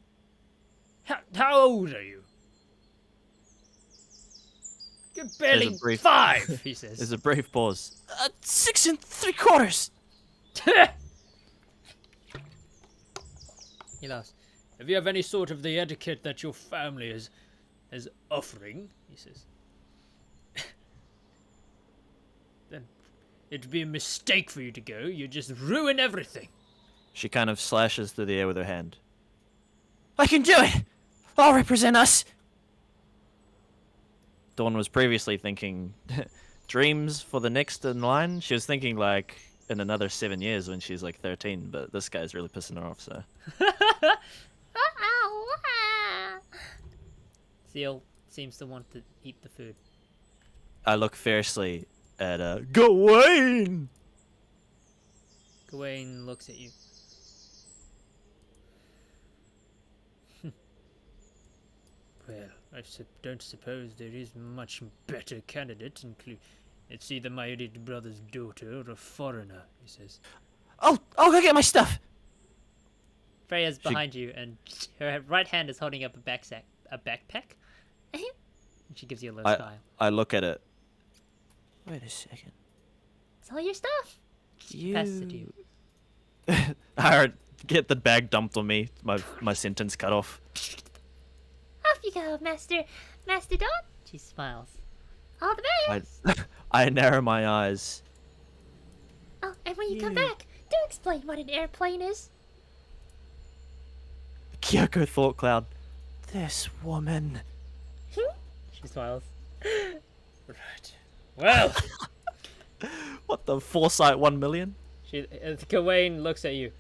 [SPEAKER 1] How old are you? You're barely
[SPEAKER 2] brief-
[SPEAKER 1] 5, he says.
[SPEAKER 2] There's a brief pause. 6 3/4.
[SPEAKER 1] He laughs. Have you have any sort of the etiquette that your family is offering? He says. Then it'd be a mistake for you to go. You just ruin everything.
[SPEAKER 2] She kind of slashes through the air with her hand. I can do it! I'll represent us! Dawn was previously thinking dreams for the next in line. She was thinking like in another 7 years when she's like 13, but this guy's really pissing her off, so.
[SPEAKER 1] Seal seems to want to eat the food.
[SPEAKER 2] I look fiercely at Gawain!
[SPEAKER 1] Gawain looks at you. Well, I don't suppose there is much better candidate. It's either my idiot brother's daughter or a foreigner, he says.
[SPEAKER 2] I'll go get my stuff!
[SPEAKER 1] Freya's behind you, and her right hand is holding up a backpack. And she gives you a little smile.
[SPEAKER 2] I look at it. Wait a second.
[SPEAKER 3] It's all your stuff.
[SPEAKER 1] She passes it to you.
[SPEAKER 2] I get the bag dumped on me. My sentence cut off.
[SPEAKER 3] Off you go, Master Dawn.
[SPEAKER 1] She smiles.
[SPEAKER 3] All the best.
[SPEAKER 2] I narrow my eyes.
[SPEAKER 3] Oh, and when you come back, do explain what an airplane is.
[SPEAKER 2] Kyoko thought cloud. This woman.
[SPEAKER 1] She smiles. Right. Well.
[SPEAKER 2] What the foresight 1 million?
[SPEAKER 1] Gawain looks at you.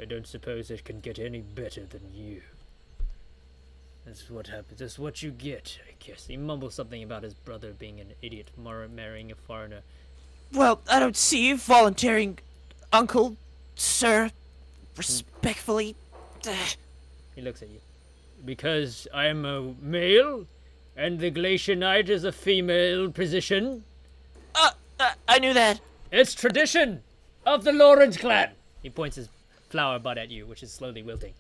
[SPEAKER 1] I don't suppose it can get any better than you. That's what happens. That's what you get, I guess. He mumbles something about his brother being an idiot, marrying a foreigner.
[SPEAKER 2] Well, I don't see you volunteering, Uncle, Sir. Respectfully.
[SPEAKER 1] He looks at you. Because I'm a male, and the Glacier Knight is a female position.
[SPEAKER 2] I knew that.
[SPEAKER 1] It's tradition of the Lawrence clan. He points his flower bud at you, which is slowly wilting.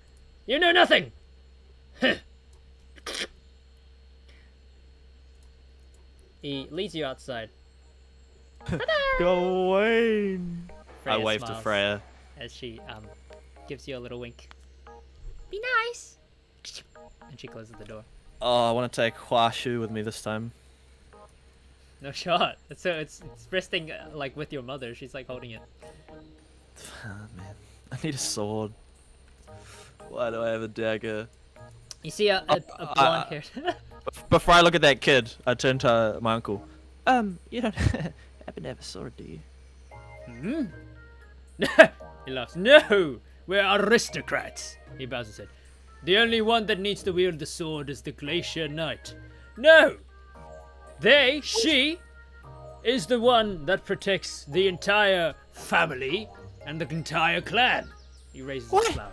[SPEAKER 1] You know nothing. He leads you outside.
[SPEAKER 2] Go away. I
[SPEAKER 1] Freya
[SPEAKER 2] wave to
[SPEAKER 1] smiles
[SPEAKER 2] Freya.
[SPEAKER 1] as she gives you a little wink,
[SPEAKER 3] Be nice.
[SPEAKER 1] and she closes the door.
[SPEAKER 2] Oh, I want to take Huashu with me this time.
[SPEAKER 1] No shot. So it's resting like with your mother. She's like holding it.
[SPEAKER 2] Oh, man. I need a sword. Why do I have a dagger?
[SPEAKER 1] You see a blonde haired.
[SPEAKER 2] Before I look at that kid, I turn to my uncle. You don't happen to have a sword, do you?
[SPEAKER 1] He laughs. No, we're aristocrats. He bows his head. The only one that needs to wield the sword is the Glacier Knight. No, she is the one that protects the entire family and the entire clan. He raises his flower.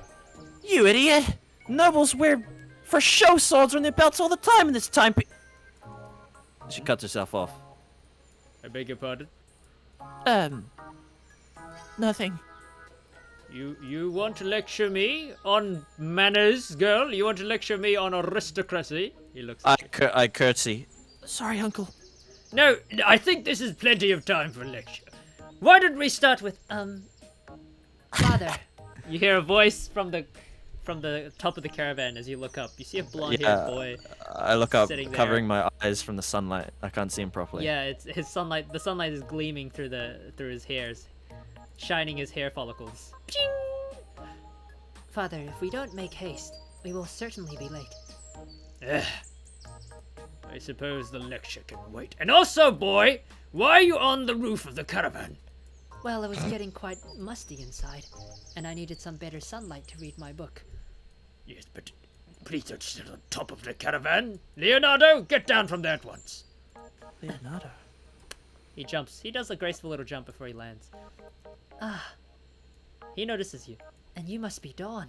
[SPEAKER 2] You idiot! Nobles wear for show swords on their belts all the time in this time. She cuts herself off.
[SPEAKER 1] I beg your pardon.
[SPEAKER 2] Nothing.
[SPEAKER 1] You want to lecture me on manners, girl? You want to lecture me on aristocracy? He looks at you.
[SPEAKER 2] I curtsy. Sorry, uncle.
[SPEAKER 1] No, I think this is plenty of time for a lecture. Why don't we start with
[SPEAKER 4] Father.
[SPEAKER 1] You hear a voice from the top of the caravan as you look up. You see a blonde-haired boy.
[SPEAKER 2] I look up,
[SPEAKER 1] sitting there.
[SPEAKER 2] covering my eyes from the sunlight. I can't see him properly.
[SPEAKER 1] Yeah, it's his sunlight. The sunlight is gleaming through his hairs, shining his hair follicles.
[SPEAKER 4] Father, if we don't make haste, we will certainly be late.
[SPEAKER 1] Ugh. I suppose the lecture can wait. And also, boy, why are you on the roof of the caravan?
[SPEAKER 4] Well, it was getting quite musty inside, and I needed some better sunlight to read my book.
[SPEAKER 1] Yes, but please don't sit on top of the caravan. Leonardo, get down from there at once.
[SPEAKER 2] Leonardo.
[SPEAKER 1] He jumps. He does a graceful little jump before he lands.
[SPEAKER 4] Ah,
[SPEAKER 1] He notices you.
[SPEAKER 4] and you must be Dawn.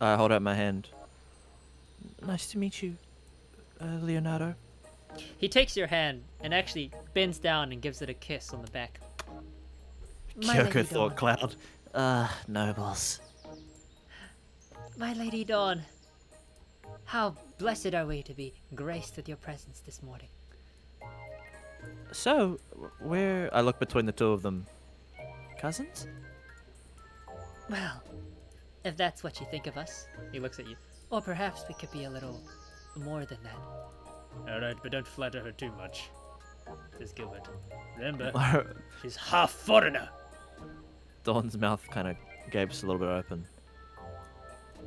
[SPEAKER 2] I hold out my hand. Nice to meet you, Leonardo.
[SPEAKER 1] He takes your hand and actually bends down and gives it a kiss on the back.
[SPEAKER 4] My Lady
[SPEAKER 2] Kyoko thought
[SPEAKER 4] Dawn.
[SPEAKER 2] cloud. Nobles.
[SPEAKER 4] My Lady Dawn. How blessed are we to be graced with your presence this morning.
[SPEAKER 2] So, where... I look between the two of them. Cousins?
[SPEAKER 4] Well, if that's what you think of us,
[SPEAKER 1] He looks at you.
[SPEAKER 4] or perhaps we could be a little more than that.
[SPEAKER 1] All right, but don't flatter her too much, says Gilbert. Remember, she's half foreigner.
[SPEAKER 2] Dawn's mouth kind of gapes a little bit open.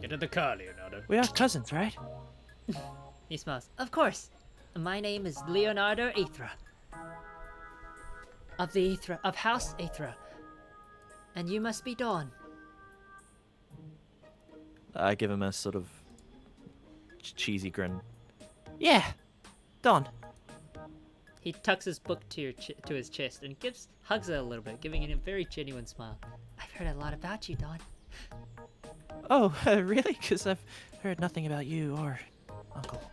[SPEAKER 1] Get in the car, Leonardo.
[SPEAKER 2] We are cousins, right?
[SPEAKER 4] He smiles. Of course. My name is Leonardo 𝓓𝓾. Of the 𝓓𝓾, of House 𝓓𝓾. And you must be Dawn.
[SPEAKER 2] I give him a sort of cheesy grin. Yeah, Dawn.
[SPEAKER 1] He tucks his book to his chest and hugs it a little bit, giving it a very genuine smile.
[SPEAKER 4] I've heard a lot about you, Dawn.
[SPEAKER 2] Oh, really? Because I've heard nothing about you or Uncle.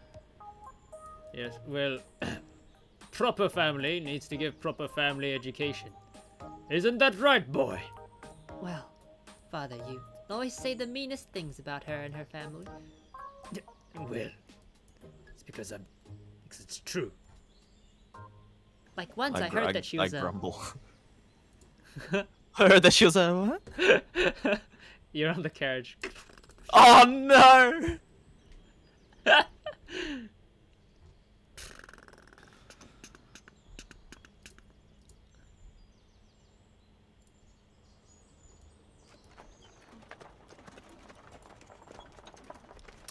[SPEAKER 1] Yes, well, proper family needs to give proper family education. Isn't that right, boy?
[SPEAKER 4] Well, Father, you always say the meanest things about her and her family.
[SPEAKER 1] Well, it's because it's true.
[SPEAKER 4] Like once I heard that she was
[SPEAKER 2] I
[SPEAKER 4] a...
[SPEAKER 2] grumble. I heard that she was a what?
[SPEAKER 1] You're on the carriage.
[SPEAKER 2] Oh no!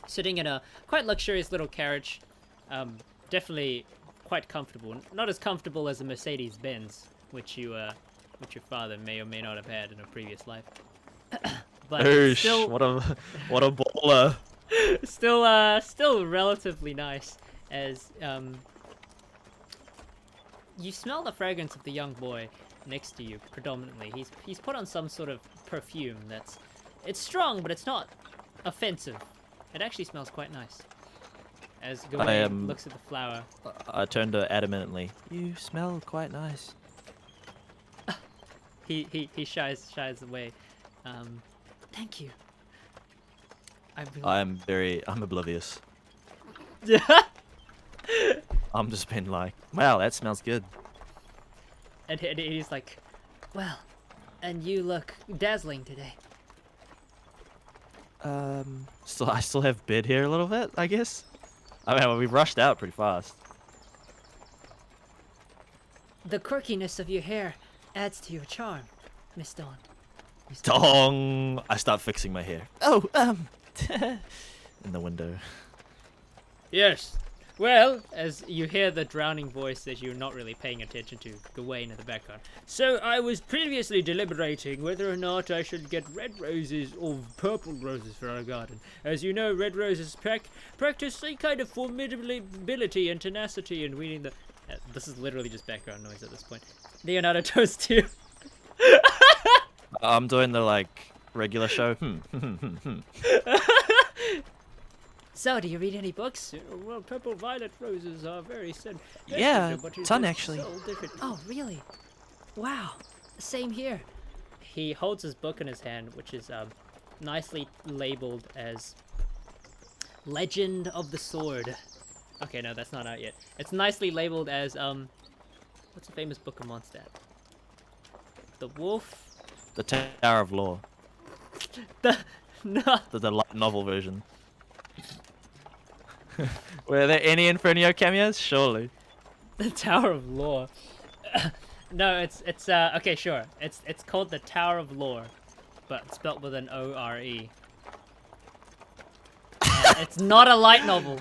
[SPEAKER 1] Sitting in a quite luxurious little carriage. Definitely quite comfortable. Not as comfortable as a Mercedes-Benz, which your father may or may not have had in a previous life. But
[SPEAKER 2] Oosh,
[SPEAKER 1] still,
[SPEAKER 2] what a baller.
[SPEAKER 1] Still relatively nice, as you smell the fragrance of the young boy next to you predominantly. He's put on some sort of perfume it's strong, but it's not offensive. It actually smells quite nice. As Gawain looks at the flower.
[SPEAKER 2] I turned to adamantly. You smell quite nice.
[SPEAKER 1] He shies away. Thank you.
[SPEAKER 2] I'm oblivious. I'm just been like, wow, that smells good.
[SPEAKER 1] And he's like, well, and you look dazzling today.
[SPEAKER 2] I still have bed here a little bit, I guess. I mean, we rushed out pretty fast.
[SPEAKER 4] The quirkiness of your hair adds to your charm, Miss Dawn.
[SPEAKER 2] Dong! I start fixing my hair. Oh, in the window.
[SPEAKER 1] Yes. Well, as you hear the drowning voice that you're not really paying attention to, Gawain in the background. So I was previously deliberating whether or not I should get red roses or purple roses for our garden. As you know, red roses practice a kind of formidability and tenacity in weeding the... this is literally just background noise at this point. Leonardo toast to you.
[SPEAKER 2] I'm doing the, like, regular show.
[SPEAKER 4] So, do you read any books?
[SPEAKER 1] Well, purple violet roses are very sad.
[SPEAKER 5] Yeah, ton actually.
[SPEAKER 1] So different.
[SPEAKER 4] Oh, really? Wow. Same here.
[SPEAKER 1] He holds his book in his hand, which is nicely labeled as Legend of the Sword. Okay, no, that's not out yet. It's nicely labeled as what's the famous book of Mondstadt? The Wolf.
[SPEAKER 2] The Tower of Law.
[SPEAKER 1] No.
[SPEAKER 2] The light novel version. Were there any Inferno cameos? Surely.
[SPEAKER 1] The Tower of Lore. No, it's okay, sure. It's called the Tower of Lore, but spelt with an O-R-E. It's not a light novel.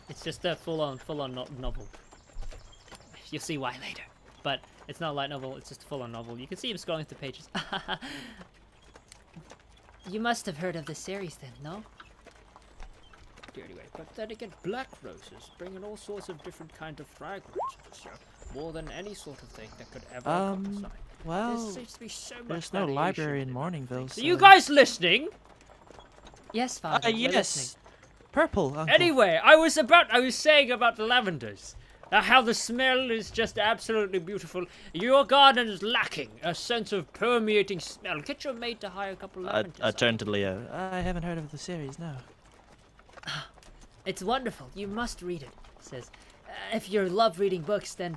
[SPEAKER 1] It's just a full-on novel. You'll see why later. But it's not a light novel, it's just a full-on novel. You can see him scrolling through pages.
[SPEAKER 4] You must have heard of the series then, no?
[SPEAKER 1] Anyway, but then again, black roses bring in all sorts of different kinds of fragrances. So more than any sort of thing that could ever come aside.
[SPEAKER 5] Well,
[SPEAKER 1] There seems to be so much
[SPEAKER 5] there's no
[SPEAKER 1] variation
[SPEAKER 5] library in
[SPEAKER 1] in
[SPEAKER 5] Morningville,
[SPEAKER 1] Are
[SPEAKER 5] so...
[SPEAKER 1] you guys listening?
[SPEAKER 4] Yes, Father. we're listening.
[SPEAKER 5] yes. Purple, Uncle.
[SPEAKER 1] Anyway, I was saying about the lavenders. How the smell is just absolutely beautiful. Your garden is lacking a sense of permeating smell. Get your maid to hire a couple lavenders.
[SPEAKER 2] I turned to Leo.
[SPEAKER 5] I haven't heard of the series, no.
[SPEAKER 4] It's wonderful. You must read it. It says, if you love reading books, then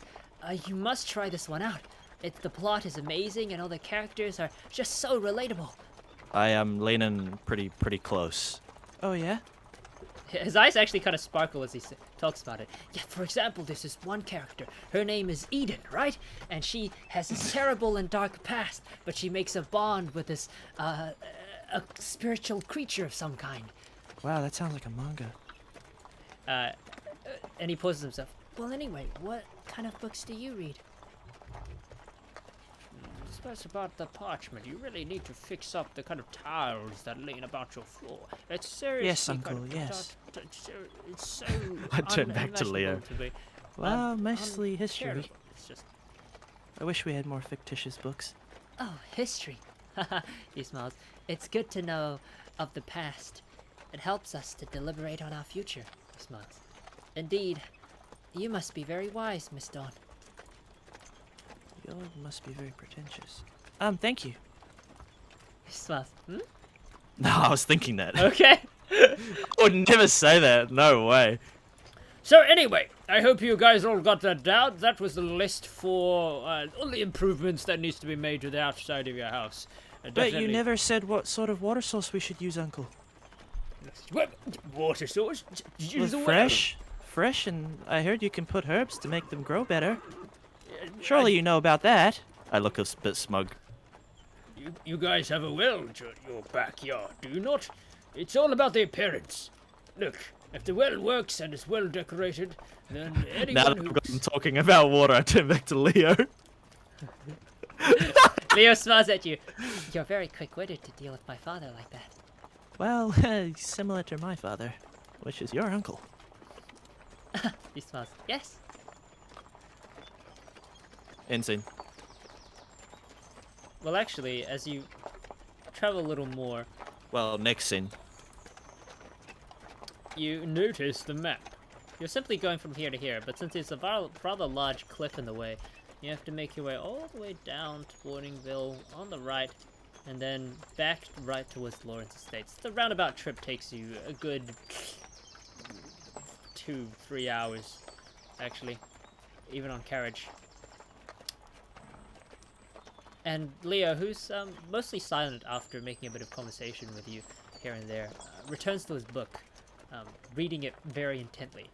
[SPEAKER 4] you must try this one out. The plot is amazing, and all the characters are just so relatable.
[SPEAKER 2] I am leaning pretty close.
[SPEAKER 5] Oh, yeah?
[SPEAKER 1] His eyes actually kind of sparkle as he talks about it.
[SPEAKER 4] Yeah, for example, there's this one character. Her name is Eden, right? And she has this terrible and dark past, but she makes a bond with this a spiritual creature of some kind.
[SPEAKER 5] Wow, that sounds like a manga.
[SPEAKER 1] And he pauses himself.
[SPEAKER 4] Well, anyway, what kind of books do you read?
[SPEAKER 1] That's about the parchment. You really need to fix up the kind of tiles that lean about your floor. It's seriously
[SPEAKER 5] Yes, Uncle,
[SPEAKER 1] kind of
[SPEAKER 5] yes.
[SPEAKER 1] It's so
[SPEAKER 2] I turn back to Leo.
[SPEAKER 1] unimaginable to me.
[SPEAKER 5] Well, mostly history.
[SPEAKER 1] Terrible. It's just
[SPEAKER 5] I wish we had more fictitious books.
[SPEAKER 4] Oh, history.
[SPEAKER 1] he smiles.
[SPEAKER 4] It's good to know of the past. It helps us to deliberate on our future.
[SPEAKER 1] He smiles.
[SPEAKER 4] Indeed, you must be very wise, Miss Dawn.
[SPEAKER 5] You must be very pretentious. Thank you.
[SPEAKER 1] He smiles. Hmm?
[SPEAKER 2] No, I was thinking that.
[SPEAKER 1] Okay.
[SPEAKER 2] I would never say that. No way.
[SPEAKER 1] So anyway, I hope you guys all got that down. That was the list for all the improvements that needs to be made to the outside of your house.
[SPEAKER 5] But you
[SPEAKER 1] Definitely-
[SPEAKER 5] never said what sort of water source we should use, Uncle.
[SPEAKER 1] What? Water source? Use the well.
[SPEAKER 5] Fresh, and I heard you can put herbs to make them grow better. Surely you know about that.
[SPEAKER 2] I look a bit smug.
[SPEAKER 1] You guys have a well in your backyard, do you not? It's all about the appearance. Look, if the well works and is well decorated, then anyone
[SPEAKER 2] Now that
[SPEAKER 1] who...
[SPEAKER 2] I've got them talking about water, I turn back to Leo.
[SPEAKER 1] Leo smiles at you.
[SPEAKER 4] You're very quick-witted to deal with my father like that.
[SPEAKER 5] Well, similar to my father, which is your uncle.
[SPEAKER 1] He smiles. Yes.
[SPEAKER 2] Insane.
[SPEAKER 1] Well, actually, as you travel a little more,
[SPEAKER 2] Well, next scene.
[SPEAKER 1] you notice the map. You're simply going from here to here, but since it's a rather large cliff in the way, you have to make your way all the way down to Boardingville on the right, and then back right towards Lawrence Estates. The roundabout trip takes you a good 2-3 hours, actually, even on carriage. And Leo, who's mostly silent after making a bit of conversation with you here and there, returns to his book, reading it very intently.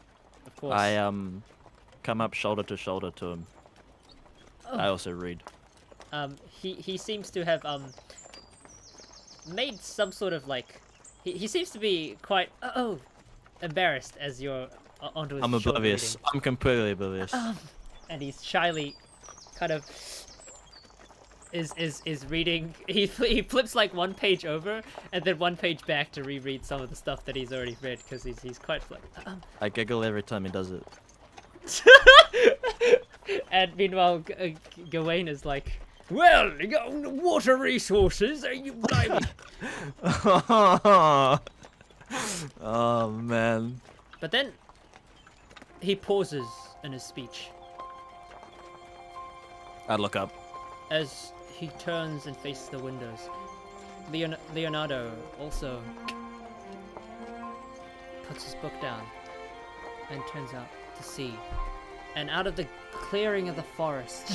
[SPEAKER 1] Of course.
[SPEAKER 2] I come up shoulder to shoulder to him.
[SPEAKER 1] Oh.
[SPEAKER 2] I also read.
[SPEAKER 1] He seems to have made some sort of like he seems to be quite embarrassed as you're onto his
[SPEAKER 2] I'm
[SPEAKER 1] shoulder
[SPEAKER 2] oblivious.
[SPEAKER 1] reading.
[SPEAKER 2] I'm completely oblivious.
[SPEAKER 1] And he's shyly kind of is reading. He flips like one page over and then one page back to reread some of the stuff that he's already read because he's quite
[SPEAKER 2] I giggle every time he does it.
[SPEAKER 1] And meanwhile, Gawain is like, well, you got water resources, you blimey.
[SPEAKER 2] Oh man.
[SPEAKER 1] But then he pauses in his speech
[SPEAKER 2] I look up.
[SPEAKER 1] as he turns and faces the windows. Leonardo also puts his book down and turns out to sea. And out of the clearing of the forest,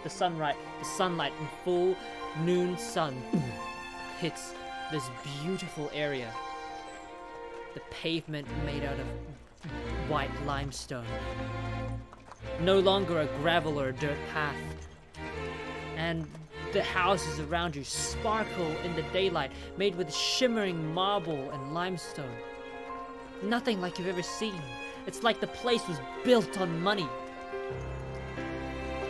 [SPEAKER 1] the sunlight in full noon sun hits this beautiful area. The pavement made out of white limestone. No longer a gravel or a dirt path. And the houses around you sparkle in the daylight, made with shimmering marble and limestone. Nothing like you've ever seen. It's like the place was built on money.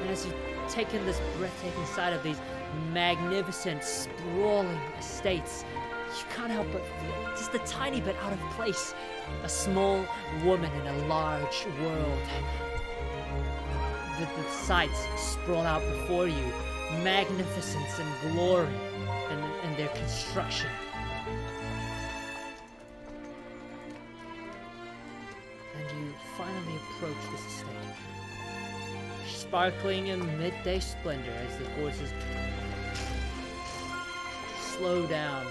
[SPEAKER 1] And as you take in this breathtaking sight of these magnificent, sprawling estates, you can't help but feel just a tiny bit out of place. A small woman in a large world. The sights sprawl out before you, magnificence and glory in their construction. And you finally approach this estate, sparkling in midday splendor as the horses slow down.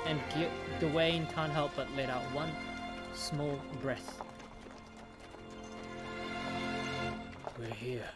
[SPEAKER 1] And Gawain can't help but let out one small breath. We're here.